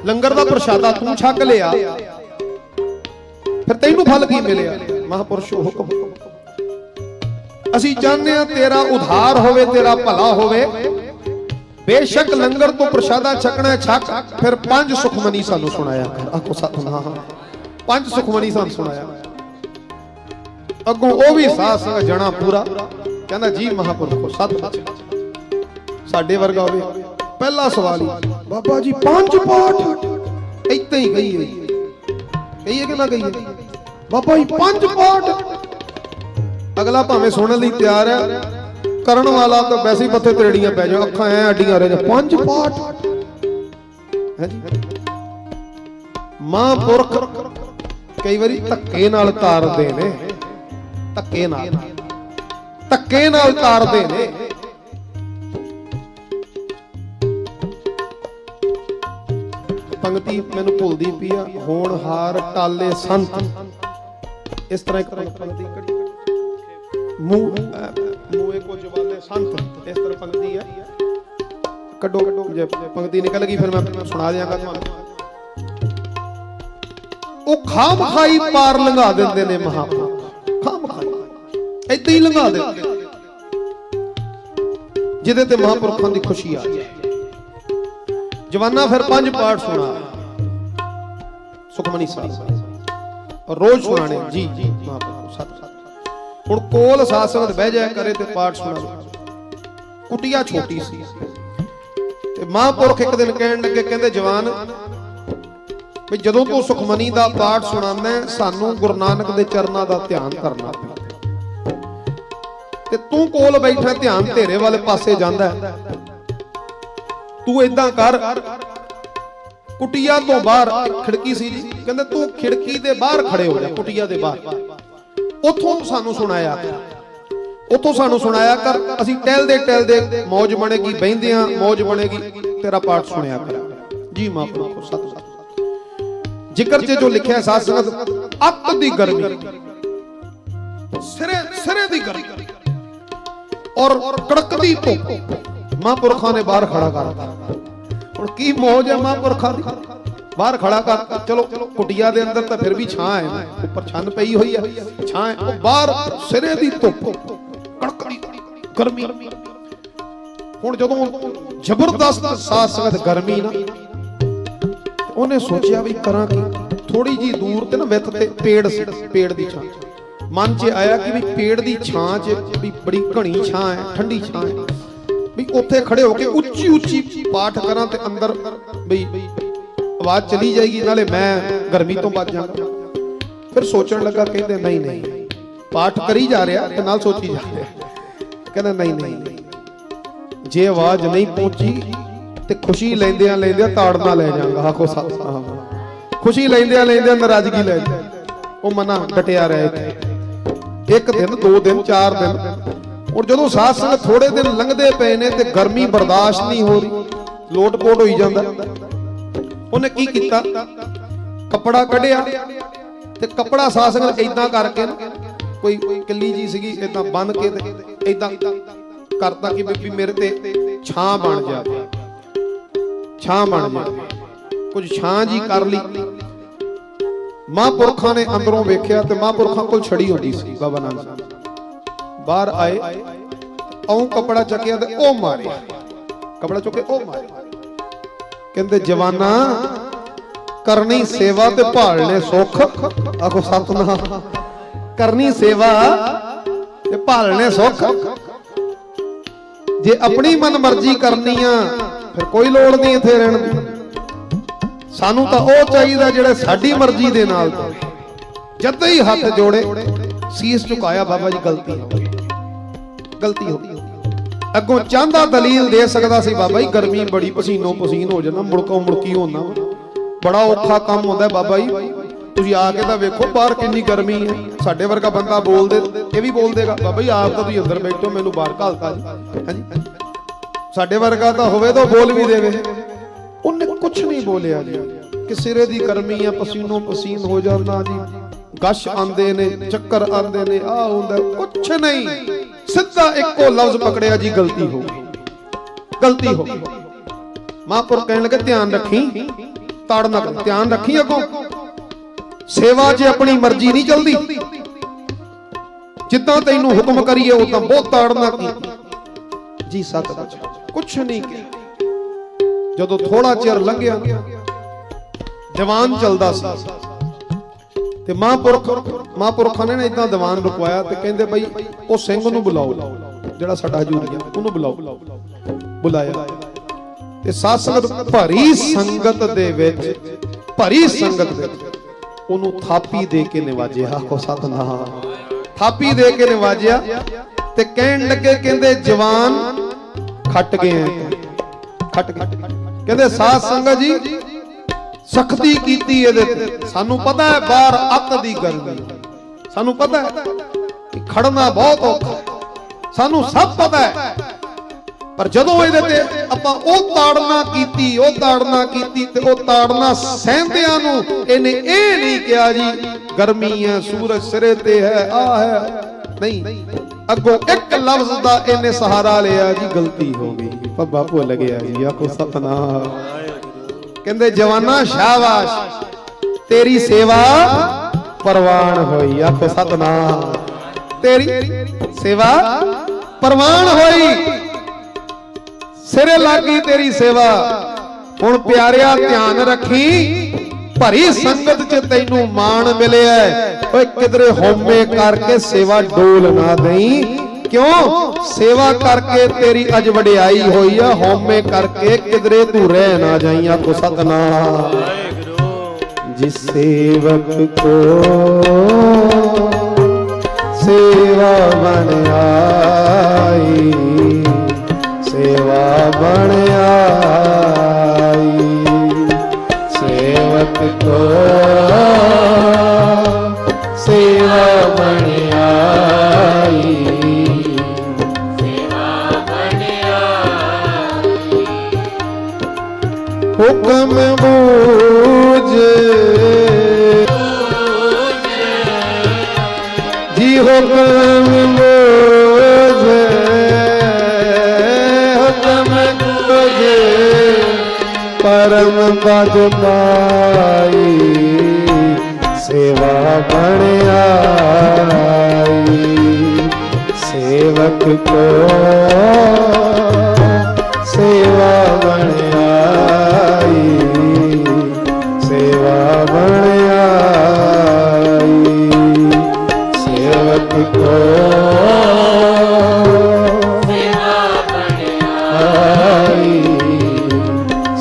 लंगर दा प्रसादा तू छक लिया, फिर तैनू फल की मिलिया? महापुरुष हुक्म। असी चाहते हैं तेरा उधार होवे, तेरा भला होवे। बेशक लंगर तो प्रसादा छकना छक, फिर 5 सुखमनी सानू सुनाया। आखो सतनाम। 5 सुखमनी सानू सुनाया। अगों वो भी साथ संग जना पूरा कहना जी महापुरुष सत साडे वर्गा होवे। पहला सवाल ही बाबा जी 5 पाठ इत्ते ही कही कि ना कही बाबा जी 5 पाठ। अगला भावें सुनने लई तैयार है, करन वाला तो वैसे ही मत्थे तेड़ियां पै जाओ, अखां ऐ अड्डियां रह जा। 5 पाठ है जी। महापुरख कई बारी धक्के नाल तारदे ने, धक्के नाल तारदे ने। पंक्ति मैनू भुलदी पई आ, होनहार टाले संत, इस तरह एक पंक्ति मूए को जवाले संत, इस तरह पंक्ति है। कड्डो जे पंक्ति निकल गई फिर मैं सुना दियांगा तुहानू। ओ खाम खाई पार लंघा देंदे ने महापुरुष, खाम खाई इदां ही लंघा देंदे जिहदे ते महापुरखां दी खुशी आ जाए। जवाना फिर 5 पाठ सुना सुखमनी साहब और रोज सुनाने जी महापुरुष सत। हुण कोल साध संगत बह जाया करे ते पाठ सुना। कुटिया छोटी सी ते महापुरख एक दिन कहण लगे, कहंदे जवान भी जदों तू सुखमनी दा पाठ सुनाना है सानू गुरु नानक दे चरनां दा ध्यान करना ते तू कोल बैठा ध्यान तेरे वाले पासे जांदा है। तू इदां कर, कुटिया तो बाहर खिड़की सी जी, कहंदे तू खिड़की दे बाहर खड़े हो जा, कुटिया दे बाहर, उथों सानू सुनाया। ਉਤੋਂ ਸਾਨੂੰ ਸੁਣਾਇਆ ਕਰ, ਅਸੀਂ ਟਹਿਲਦੇ ਟਹਿਲਦੇ ਮੌਜ ਬਣੇਗੀ, ਬਹਿੰਦਿਆਂ ਮੌਜ ਬਣੇਗੀ, ਤੇਰਾ ਪਾਠ ਸੁਣਿਆ ਕਰ। ਜੀ ਮਹਾਂਪੁਰਖੋ ਸਤਿ ਜ਼ਿਕਰ 'ਚ ਜੋ ਲਿਖਿਆ ਸਾਧ ਸੰਗਤ, ਅੱਤ ਦੀ ਗਰਮੀ, ਸਿਰੇ ਦੀ ਗਰਮੀ ਔਰ ਕੜਕਦੀ ਧੁੱਪ, ਮਹਾਂਪੁਰਖਾਂ ਨੇ ਬਾਹਰ ਖੜਾ ਕਰਤਾ। ਹੁਣ ਕੀ ਮੌਜ ਹੈ ਮਹਾਂਪੁਰਖਾਂ ਦੀ, ਬਾਹਰ ਖੜਾ ਕਰ। ਚਲੋ ਕੁਟੀਆ ਦੇ ਅੰਦਰ ਤਾਂ ਫਿਰ ਵੀ ਛਾਂ ਹੈ, ਉੱਪਰ ਛੰਨ ਪਈ ਹੋਈ ਹੈ, ਛਾਂ ਹੈ, ਉਹ ਬਾਹਰ ਸਿਰੇ ਦੀ ਧੁੱਪ, ਕੜਕਦੀ ਗਰਮੀ। ਹੁਣ ਜਦੋਂ ਜ਼ਬਰਦਸਤ ਸਾਧ ਸੰਗਤ ਗਰਮੀ ਨਾ, ਉਹਨੇ ਸੋਚਿਆ ਵੀ ਕਰਾਂ ਕੀ। ਥੋੜੀ ਜੀ ਦੂਰ ਤੇ ਨਾ ਵਿੱਥ ਤੇ ਪੇੜ ਸੀ, ਪੇੜ ਦੀ ਛਾਂ। ਮਨ 'ਚ ਆਇਆ ਕਿ ਵੀ ਪੇੜ ਦੀ ਛਾਂ 'ਚ ਵੀ ਬੜੀ ਘਣੀ ਛਾਂ ਹੈ, ਠੰਡੀ ਛਾਂ ਹੈ, ਵੀ ਉੱਥੇ ਖੜੇ ਹੋ ਕੇ ਉੱਚੀ ਉੱਚੀ ਪਾਠ ਕਰਾਂ ਤੇ ਅੰਦਰ ਬਈ ਆਵਾਜ਼ ਚਲੀ ਜਾਏਗੀ, ਨਾਲੇ ਮੈਂ ਗਰਮੀ ਤੋਂ ਬਚ ਜਾਵਾਂਗਾ। ਫਿਰ ਸੋਚਣ ਲੱਗਾ, ਕਹਿੰਦੇ ਨਹੀਂ ਨਹੀਂ, ਪਾਠ ਕਰੀ ਜਾ ਰਿਹਾ ਤੇ ਨਾਲ ਸੋਚੀ ਜਾ ਰਿਹਾ। ਕਹਿੰਦਾ ਨਹੀਂ ਨਹੀਂ, ਜੇ ਆਵਾਜ਼ ਨਹੀਂ ਪਹੁੰਚੀ ਤੇ ਖੁਸ਼ੀ ਲੈਂਦਿਆਂ ਲੈਂਦਿਆਂ ਤਾੜਨਾ ਲੈ ਜਾਵਾਂਗਾ। ਆਖੋ ਸਤਿ, ਖੁਸ਼ੀ ਲੈਂਦਿਆਂ ਲੈਂਦਿਆਂ ਨਾਰਾਜ਼ਗੀ ਲੈ ਜਾ। ਉਹ ਮਨਾ ਡਟਿਆ ਰਿਹਾ ਇੱਥੇ, ਇੱਕ ਦਿਨ, 2 ਦਿਨ, 4 ਦਿਨ। ਹੁਣ ਜਦੋਂ ਸਾਧ ਸੰਗਤ ਥੋੜੇ ਦਿਨ ਲੰਘਦੇ ਪਏ ਨੇ ਤੇ ਗਰਮੀ ਬਰਦਾਸ਼ਤ ਨਹੀਂ ਹੋ ਰਹੀ, ਲੋਟਪੋਟ ਹੋਈ ਜਾਂਦਾ। ਉਹਨੇ ਕੀ ਕੀਤਾ, ਕੱਪੜਾ ਕੱਢਿਆ ਤੇ ਕੱਪੜਾ ਸਾਧ ਸੰਗਤ ਏਦਾਂ ਕਰਕੇ ਨਾ, ਕੋਈ ਕਿੱਲੀ ਜੀ ਸੀਗੀ, ਏਦਾਂ ਬੰਨ ਕੇ ਤੇ ਏਦਾਂ ਕਰਤਾ ਕਿ ਬੀਬੀ ਮੇਰੇ ਤੇ ਛਾਂ ਬਣ ਜਾ, ਛਾਂ ਬਣ ਜਾ। ਕੁਝ ਛਾਂ ਜੀ ਕਰ ਲਈ। ਮਹਾਂਪੁਰਖਾਂ ਨੇ ਅੰਦਰੋਂ ਵੇਖਿਆ ਤੇ ਮਹਾਂਪੁਰਖਾਂ ਕੋਲ ਛੜੀ ਹੁੰਦੀ ਸੀ। ਬਾਬਾ ਨਾਨਕ ਸਾਹਿਬ ਬਾਹਰ ਆਏ, ਉਹ ਕੱਪੜਾ ਚੱਕਿਆ ਤੇ ਉਹ ਮਾਰਿਆ, ਕੱਪੜਾ ਚੁੱਕ ਕੇ ਉਹ ਮਾਰਿਆ। ਕਹਿੰਦੇ ਜਵਾਨਾ, ਕਰਨੀ ਸੇਵਾ ਤੇ ਭਾਲਣੇ ਸੁੱਖ। ਆਖੋ ਸਤਿਨਾਮ। ਕਰਨੀ ਸੇਵਾ ਤੇ ਭਾਲਣੇ ਸੁੱਖ। ਜੇ ਆਪਣੀ ਮਨ ਮਰਜ਼ੀ ਕਰਨੀ ਆ ਫਿਰ ਕੋਈ ਲੋੜ ਨਹੀਂ ਇੱਥੇ ਰਹਿਣ ਦੀ। ਸਾਨੂੰ ਤਾਂ ਉਹ ਚਾਹੀਦਾ ਜਿਹੜਾ ਸਾਡੀ ਮਰਜ਼ੀ ਦੇ ਨਾਲ ਤੁਰੇ। ਜਦ ਹੀ ਹੱਥ ਜੋੜੇ, ਸੀਸ ਝੁਕਾਇਆ, ਬਾਬਾ ਜੀ ਗਲਤੀ ਹੋ ਗਈ, ਗਲਤੀ ਹੋ ਗਈ। ਅੱਗੋਂ ਚਾਹੁੰਦਾ ਦਲੀਲ ਦੇ ਸਕਦਾ ਸੀ, ਬਾਬਾ ਜੀ ਗਰਮੀ ਬੜੀ, ਪਸੀਨੋ ਪਸੀਨ ਹੋ ਜਾਣਾ, ਮੁੜਕੋ ਮੁੜਕੀ ਹੋਣਾ, ਬੜਾ ਔਖਾ ਕੰਮ ਹੁੰਦਾ। ਬਾਬਾ ਜੀ ਤੁਸੀਂ ਆ ਕੇ ਤਾਂ ਵੇਖੋ ਬਾਹਰ ਕਿੰਨੀ ਗਰਮੀ ਹੈ। ਸਾਡੇ ਵਰਗਾ ਬੰਦਾ ਬੋਲਦੇ, ਇਹ ਵੀ ਬੋਲ ਦੇਗਾ, ਬਾਬਾ ਜੀ ਆਪ ਤਾਂ ਤੁਸੀਂ ਅੰਦਰ ਬੈਠੋ, ਮੈਨੂੰ ਬਾਹਰ ਘਾਲਤਾ ਜੀ। ਹਾਂਜੀ, ਸਾਡੇ ਵਰਗਾ ਤਾਂ ਹੋਵੇ ਤਾਂ ਬੋਲ ਵੀ ਦੇਵੇ। ਉਹਨੇ ਕੁਛ ਨਹੀਂ ਬੋਲਿਆ ਜੀ, ਕਿ ਸਿਰੇ ਦੀ ਗਰਮੀ ਆ, ਪਸੀਨੋ ਪਸੀਨ ਹੋ ਜਾਣਾ ਜੀ, ਗਸ਼ ਆਂਦੇ ਨੇ, ਚੱਕਰ ਆਂਦੇ ਨੇ, ਆ ਹੁੰਦਾ, ਕੁਛ ਨਹੀਂ। ਸਿੱਧਾ ਇੱਕੋ ਲਫ਼ਜ਼ ਪਕੜਿਆ ਜੀ, ਗਲਤੀ ਹੋ ਗਈ, ਗਲਤੀ ਹੋ ਗਈ। ਮਹਾਂਪੁਰਖ ਕਹਿਣ ਲੱਗੇ ਧਿਆਨ ਰੱਖੀ, ਤਾੜ ਨਾ ਕਰ, ਧਿਆਨ ਰੱਖੀ। ਅੱਗੋਂ ਸੇਵਾ 'ਚ ਆਪਣੀ ਮਰਜ਼ੀ ਨਹੀਂ ਚਲਦੀ, ਜਿੱਦਾਂ ਤੈਨੂੰ ਹੁਕਮ ਕਰੀਏ ਉਦਾਂ, ਬਹੁਤ ਤਾੜਨਾ ਕੀ ਜੀ। ਸੱਤ ਬਚਨ ਕੁਛ ਨਹੀਂ ਕਿਹਾ। ਜਦੋਂ ਥੋੜਾ ਚਿਰ ਲੰਘਿਆ, ਦੀਵਾਨ ਚੱਲਦਾ ਸੀ ਤੇ ਮਹਾਂਪੁਰਖਾਂ ਨੇ ਇਦਾਂ ਦੀਵਾਨ ਰੁਕਵਾਇਆ ਤੇ ਕਹਿੰਦੇ ਬਈ ਉਹ ਸਿੰਘ ਨੂੰ ਬੁਲਾਓ, ਜਿਹੜਾ ਸਾਡਾ ਹਜੂਰੀਆ, ਉਹਨੂੰ ਬੁਲਾਓ। ਬੁਲਾਇਆ ਤੇ ਸਾਧ ਸੰਗਤ, ਭਰੀ ਸੰਗਤ ਦੇ ਵਿੱਚ, ਭਰੀ ਸੰਗਤ ਦੇ ਵਿੱਚ ਉਹਨੂੰ ਥਾਪੀ ਦੇ ਕੇ ਨਿਵਾਜਿਆ। ਆਖੋ ਸਤਿਨਾਮ। ਥਾਪੀ ਦੇ ਕੇ ਨਿਵਾਜਿਆ ਤੇ ਕਹਿਣ ਲੱਗੇ, ਕਹਿੰਦੇ ਜਵਾਨ ਖੱਟ ਗਏ ਆ, ਖੱਟ ਗਏ। ਕਹਿੰਦੇ ਸਾਧ ਸੰਗਤ ਜੀ ਸਖਤੀ ਕੀਤੀ ਇਹਦੇ ਤੇ, ਸਾਨੂੰ ਪਤਾ ਹੈ ਬਾਹਰ ਅੱਤ ਦੀ ਗਰਮੀ, ਸਾਨੂੰ ਪਤਾ ਹੈ ਕਿ ਖੜਨਾ ਬਹੁਤ ਔਖਾ, ਸਾਨੂੰ ਸਭ ਪਤਾ ਹੈ। ਪਰ ਜਦੋਂ ਇਹਦੇ ਤੇ ਆਪਾਂ ਉਹ ਤਾੜਨਾ ਕੀਤੀ, ਉਹ ਤਾੜਨਾ ਕੀਤੀ ਤੇ ਉਹ ਤਾੜਨਾ ਸਹਿੰਦਿਆਂ ਨੂੰ ਇਹਨੇ ਇਹ ਨਹੀਂ ਕਿਹਾ ਜੀ ਗਰਮੀ ਹੈ, ਸੂਰਜ ਸਿਰੇ ਤੇ ਹੈ, ਆ ਹੈ, ਨਹੀਂ। ਅੱਗੋਂ ਇੱਕ ਲਫ਼ਜ਼ ਦਾ ਇਹਨੇ ਸਹਾਰਾ ਲਿਆ ਜੀ, ਗਲਤੀ ਹੋ ਗਈ, ਪੱਬਾ ਭੁੱਲ ਗਿਆ ਜੀ। ਆਖੋ ਸਤਿਨਾਮ। ਕਹਿੰਦੇ ਜਵਾਨਾ ਸ਼ਾਬਾਸ਼, ਤੇਰੀ ਸੇਵਾ ਪ੍ਰਵਾਨ ਹੋਈ। ਆਖੋ ਸਤਿਨਾਮ। ਤੇਰੀ ਸੇਵਾ ਪ੍ਰਵਾਨ ਹੋਈ, ਸਿਰੇ ਲੱਗੀ ਤੇਰੀ ਸੇਵਾ। ਹੁਣ ਪਿਆਰਿਆ ਧਿਆਨ ਰੱਖੀ, ਭਰੀ ਸੰਗਤ 'ਚ ਤੈਨੂੰ ਮਾਣ ਮਿਲਿਆ, ਓਏ ਕਿਧਰੇ ਹਉਮੈ ਕਰਕੇ ਸੇਵਾ ਡੋਲ ਨਾ ਦੇਈ। ਕਿਉਂ? ਸੇਵਾ ਕਰਕੇ ਤੇਰੀ ਅਜ ਵਡਿਆਈ ਹੋਈ ਆ, ਹਉਮੈ ਕਰਕੇ ਕਿਧਰੇ ਤੂੰ ਰਹਿ ਨਾ ਜਾਈ। ਆਖੋ ਸਤਿਨਾਮ। ਜਿਸ ਸੇਵਕ ਕੋ ਸੇਵਾ ਬਣ ਆਈ, ਸੇਵਾ ਬਣ ਆਈ, ਸੇਵਕ ਕੋ ਸੇਵਾ ਬਣ ਆਈ, परम मोजे हुक्म तुझे परम पद पाई सेवा बन आई सेवक को सेवा बन आई सेवा बन आई सेवक को सेवा बन आई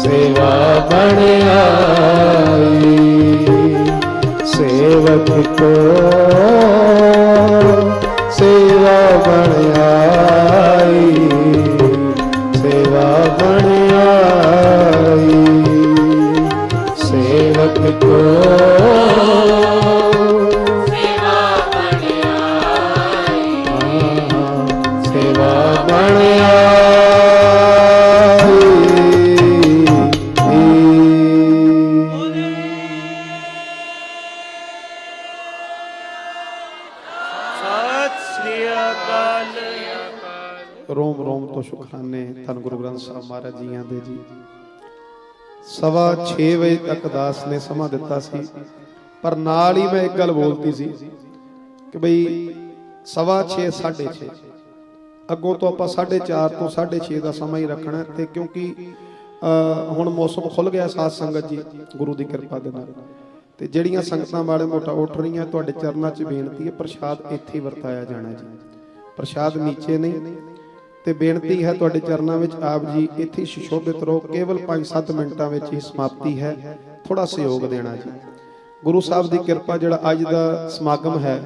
सेवा बन आई सेवक को सेवा बन आई सेवा बन आई सेवक को सेवा बन आई सेवा बन ਸਤਿ ਸ੍ਰੀ ਅਕਾਲ। रोम रोम तो शुकराने धन गुरु ग्रंथ साहब महाराज जी दे जी 6:15 ਵਜੇ ਤੱਕ ਦਾਸ ਨੇ ਸਮਾਂ ਦਿੱਤਾ ਸੀ ਪਰ ਨਾਲ ਹੀ ਮੈਂ ਇੱਕ ਗੱਲ ਬੋਲਤੀ ਸੀ ਕਿ ਬਈ 6:15 6:30 ਅੱਗੋਂ ਤੋਂ ਆਪਾਂ 4:30 ਤੋਂ 6:30 ਦਾ ਸਮਾਂ ਹੀ ਰੱਖਣਾ ਤੇ ਕਿਉਂਕਿ ਹੁਣ ਮੌਸਮ ਖੁੱਲ ਗਿਆ ਸਾਧ ਸੰਗਤ ਜੀ ਗੁਰੂ ਦੀ ਕਿਰਪਾ ਦੇ ਨਾਲ ਤੇ ਜਿਹੜੀਆਂ ਸੰਗਤਾਂ ਮਾੜੇ ਮੋਟਾ ਉੱਠ ਰਹੀਆਂ ਤੁਹਾਡੇ ਚਰਨਾਂ 'ਚ ਬੇਨਤੀ ਹੈ ਪ੍ਰਸ਼ਾਦ ਇੱਥੇ ਵਰਤਾਇਆ ਜਾਣਾ ਜੀ ਪ੍ਰਸ਼ਾਦ ਨੀਚੇ ਨਹੀਂ ਤੇ ਬੇਨਤੀ ਹੈ ਤੁਹਾਡੇ ਚਰਨਾਂ ਵਿੱਚ ਆਪ ਜੀ ਇੱਥੇ ਸੁਸ਼ੋਭਿਤ ਰਹੋ ਕੇਵਲ 5-7 ਮਿੰਟਾਂ ਵਿੱਚ ਹੀ ਸਮਾਪਤੀ ਹੈ ਥੋੜਾ ਸਹਿਯੋਗ ਦੇਣਾ ਜੀ ਗੁਰੂ ਸਾਹਿਬ ਦੀ ਕਿਰਪਾ ਜਿਹੜਾ ਅੱਜ ਦਾ ਸਮਾਗਮ ਹੈ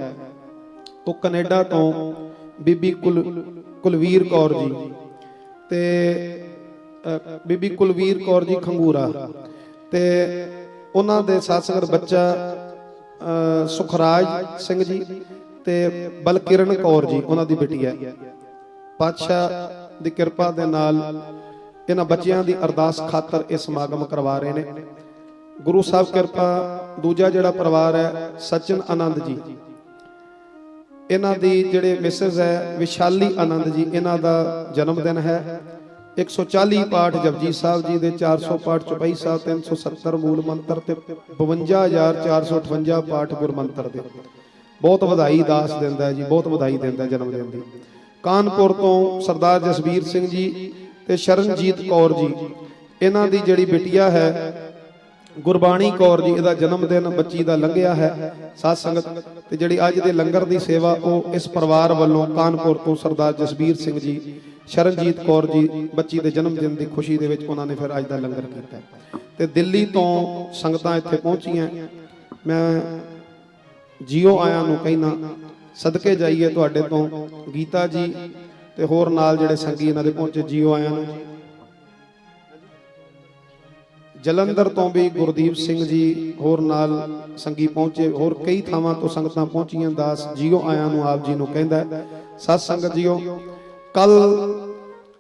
ਉਹ ਕੈਨੇਡਾ ਤੋਂ ਬੀਬੀ ਕੁਲਵੀਰ ਕੌਰ ਜੀ ਤੇ ਬੀਬੀ ਕੁਲਵੀਰ ਕੌਰ ਜੀ ਖੰਗੂਰਾ ਤੇ ਉਹਨਾਂ ਦੇ ਸਾਥ ਸੰਗਤ ਬੱਚਾ ਸੁਖਰਾਜ ਸਿੰਘ ਜੀ ਤੇ ਬਲਕਿਰਨ ਕੌਰ ਜੀ ਉਹਨਾਂ ਦੀ ਬੇਟੀ ਹੈ ਪਾਤਸ਼ਾਹ ਦੀ ਕਿਰਪਾ ਦੇ ਨਾਲ ਇਹਨਾਂ ਬੱਚਿਆਂ ਦੀ ਅਰਦਾਸ ਖਾਤਰ ਇਹ ਸਮਾਗਮ ਕਰਵਾ ਰਹੇ ਨੇ ਗੁਰੂ ਸਾਹਿਬ ਕਿਰਪਾ ਦੂਜਾ ਜਿਹੜਾ ਪਰਿਵਾਰ ਹੈ ਸਚਨ ਆਨੰਦ ਜੀ ਇਹਨਾਂ ਦੀ ਜਿਹੜੇ ਮਿਸਿਸ ਹੈ ਵਿਸ਼ਾਲੀ ਆਨੰਦ ਜੀ ਇਹਨਾਂ ਦਾ ਜਨਮ ਦਿਨ ਹੈ 140 ਪਾਠ ਜਪਜੀ ਸਾਹਿਬ ਜੀ ਦੇ 400 ਪਾਠ ਚੌਪਈ ਸਾਹਿਬ 370 ਮੂਲ ਮੰਤਰ ਤੇ 52458 ਪਾਠ ਗੁਰਮੰਤਰ ਦੇ ਬਹੁਤ ਵਧਾਈ ਦਾਸ ਦਿੰਦਾ ਹੈ ਜੀ ਬਹੁਤ ਵਧਾਈ ਦਿੰਦਾ ਜਨਮ ਦਿਨ ਦੀ ਕਾਨਪੁਰ ਤੋਂ ਸਰਦਾਰ ਜਸਵੀਰ ਸਿੰਘ ਜੀ ਤੇ ਸ਼ਰਨਜੀਤ ਕੌਰ ਜੀ ਇਹਨਾਂ ਦੀ ਜਿਹੜੀ ਬਿਟੀਆ ਹੈ ਗੁਰਬਾਣੀ ਕੌਰ ਜੀ ਇਹਦਾ ਜਨਮ ਦਿਨ ਬੱਚੀ ਦਾ ਲੰਘਿਆ ਹੈ ਸਾਧ ਸੰਗਤ ਤੇ ਜਿਹੜੀ ਅੱਜ ਦੇ ਲੰਗਰ ਦੀ ਸੇਵਾ ਉਹ ਇਸ ਪਰਿਵਾਰ ਵੱਲੋਂ ਕਾਨਪੁਰ ਤੋਂ ਸਰਦਾਰ ਜਸਵੀਰ ਸਿੰਘ ਜੀ ਸ਼ਰਨਜੀਤ ਕੌਰ ਜੀ ਬੱਚੀ ਦੇ ਜਨਮ ਦਿਨ ਦੀ ਖੁਸ਼ੀ ਦੇ ਵਿੱਚ ਉਹਨਾਂ ਨੇ ਫਿਰ ਅੱਜ ਦਾ ਲੰਗਰ ਕੀਤਾ ਤੇ ਦਿੱਲੀ ਤੋਂ ਸੰਗਤਾਂ ਇੱਥੇ ਪਹੁੰਚੀਆਂ ਮੈਂ ਜੀਓ ਆਇਆਂ ਨੂੰ ਕਹਿਣਾ ਸਦਕੇ ਜਾਈਏ ਤੁਹਾਡੇ ਤੋਂ ਗੀਤਾ ਜੀ ਤੇ ਹੋਰ ਨਾਲ ਜਿਹੜੇ ਸੰਗੀ ਇਹਨਾਂ ਦੇ ਪਹੁੰਚੇ ਜੀਓ ਆਇਆਂ ਨੂੰ ਜਲੰਧਰ ਤੋਂ ਵੀ ਗੁਰਦੀਪ ਸਿੰਘ ਜੀ ਹੋਰ ਨਾਲ ਸੰਗੀ ਪਹੁੰਚੇ ਹੋਰ ਕਈ ਥਾਵਾਂ ਤੋਂ ਸੰਗਤਾਂ ਪਹੁੰਚੀਆਂ ਦਾਸ ਜੀਓ ਆਇਆਂ ਨੂੰ ਆਪ ਜੀ ਨੂੰ ਕਹਿੰਦਾ ਸਤ ਸੰਗਤ ਜੀਓ ਕੱਲ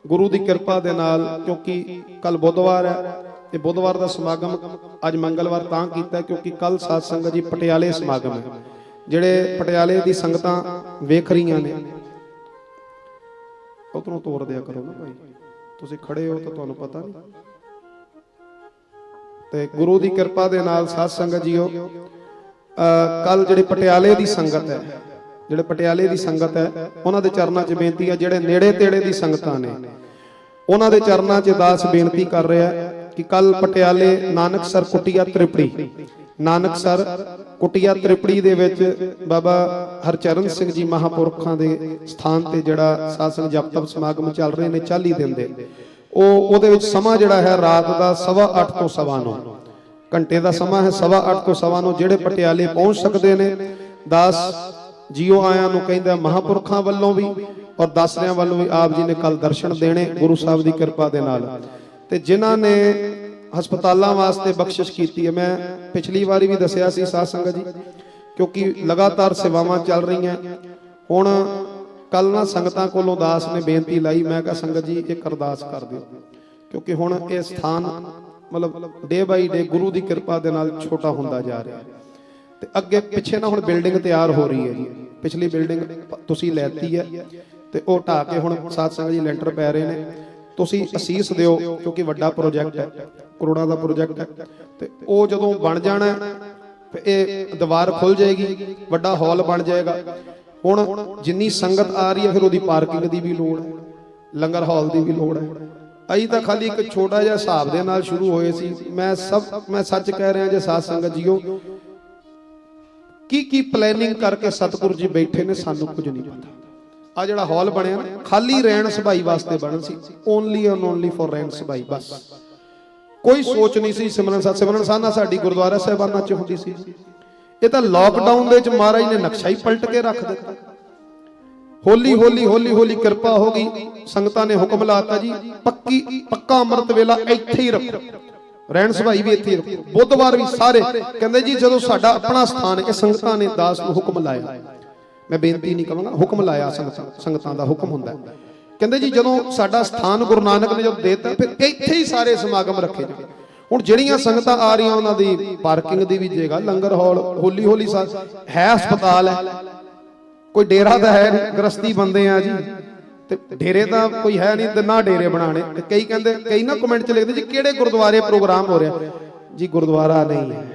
ਗੁਰੂ ਦੀ ਕਿਰਪਾ ਦੇ ਨਾਲ ਕਿਉਂਕਿ ਕੱਲ ਬੁੱਧਵਾਰ ਹੈ ਤੇ ਬੁੱਧਵਾਰ ਦਾ ਸਮਾਗਮ ਅੱਜ ਮੰਗਲਵਾਰ ਤਾਂ ਕੀਤਾ ਕਿਉਂਕਿ ਕੱਲ ਸਾਧ ਸੰਗਤ ਜੀ ਪਟਿਆਲੇ ਸਮਾਗਮ ਹੈ ਜਿਹੜੇ ਪਟਿਆਲੇ ਦੀ ਸੰਗਤਾਂ ਵੇਖ ਰਹੀਆਂ ਨੇ ਉਧਰੋਂ ਤੋਰ ਦਿਆ ਕਰੋ ਨਾ ਭਾਈ ਤੁਸੀਂ ਖੜੇ ਹੋ ਤਾਂ ਤੁਹਾਨੂੰ ਪਤਾ ਨਹੀਂ ਤੇ ਗੁਰੂ ਦੀ ਕਿਰਪਾ ਦੇ ਨਾਲ ਸਾਧ ਸੰਗਤ ਜੀਓ ਕੱਲ ਜਿਹੜੇ ਪਟਿਆਲੇ ਦੀ ਸੰਗਤ ਹੈ ਜਿਹੜੇ ਪਟਿਆਲੇ ਦੀ ਸੰਗਤ ਹੈ ਉਹਨਾਂ ਦੇ ਚਰਨਾਂ 'ਚ ਬੇਨਤੀ ਹੈ ਜਿਹੜੇ ਨੇੜੇ ਤੇੜੇ ਦੀ ਸੰਗਤਾਂ ਨੇ ਉਹਨਾਂ ਦੇ ਚਰਨਾਂ 'ਚ ਦਾਸ ਬੇਨਤੀ ਕਰ ਰਿਹਾ ਕਿ ਕੱਲ ਪਟਿਆਲੇ ਨਾਨਕਸਰ ਕੁਟੀਆ ਤ੍ਰਿਪੜੀ ਨਾਨਕਸਰ ਕੁਟੀਆ ਤ੍ਰਿਪੜੀ ਦੇ ਵਿੱਚ ਬਾਬਾ ਹਰਚਰਨ ਸਿੰਘ ਜੀ ਮਹਾਪੁਰਖਾਂ ਦੇ ਸਥਾਨ ਤੇ ਜਿਹੜਾ ਸਾਧ ਸੰਗਤ ਜਪ ਤਪ ਸਮਾਗਮ ਚੱਲ ਰਹੇ ਨੇ 40 ਦਿਨ ਦੇ ਉਹਦੇ ਵਿੱਚ ਸਮਾਂ ਜਿਹੜਾ ਹੈ ਰਾਤ ਦਾ 8:15 ਤੋਂ 9:15 ਘੰਟੇ ਦਾ ਸਮਾਂ ਹੈ 8:15 ਤੋਂ 9:15 ਜਿਹੜੇ ਪਟਿਆਲੇ ਪਹੁੰਚ ਸਕਦੇ ਨੇ ਦਾਸ ਜੀਓ ਆਇਆਂ ਨੂੰ ਕਹਿੰਦਾ ਮਹਾਪੁਰਖਾਂ ਵੱਲੋਂ ਵੀ ਔਰ ਦਾਸਰਿਆਂ ਵੱਲੋਂ ਵੀ ਆਪ ਜੀ ਨੇ ਕੱਲ ਦਰਸ਼ਨ ਦੇਣੇ ਗੁਰੂ ਸਾਹਿਬ ਦੀ ਕਿਰਪਾ ਦੇ ਨਾਲ ਤੇ ਜਿਨ੍ਹਾਂ ਨੇ ਹਸਪਤਾਲਾਂ ਵਾਸਤੇ ਬਖਸ਼ਿਸ਼ ਕੀਤੀ ਹੈ ਮੈਂ ਪਿਛਲੀ ਵਾਰੀ ਵੀ ਦੱਸਿਆ ਸੀ ਸਾਧ ਸੰਗਤ ਜੀ ਕਿਉਂਕਿ ਲਗਾਤਾਰ ਸੇਵਾਵਾਂ ਚੱਲ ਰਹੀਆਂ ਹੁਣ ਕੱਲ ਨਾ ਸੰਗਤਾਂ ਕੋਲੋਂ ਦਾਸ ਨੇ ਬੇਨਤੀ ਲਾਈ ਮੈਂ ਕਿਹਾ ਸੰਗਤ ਜੀ ਇੱਕ ਅਰਦਾਸ ਕਰ ਦਿਓ ਕਿਉਂਕਿ ਹੁਣ ਇਹ ਸਥਾਨ ਮਤਲਬ ਡੇ ਬਾਈ ਡੇ ਗੁਰੂ ਦੀ ਕਿਰਪਾ ਦੇ ਨਾਲ ਛੋਟਾ ਹੁੰਦਾ ਜਾ ਰਿਹਾ ਤੇ ਅੱਗੇ ਪਿੱਛੇ ਨਾ ਹੁਣ ਬਿਲਡਿੰਗ ਤਿਆਰ ਹੋ ਰਹੀ ਹੈ ਜੀ ਪਿਛਲੀ ਬਿਲਡਿੰਗ ਤੁਸੀਂ ਲੈਤੀ ਹੈ ਤੇ ਉਹ ਢਾ ਕੇ ਹੁਣ ਸਾਧ ਸੰਗਤ ਜੀ ਲੈਂਟਰ ਪੈ ਰਹੇ ਨੇ। ਤੁਸੀਂ ਅਸੀਸ ਦਿਓ ਕਿਉਂਕਿ ਵੱਡਾ ਪ੍ਰੋਜੈਕਟ ਹੈ, ਕਰੋੜਾਂ ਦਾ ਪ੍ਰੋਜੈਕਟ ਹੈ ਤੇ ਉਹ ਜਦੋਂ ਬਣ ਜਾਣਾ ਇਹ ਦੀਵਾਰ ਖੁੱਲ ਜਾਏਗੀ, ਵੱਡਾ ਹਾਲ ਬਣ ਜਾਏਗਾ। ਹੁਣ ਜਿੰਨੀ ਸੰਗਤ ਆ ਰਹੀ ਹੈ ਫਿਰ ਉਹਦੀ ਪਾਰਕਿੰਗ ਦੀ ਵੀ ਲੋੜ ਹੈ, ਲੰਗਰ ਹਾਲ ਦੀ ਵੀ ਲੋੜ ਹੈ। ਅਸੀਂ ਤਾਂ ਖਾਲੀ ਇੱਕ ਛੋਟਾ ਜਿਹਾ ਹਿਸਾਬ ਦੇ ਨਾਲ ਸ਼ੁਰੂ ਹੋਏ ਸੀ। ਮੈਂ ਸੱਚ ਕਹਿ ਰਿਹਾ ਜੇ ਸਾਧ ਸੰਗਤ ਜੀਓ, ਕੀ ਪਲੈਨਿੰਗ ਕਰਕੇ ਸਤਿਗੁਰੂ ਜੀ ਬੈਠੇ ਨੇ ਸਾਨੂੰ ਕੁਝ ਨਹੀਂ ਪਤਾ। ਆ ਜਿਹੜਾ ਹਾਲ ਬਣਿਆ ਨਾ ਖਾਲੀ ਰਹਿਣ ਸਭਾਈ ਵਾਸਤੇ ਬਣਨ ਸੀ, ਓਨਲੀ ਐਂਡ ਓਨਲੀ ਫॉर ਰਹਿਣ ਸਭਾਈ, ਬਸ ਕੋਈ ਸੋਚ ਨਹੀਂ ਸੀ। ਸਿਮਰਨ ਸਾਧਨਾ ਸਾਡੀ ਗੁਰਦੁਆਰਾ ਸਾਹਿਬਾਨਾਂ 'ਚ ਹੁੰਦੀ ਸੀ। ਇਹ ਤਾਂ ਲਾਕਡਾਊਨ ਦੇ ਵਿੱਚ ਮਹਾਰਾਜ ਨੇ ਨਕਸ਼ਾ ਹੀ ਪਲਟ ਕੇ ਰੱਖ ਦਿੱਤਾ। ਹੌਲੀ ਹੌਲੀ ਕਿਰਪਾ ਹੋ ਗਈ, ਸੰਗਤਾਂ ਨੇ ਹੁਕਮ ਲਾਤਾ ਜੀ ਪੱਕਾ ਅੰਮ੍ਰਿਤ ਵੇਲਾ ਇੱਥੇ ਹੀ ਰੱਖੋ, ਰਹਿਣ ਸਭਾਈ ਵੀ ਇੱਥੇ ਹੀ ਰੱਖੋ, ਬੁੱਧਵਾਰ ਵੀ ਸਾਰੇ। ਕਹਿੰਦੇ ਜੀ ਜਦੋਂ ਸਾਡਾ ਆਪਣਾ ਸਥਾਨ, ਇਹ ਸੰਗਤਾਂ ਨੇ ਦਾਸ ਨੂੰ ਹੁਕਮ ਲਾਇਆ, ਮੈਂ ਬੇਨਤੀ ਨਹੀਂ ਕਰਾਂਗਾ, ਹੁਕਮ ਲਾਇਆ, ਸੰਗਤਾਂ ਦਾ ਹੁਕਮ ਹੁੰਦਾ। ਕਹਿੰਦੇ ਜੀ ਜਦੋਂ ਸਾਡਾ ਸਥਾਨ ਗੁਰੂ ਨਾਨਕ ਨੇ ਜਦੋਂ ਦੇਤਾ ਫਿਰ ਇੱਥੇ ਹੀ ਸਾਰੇ ਸਮਾਗਮ ਰੱਖੇ ਜਾਣ। ਹੁਣ ਜਿਹੜੀਆਂ ਸੰਗਤਾਂ ਆ ਰਹੀਆਂ ਉਹਨਾਂ ਦੀ ਪਾਰਕਿੰਗ ਦੀ ਵੀ ਜਗ੍ਹਾ, ਲੰਗਰ ਹਾਲ, ਹੌਲੀ ਹੈ, ਹਸਪਤਾਲ ਹੈ, ਕੋਈ ਡੇਰਾ ਤਾਂ ਹੈ ਨਹੀਂ, ਗ੍ਰਸਤੀ ਬੰਦੇ ਆ ਜੀ ਤੇ ਡੇਰੇ ਤਾਂ ਕੋਈ ਹੈ ਨਹੀਂ ਤੇ ਨਾ ਡੇਰੇ ਬਣਾਣੇ। ਤੇ ਕਈ ਨਾ ਕਮੈਂਟ 'ਚ ਲਿਖਦੇ ਜੀ ਕਿਹੜੇ ਗੁਰਦੁਆਰੇ ਪ੍ਰੋਗਰਾਮ ਹੋ ਰਿਹਾ ਜੀ। ਗੁਰਦੁਆਰਾ ਨਹੀਂ ਹੈ,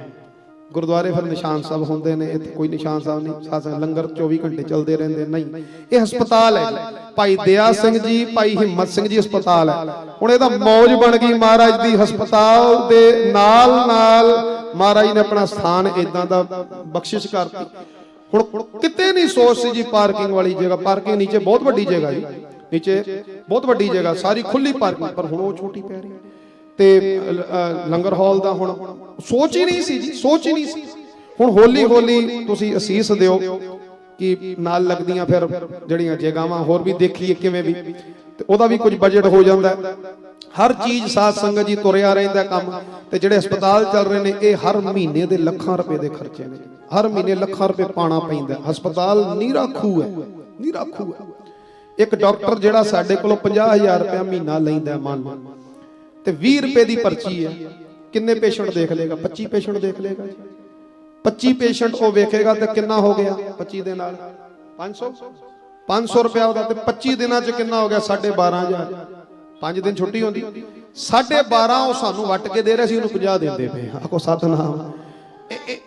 ਗੁਰਦੁਆਰੇ ਫਿਰ ਨਿਸ਼ਾਨ ਸਾਹਿਬ ਹੁੰਦੇ ਨੇ, ਇੱਥੇ ਕੋਈ ਨਿਸ਼ਾਨ ਸਾਹਿਬ ਨਹੀਂ। ਸਾਧ ਲੰਗਰ 24 ਘੰਟੇ ਚੱਲਦੇ ਰਹਿੰਦੇ, ਨਹੀਂ, ਇਹ ਹਸਪਤਾਲ ਹੈ। ਭਾਈ ਦਇਆ ਸਿੰਘ ਜੀ, ਭਾਈ ਹਿੰਮਤ ਸਿੰਘ ਜੀ ਹਸਪਤਾਲ ਹੈ। ਹੁਣ ਇਹਦਾ ਮੌਜ ਬਣ ਗਈ ਮਹਾਰਾਜ ਦੀ। ਹਸਪਤਾਲ ਦੇ ਨਾਲ ਮਹਾਰਾਜ ਨੇ ਆਪਣਾ ਸਥਾਨ ਇਦਾਂ ਦਾ ਬਖਸ਼ਿਸ਼ ਕਰਤੀ। ਹੁਣ ਕਿਤੇ ਨਹੀਂ ਸੋਚ ਸੀ ਜੀ ਪਾਰਕਿੰਗ ਵਾਲੀ ਜਗ੍ਹਾ, ਪਾਰਕਿੰਗ ਨੀਚੇ ਬਹੁਤ ਵੱਡੀ ਜਗ੍ਹਾ ਜੀ, ਨੀਚੇ ਬਹੁਤ ਵੱਡੀ ਜਗ੍ਹਾ, ਸਾਰੀ ਖੁੱਲੀ ਪਾਰਕਿੰਗ, ਪਰ ਹੁਣ ਉਹ ਛੋਟੀ ਪੈ ਰਹੀ ਤੇ ਲੰਗਰ ਹਾਲ ਦਾ ਹੁਣ ਸੋਚ ਹੀ ਨਹੀਂ ਸੀ ਜੀ, ਸੋਚ ਹੀ ਨਹੀਂ ਸੀ। ਹੁਣ ਹੌਲੀ ਤੁਸੀਂ ਅਸੀਸ ਦਿਓ ਕਿ ਨਾਲ ਲੱਗਦੀਆਂ ਫਿਰ ਜਿਹੜੀਆਂ ਜਗ੍ਹਾਵਾਂ ਹੋਰ ਵੀ ਦੇਖੀਏ ਕਿਵੇਂ ਵੀ, ਤੇ ਉਹਦਾ ਵੀ ਕੁਝ ਬਜਟ ਹੋ ਜਾਂਦਾ। ਹਰ ਚੀਜ਼ ਸਾਧ ਸੰਗਤ ਜੀ ਤੁਰਿਆ ਰਹਿੰਦਾ ਕੰਮ। ਤੇ ਜਿਹੜੇ ਹਸਪਤਾਲ ਚੱਲ ਰਹੇ ਨੇ ਇਹ ਹਰ ਮਹੀਨੇ ਦੇ ਲੱਖਾਂ ਰੁਪਏ ਦੇ ਖਰਚੇ ਨੇ, ਹਰ ਮਹੀਨੇ ਲੱਖਾਂ ਰੁਪਏ ਪਾਣਾ ਪੈਂਦਾ। ਹਸਪਤਾਲ ਨੀਰਾ ਖੂਹ ਹੈ। ਇੱਕ ਡਾਕਟਰ ਜਿਹੜਾ ਸਾਡੇ ਕੋਲੋਂ 50,000 ਰੁਪਏ ਮਹੀਨਾ ਲੈਂਦਾ ਮੰਨ ਲਓ, ਤੇ 20 ਰੁਪਏ ਦੀ ਪਰਚੀ ਹੈ, ਕਿੰਨੇ ਪੇਸ਼ੈਂਟ ਦੇਖ ਲੇਗਾ? 25 ਪੇਸ਼ੈਂਟ ਦੇਖ ਲੇਗਾ। 25 ਪੇਸ਼ੈਂਟ ਉਹ ਵੇਖੇਗਾ ਤੇ ਕਿੰਨਾ ਹੋ ਗਿਆ 25 ਦੇ ਨਾਲ 500 ਰੁਪਇਆ ਉਹਦਾ, ਤੇ 25 ਦਿਨਾਂ 'ਚ ਕਿੰਨਾ ਹੋ ਗਿਆ 12,500। 5 ਦਿਨ ਛੁੱਟੀ ਹੁੰਦੀ, 12,500 ਉਹ ਸਾਨੂੰ ਵੱਟ ਕੇ ਦੇ ਰਿਹਾ ਸੀ, ਉਹਨੂੰ 50 ਦਿੰਦੇ ਪਏ। ਆਖੋ ਸਤਨਾਮ।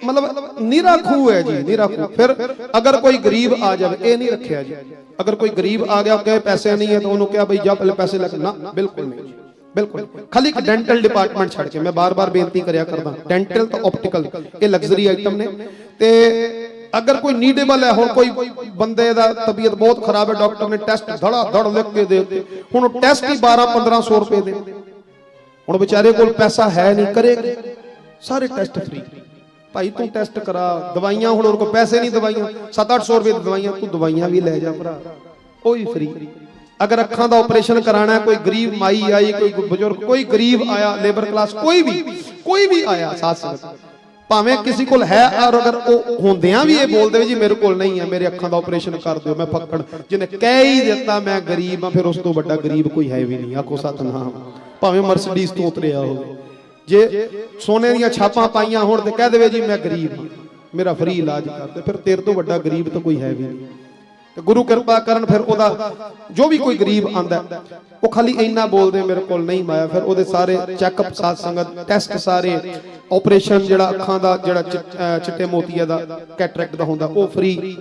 ਮਤਲਬ ਨੀਰਾ ਖੂਹ ਹੈ ਜੀ, ਨੀਰਾ ਖੂਹ। ਫਿਰ ਅਗਰ ਕੋਈ ਗਰੀਬ ਆ ਜਾਵੇ, ਇਹ ਨਹੀਂ ਰੱਖਿਆ ਜੀ। ਅਗਰ ਕੋਈ ਗਰੀਬ ਆ ਗਿਆ ਕਹੇ ਪੈਸੇ ਨਹੀਂ ਹੈ ਤਾਂ ਉਹਨੂੰ ਕਿਹਾ ਬਈ ਜਾ ਪਹਿਲੇ ਪੈਸੇ ਲੈ ਕੇ, ਨਾ ਬਿਲਕੁਲ ਨਹੀਂ, ਬਿਲਕੁਲ। ਖਾਲੀ ਇੱਕ ਡੈਂਟਲ ਡਿਪਾਰਟਮੈਂਟ ਛੱਡ ਕੇ, ਮੈਂ ਬਾਰ-ਬਾਰ ਬੇਨਤੀ ਕਰਿਆ ਕਰਦਾ, ਡੈਂਟਲ ਤੇ ਆਪਟੀਕਲ ਇਹ ਲਗਜ਼ਰੀ ਆਈਟਮ ਨੇ। ਤੇ ਅਗਰ ਕੋਈ ਨੀਡੇਬਲ ਹੈ, ਹੁਣ ਕੋਈ ਬੰਦੇ ਦਾ ਤਬੀਅਤ ਬਹੁਤ ਖਰਾਬ ਹੈ, ਡਾਕਟਰ ਨੇ ਟੈਸਟ ਧੜਾ ਲਿਖ ਕੇ ਦੇ ਦਿੱਤੇ, ਹੁਣ ਉਹ ਟੈਸਟ ਹੀ 1200-1500 ਰੁਪਏ ਦੇ। ਹੁਣ ਵਿਚਾਰੇ ਕੋਲ ਪੈਸਾ ਹੈ ਨਹੀਂ, ਕਰੇਗਾ ਸਾਰੇ ਟੈਸਟ ਫ੍ਰੀ। ਭਾਈ ਤੂੰ ਟੈਸਟ ਕਰਾ, ਦਵਾਈਆਂ ਹੁਣ ਉਹਨਾਂ ਕੋਲ ਪੈਸੇ ਨਹੀਂ, ਦਵਾਈਆਂ 700-800 ਰੁਪਏ ਦੀ ਦਵਾਈਆਂ, ਤੂੰ ਦਵਾਈਆਂ ਵੀ ਲੈ ਜਾ ਭਰਾ, ਉਹ ਵੀ ਫ੍ਰੀ। ਅਗਰ ਅੱਖਾਂ ਦਾ ਆਪਰੇਸ਼ਨ ਕਰਾਣਾ, ਕੋਈ ਗਰੀਬ ਮਾਈ ਆਈ, ਕੋਈ ਬਜ਼ੁਰਗ, ਕੋਈ ਗਰੀਬ ਆਇਆ, ਲੇਬਰ ਕਲਾਸ, ਕੋਈ ਵੀ ਆਇਆ ਸਾਧ ਸੰਗਤ, ਭਾਵੇਂ ਕਿਸੇ ਕੋਲ ਹੈ, ਔਰ ਅਗਰ ਉਹ ਹੁੰਦਿਆਂ ਵੀ ਇਹ ਬੋਲਦੇ ਜੀ ਮੇਰੇ ਕੋਲ ਨਹੀਂ ਹੈ, ਮੇਰੇ ਅੱਖਾਂ ਦਾ ਆਪਰੇਸ਼ਨ ਕਰ ਦਿਓ, ਮੈਂ ਫੱਕੜ, ਜਿਹਨੇ ਕਹਿ ਹੀ ਦਿੱਤਾ ਮੈਂ ਗਰੀਬ ਆ, ਫਿਰ ਉਸ ਤੋਂ ਵੱਡਾ ਗਰੀਬ ਕੋਈ ਹੈ ਵੀ ਨਹੀਂ। ਆਖੋ ਸਤਨਾਮ। ਭਾਵੇਂ ਮਰਸੀਡੀਜ਼ ਤੋਂ ਉਤਰਿਆ ਹੋਵੇ, ਜੇ ਸੋਨੇ ਦੀਆਂ ਛਾਪਾਂ ਪਾਈਆਂ ਹੋਣ ਤੇ ਕਹਿ ਦੇਵੇ ਜੀ ਮੈਂ ਗਰੀਬ ਹਾਂ, ਮੇਰਾ ਫ੍ਰੀ ਇਲਾਜ ਕਰ ਦੇ, ਫਿਰ ਤੇਰੇ ਤੋਂ ਵੱਡਾ ਗਰੀਬ ਤਾਂ ਕੋਈ ਹੈ ਵੀ ਨਹੀਂ। ਤੇ ਗੁਰੂ ਕਿਰਪਾ ਕਰਨ, ਫਿਰ ਉਹਦਾ ਜੋ ਵੀ ਕੋਈ ਗਰੀਬ ਆਂਦਾ ਉਹ ਖਾਲੀ ਇੰਨਾ ਬੋਲਦੇ ਮੇਰੇ ਕੋਲ ਨਹੀਂ ਮਾਇਆ, ਫਿਰ ਉਹਦੇ ਸਾਰੇ ਚੈੱਕਅਪ, ਸਾਧ ਸੰਗਤ, ਟੈਸਟ, ਸਾਰੇ ਆਪਰੇਸ਼ਨ, ਜਿਹੜਾ ਅੱਖਾਂ ਦਾ ਜਿਹੜਾ ਚਿੱਟੇ ਮੋਤੀਆ ਦਾ, ਕੈਟਰੈਕਟ ਦਾ ਹੁੰਦਾ, ਉਹ ਫ੍ਰੀ।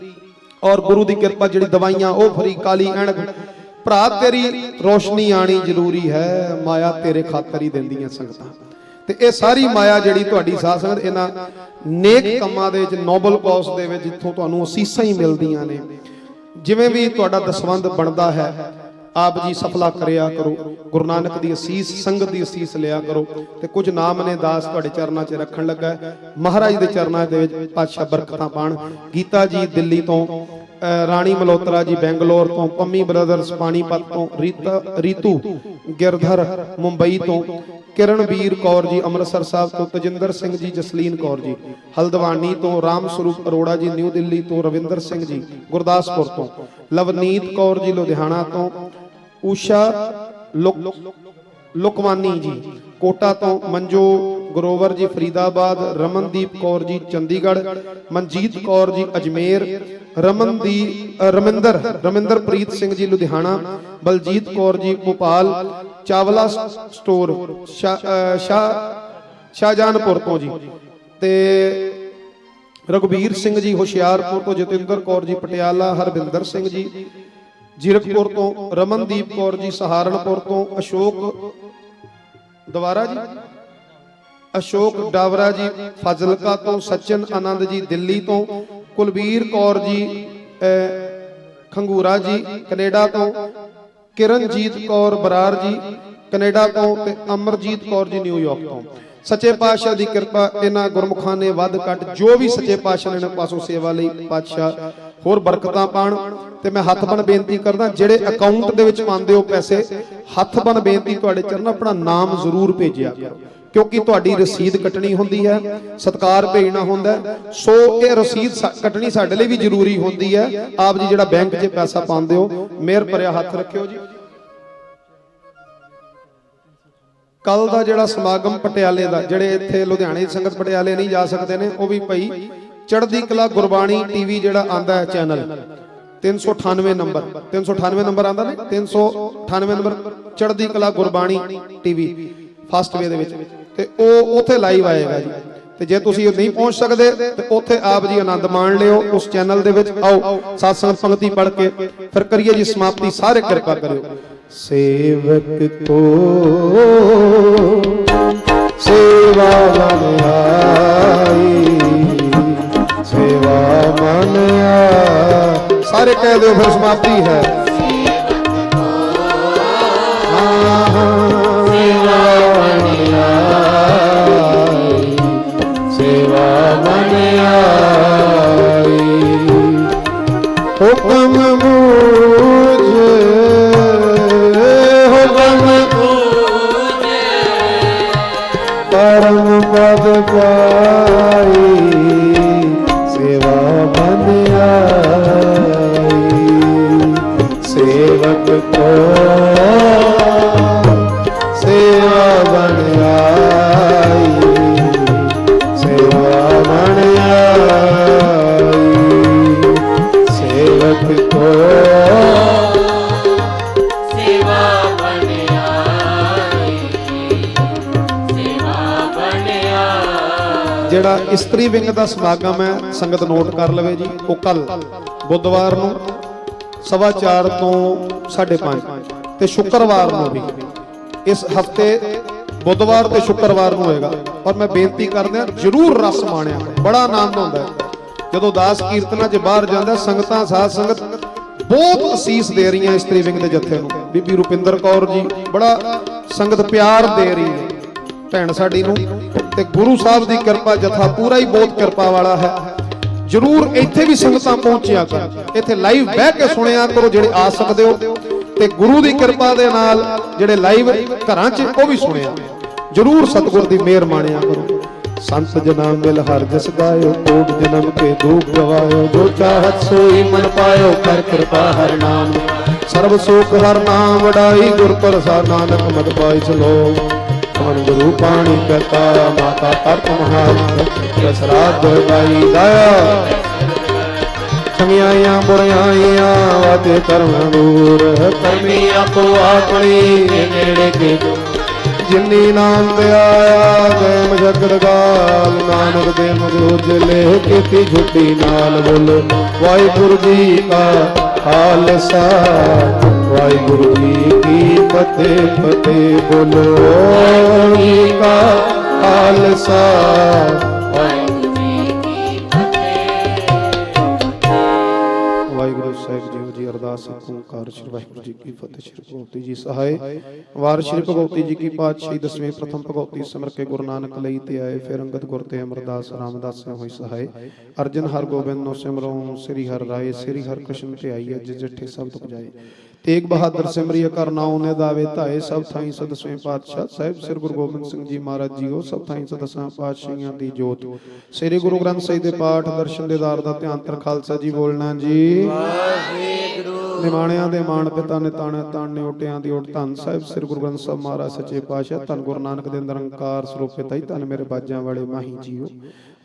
ਔਰ ਗੁਰੂ ਦੀ ਕਿਰਪਾ ਜਿਹੜੀ ਦਵਾਈਆਂ ਉਹ ਫ੍ਰੀ। ਕਾਲੀ ਐਨਕ, ਭਰਾ ਤੇਰੀ ਰੋਸ਼ਨੀ ਆਣੀ ਜ਼ਰੂਰੀ ਹੈ, ਮਾਇਆ ਤੇਰੇ ਖਾਤਰ ਹੀ ਦਿੰਦੀਆਂ ਸੰਗਤਾਂ। ਤੇ ਇਹ ਸਾਰੀ ਮਾਇਆ ਜਿਹੜੀ ਤੁਹਾਡੀ ਸਾਧ ਸੰਗਤ ਇਹਨਾਂ ਨੇਕ ਕੰਮਾਂ ਦੇ ਵਿੱਚ, ਨੋਬਲ ਕਾਜ਼ ਦੇ ਵਿੱਚ, ਜਿੱਥੋਂ ਤੁਹਾਨੂੰ ਅਸੀਸਾਂ ਹੀ ਮਿਲਦੀਆਂ ਨੇ, ਜਿਵੇਂ ਵੀ ਤੁਹਾਡਾ ਦਸਵੰਧ ਬਣਦਾ ਹੈ, ਆਪ ਜੀ ਸਫਲਾ ਕਰਿਆ ਕਰੋ। ਗੁਰੂ ਨਾਨਕ ਦੀ ਅਸੀਸ, ਸੰਗਤ ਦੀ ਅਸੀਸ ਲਿਆ ਕਰੋ। ਤੇ ਕੁਝ ਨਾਮ ਨੇ ਦਾਸ ਤੁਹਾਡੇ ਚਰਨਾਂ 'ਚ ਰੱਖਣ ਲੱਗਾ, ਮਹਾਰਾਜ ਦੇ ਚਰਨਾਂ ਦੇ ਵਿੱਚ ਪਾਤਸ਼ਾਹ ਬਰਕਤਾਂ ਪਾਣ। ਗੀਤਾ ਜੀ ਦਿੱਲੀ ਤੋਂ, ਰਾਣੀ ਮਲੋਤਰਾ ਜੀ ਬੈਂਗਲੌਰ ਤੋਂ, ਪੰਮੀ ਬ੍ਰਦਰਸ ਪਾਣੀਪਤ ਤੋਂ, ਰੀਤੂ ਗਿਰਧਰ ਮੁੰਬਈ ਤੋਂ, ਕਿਰਨਵੀਰ ਕੌਰ ਜੀ ਅੰਮ੍ਰਿਤਸਰ ਸਾਹਿਬ ਤੋਂ, ਤਜਿੰਦਰ ਸਿੰਘ ਜੀ, ਜਸਲੀਨ ਕੌਰ ਜੀ ਹਲਦਵਾਨੀ ਤੋਂ, ਰਾਮ ਸਰੂਪ ਅਰੋੜਾ ਜੀ ਨਿਊ ਦਿੱਲੀ ਤੋਂ, ਰਵਿੰਦਰ ਸਿੰਘ ਜੀ ਗੁਰਦਾਸਪੁਰ ਤੋਂ, ਲਵਨੀਤ ਕੌਰ ਜੀ ਲੁਧਿਆਣਾ ਤੋਂ, ਊਸ਼ਾ ਲੁਕਵਾਨੀ ਜੀ कोटा तो मंजू ग्रोवर जी फरीदाबाद, रमनदीप कौर जी चंडीगढ़, मनजीत कौर जी अजमेर, रमिंदर प्रीत सिंह जी लुधियाना, बलजीत कौर जी भोपाल, चावला स्टोर शाहजहानपुर तो जी, ते रघुवीर सिंह जी हुशियारपुर तो, जतिंदर कौर जी पटियाला, हरविंदर सिंह जी जीरकपुर तो, रमनदीप कौर जी सहारनपुर तो, अशोक दोबारा जी अशोक डावरा जी फाजिलका तो, सचिन आनंद जी दिल्ली तो, कुलबीर कौर जी खंगूरा जी कनेडा तो, किरणजीत कौर बरार जी कनेडा तो, ते अमरजीत कौर जी न्यूयॉर्क तो। सच्चे पातशाह की कृपा इन्हां गुरमुखां ने वध घट जो भी सच्चे पातशाह ने पासों सेवा लई पातशाह होर बरकतां पाण। ते मैं हत्थ बन बेनती करदा जिहड़े अकाउंट दे विच पांदे हो पैसे, हत्थ बन बेनती तुहाडे चरण अपना नाम जरूर भेजिया करो, क्योंकि तुहाडी रसीद कटनी हुंदी है, सत्कार भेजना हुंदा है। सो ये रसीद कटनी साडे लई भी जरूरी हुंदी है। आप जी जिहड़ा बैंक 'च पैसा पांदे हो, मेहर भरिया हत्थ रखियो जी। कल का जिहड़ा समागम पटियाले का, जिहड़े इत्थे लुधियाणे दी संगत पटियाले नहीं जा सकते ने, वो भी भाई चढ़दी कला गुरबाणी टीवी जिहड़ा आंदा है चैनल 398 नंबर 398 नंबर आंदा ने 398 नंबर चढ़दी कला गुरबाणी टीवी फस्ट वे दे विच, ते ओह उत्थे लाइव आएगा जी। ते जे तुसीं नहीं पहुंच सकते ते उत्थे आप जी आनंद मान लियो उस चैनल दे विच। आओ सत्संग पंक्ति पढ़ के फिर करिए जी समाप्ति। सारे कृपा करियो। सेवक को सेवा मन आई, सेवा मन आई। सारे कह दो फिर समाप्ति है। सेवा मन आई, सेवा मन आई, हुक्म मुझे परम पद पाई, सेवा मन आई, सेवक को सेवा मन आई, सेवा मन आई, सेवक को सेवा बन आई, सेवा बन आई। ਜਿਹੜਾ ਇਸਤਰੀ ਵਿੰਗ ਦਾ ਸਮਾਗਮ ਹੈ ਸੰਗਤ ਨੋਟ ਕਰ ਲਵੇ ਜੀ। ਉਹ ਕੱਲ ਬੁੱਧਵਾਰ ਨੂੰ 4:15 ਤੋਂ 5:30 ਤੇ ਸ਼ੁੱਕਰਵਾਰ ਨੂੰ ਵੀ ਇਸ ਹਫਤੇ ਬੁੱਧਵਾਰ ਤੇ ਸ਼ੁੱਕਰਵਾਰ ਨੂੰ ਹੋਏਗਾ। ਔਰ ਮੈਂ ਬੇਨਤੀ ਕਰਦਾ ਜਰੂਰ ਰਸ ਮਾਣਿਆ, ਬੜਾ ਆਨੰਦ ਆਉਂਦਾ ਹੈ ਜਦੋਂ ਦਾਸ ਕੀਰਤਨਾਂ 'ਚ ਬਾਹਰ ਜਾਂਦਾ। ਸੰਗਤਾਂ ਸਾਧ ਸੰਗਤ ਬਹੁਤ ਅਸੀਸ ਦੇ ਰਹੀਆਂ ਇਸਤਰੀ ਵਿੰਗ ਦੇ ਜੱਥੇ ਨੂੰ। ਬੀਬੀ ਰੁਪਿੰਦਰ ਕੌਰ ਜੀ ਬੜਾ ਸੰਗਤ ਪਿਆਰ ਦੇ ਰਹੀ ਹੈ ਭੈਣ ਸਾਡੀ ਨੂੰ। ਤੇ ਗੁਰੂ ਸਾਹਿਬ ਦੀ ਕਿਰਪਾ ਜਥਾ ਪੂਰਾ ਹੀ ਬਹੁਤ ਕਿਰਪਾ ਵਾਲਾ ਹੈ। ਜਰੂਰ ਇੱਥੇ ਵੀ ਸੰਗਤਾਂ ਪਹੁੰਚਿਆ ਕਰ, ਇੱਥੇ ਲਾਈਵ ਬਹਿ ਕੇ ਸੁਣਿਆ ਕਰੋ ਜਿਹੜੇ ਆ ਸਕਦੇ ਹੋ। ਤੇ ਗੁਰੂ ਦੀ ਕਿਰਪਾ ਦੇ ਨਾਲ ਜਿਹੜੇ ਲਾਈਵ ਘਰਾਂ 'ਚ ਉਹ ਵੀ ਸੁਣਿਆ ਜਰੂਰ। ਸਤਿਗੁਰ ਦੀ ਮਿਹਰ ਮਾਣਿਆ ਕਰੋ। ਸੰਤ ਜਨਾਂ ਮਿਲ ਹਰ ਜਸ ਗਾਇਓ, ਕੋਟ ਜਨਮ ਕੇ ਦੁਖ ਗਵਾਇਓ, ਜੋ ਚਾਹਤ ਸੋਈ ਮਨ ਪਾਇਓ, ਕਰ ਕਿਰਪਾ ਹਰ ਨਾਮ ਸਰਬ ਸੁਖ ਹਰ ਨਾਮ ਵਡਾਈ, ਗੁਰ ਪ੍ਰਸਾਦ ਨਾਨਕ ਮਤ ਪਾਈ ਚਲੋ। मन गुरु पाणी कहता माता तरत महान श्राद्ध गाई दाया, चंगियाइयां बुराइयां वाते कर्म दूर, कर्मी आपो अपनी नेड़े के जिन्नी नाम ते आया गए मजगड़ गाल, नानक दे मग उजले कीती झूठी नाल। बोलो वाहिगुरु जी का खालसा, वाहिगुरु जी की फतेह फतेह। बोलो जी का खालसा, वाहिगुरु जी की फतेह। वाहिगुरु साहिब जी जी अरदास ओंकार श्री वाहिगुरु जी की फतेह। श्री भगवती जी सहाय वार श्री भगवती जी की पातशाही दसवें प्रथम भगवती सिमर के गुरु नानक लई ते आए, फिर अंगद गुर ते अमरदास रामदास होई सहाय। अर्जन हर गोबिंद नो सिमरो श्री हर राय, श्री हर कृष्ण ते आईए जिस जठे सब तुक जाए। तेग बहादुर सिमरिय कर नाउ ने दावे धाए, सब थाई सदसवें पातशाह साहिब श्री गुरु गोबिंद सिंह जी महाराज जी हो, सब थाई सदसां पातशाहियां दी जोत। श्री गुरु ग्रंथ ਸਾਹਿਬ ਦੇ ਪਾਠ ਦਰਸ਼ਨ ਦੇਦਾਰ ਦਾ ਧਿਆਨ ਤਰ ਖਾਲਸਾ ਜੀ ਬੋਲਣਾ ਜੀ। ਵਾਹਿਗੁਰੂ ਨਿਮਾਣਿਆਂ ਦੇ ਮਾਣ ਪਿਤਾ ਨੇ ਤਾਣੇ ਤਾਣੇ ਓਟਿਆਂ ਦੀ ਓਟ ਧੰਨ ਸਾਹਿਬ ਸ੍ਰੀ ਗੁਰੂ ਗ੍ਰੰਥ ਸਾਹਿਬ ਮਹਾਰਾਜ ਸੱਚੇ ਪਾਤਸ਼ਾਹ ਧੰਨ ਗੁਰੂ ਨਾਨਕ ਦੇ ਨਿਰੰਕਾਰ ਸਰੂਪ ਪਿਤਾ ਹੀ ਧੰਨ ਮੇਰੇ ਬਾਜਾਂ ਵਾਲੇ ਮਾਹੀ ਜੀਓ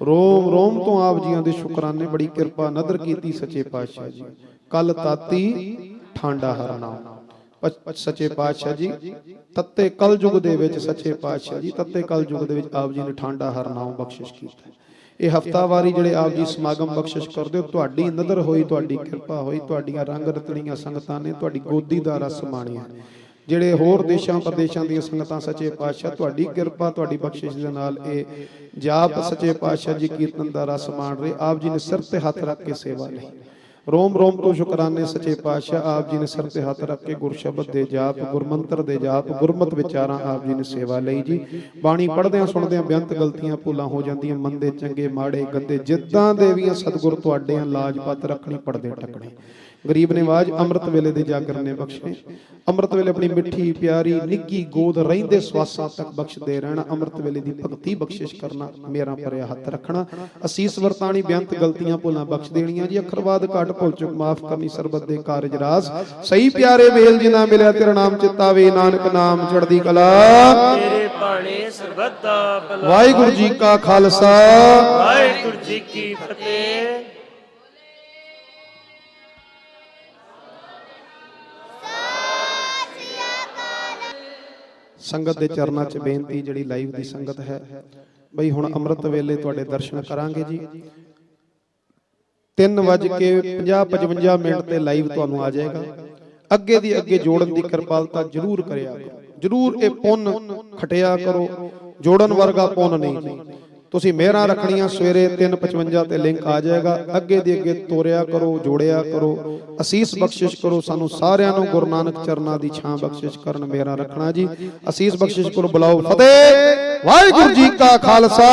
ਰੋਮ ਰੋਮ ਤੋਂ ਆਪ ਜੀਆਂ ਦੇ ਸ਼ੁਕਰਾਨੇ ਬੜੀ ਕਿਰਪਾ ਨਦਰ ਕੀਤੀ ਸੱਚੇ ਪਾਤਸ਼ਾਹ ਜੀ ਕਲ ਤਾਤੀ ਠਾਂਡਾ ਹਰਨਾ ਸੱਚੇ ਪਾਤਸ਼ਾਹ ਜੀ ਤੱਤੇ ਕਲ ਯੁਗ ਦੇ ਵਿੱਚ ਸੱਚੇ ਪਾਤਸ਼ਾਹ ਜੀ ਤੱਤੇ ਕਲ ਯੁਗ ਦੇ ਵਿੱਚ ਆਪ ਜੀ ਨੇ ਠਾਂਡਾ ਹਰਨਾਮ ਬਖਸ਼ਿਸ਼ ਕੀਤਾ ਇਹ ਹਫਤਾਵਾਰੀ ਜਿਹੜੇ ਆਪ ਜੀ ਸਮਾਗਮ ਬਖਸ਼ਿਸ਼ ਕਰਦੇ ਹੋ ਤੁਹਾਡੀ ਨਦਰ ਹੋਈ ਤੁਹਾਡੀ ਕਿਰਪਾ ਹੋਈ ਤੁਹਾਡੀਆਂ ਰੰਗ ਰਤਣੀਆਂ ਸੰਗਤਾਂ ਨੇ ਤੁਹਾਡੀ ਗੋਦੀ ਦਾ ਰਸ ਮਾਣਿਆ ਜਿਹੜੇ ਹੋਰ ਦੇਸ਼ਾਂ ਪ੍ਰਦੇਸ਼ਾਂ ਦੀਆਂ ਸੰਗਤਾਂ ਸੱਚੇ ਪਾਤਸ਼ਾਹ ਤੁਹਾਡੀ ਕਿਰਪਾ ਤੁਹਾਡੀ ਬਖਸ਼ਿਸ਼ ਦੇ ਨਾਲ ਇਹ ਜਾਪ ਸੱਚੇ ਪਾਤਸ਼ਾਹ ਜੀ ਕੀਰਤਨ ਦਾ ਰਸ ਮਾਣ ਰਹੇ ਆਪ ਜੀ ਨੇ ਸਿਰ ਤੇ ਹੱਥ ਰੱਖ ਕੇ ਸੇਵਾ ਲਈ ਰੋਮ ਰੋਮ ਤੋਂ ਸ਼ੁਕਰਾਨੇ ਸੱਚੇ ਪਾਤਸ਼ਾਹ ਆਪ ਜੀ ਨੇ ਸਿਰ ਤੇ ਹੱਥ ਰੱਖ ਕੇ ਗੁਰ ਸ਼ਬਦ ਦੇ ਜਾਪ ਗੁਰਮੰਤਰ ਦੇ ਜਾਪ ਗੁਰਮਤ ਵਿਚਾਰਾਂ ਆਪ ਜੀ ਨੇ ਸੇਵਾ ਲਈ ਜੀ ਬਾਣੀ ਪੜ੍ਹਦਿਆਂ ਸੁਣਦਿਆਂ ਬੇਅੰਤ ਗਲਤੀਆਂ ਭੁੱਲਾਂ ਹੋ ਜਾਂਦੀਆਂ ਮੰਦੇ ਚੰਗੇ ਮਾੜੇ ਗੰਦੇ ਜਿੱਦਾਂ ਦੇ ਵੀ ਸਤਿਗੁਰ ਤੁਹਾਡੇ ਲਾਜਪਤ ਰੱਖਣੀ ਪੜਦੇ ਟਕਣੇ ਗਰੀਬ ਨਿਵਾਜ ਅੰਮ੍ਰਿਤ ਵੇਲੇ ਦੇ ਜਾਗਰ ਨੇ ਬਖਸ਼ੇ ਅੰਮ੍ਰਿਤ ਵੇਲੇ ਆਪਣੀ ਮਿੱਠੀ ਪਿਆਰੀ ਨਿੱਗੀ ਗੋਦ ਰਹਿੰਦੇ ਸਵਾਸਾਂ ਤੱਕ ਬਖਸ਼ਦੇ ਰਹਿਣਾ ਅੰਮ੍ਰਿਤ ਵੇਲੇ ਦੀ ਭਗਤੀ ਬਖਸ਼ਿਸ਼ ਕਰਨਾ ਮੇਰਾ ਭਰਿਆ ਹੱਥ ਰੱਖਣਾ ਅਸੀਸ ਵਰਤਾਣੀ ਬੇਅੰਤ ਗਲਤੀਆਂ ਭੁੱਲਾਂ ਬਖਸ਼ ਦੇਣੀਆਂ ਜੀ ਅੱਖਰਵਾਦ ਘਾਟ ਭੁੱਲ ਚੁੱਕ ਮਾਫ ਕਰਨੀ ਸਰਬਤ ਦੇ ਕਾਰਜ ਰਾਸ ਸਹੀ ਪਿਆਰੇ ਵੇਲ ਜਿਨਾ ਮਿਲਿਆ ਤੇਰਾ ਨਾਮ ਚਿਤਾਵੇ ਨਾਨਕ ਨਾਮ ਚੜ੍ਹਦੀ ਕਲਾ ਤੇਰੇ ਬਾਣੇ ਸਰਬੱਤ ਦਾ ਭਲਾ ਵਾਹਿਗੁਰੂ ਜੀ ਕਾ ਖਾਲਸਾ ਵਾਹਿਗੁਰੂ ਜੀ ਕੀ ਫਤਿਹ। ਸੰਗਤ ਦੇ ਚਰਨਾਂ 'ਚ ਬੇਨਤੀ ਜਿਹੜੀ ਲਾਈਵ ਦੀ ਸੰਗਤ ਹੈ ਬਈ ਹੁਣ ਅੰਮ੍ਰਿਤ ਵੇਲੇ ਤੁਹਾਡੇ ਦਰਸ਼ਨ ਕਰਾਂਗੇ ਜੀ 3:50-55 ਮਿੰਟ ਤੇ ਲਾਈਵ ਤੁਹਾਨੂੰ ਆ ਜਾਏਗਾ ਅੱਗੇ ਦੀ ਅੱਗੇ ਜੋੜਨ ਦੀ ਕਿਰਪਾਲਤਾ ਜ਼ਰੂਰ ਕਰਿਆ ਜ਼ਰੂਰ ਇਹ ਪੁੰਨ ਖਟਿਆ ਕਰੋ ਜੋੜਨ ਵਰਗਾ ਪੁੰਨ ਨਹੀਂ ਜੀ ਤੁਸੀਂ ਮਿਹਰਾਂ ਰੱਖਣੀਆਂ ਸਵੇਰੇ 3:55 ਤੇ ਲਿੰਕ ਆ ਜਾਏਗਾ ਅੱਗੇ ਦੀ ਅੱਗੇ ਤੋਰਿਆ ਕਰੋ ਜੋੜਿਆ ਕਰੋ ਅਸੀਸ ਬਖਸ਼ਿਸ਼ ਕਰੋ ਸਾਨੂੰ ਸਾਰਿਆਂ ਨੂੰ ਗੁਰੂ ਨਾਨਕ ਚਰਨਾਂ ਦੀ ਛਾਂ ਬਖਸ਼ਿਸ਼ ਕਰਨ ਮਿਹਰਾਂ ਰੱਖਣਾ ਜੀ ਅਸੀਸ ਬਖਸ਼ਿਸ਼ ਕਰੋ ਬੁਲਾਓ ਫਤਿਹ ਵਾਹਿਗੁਰੂ ਜੀ ਕਾ ਖਾਲਸਾ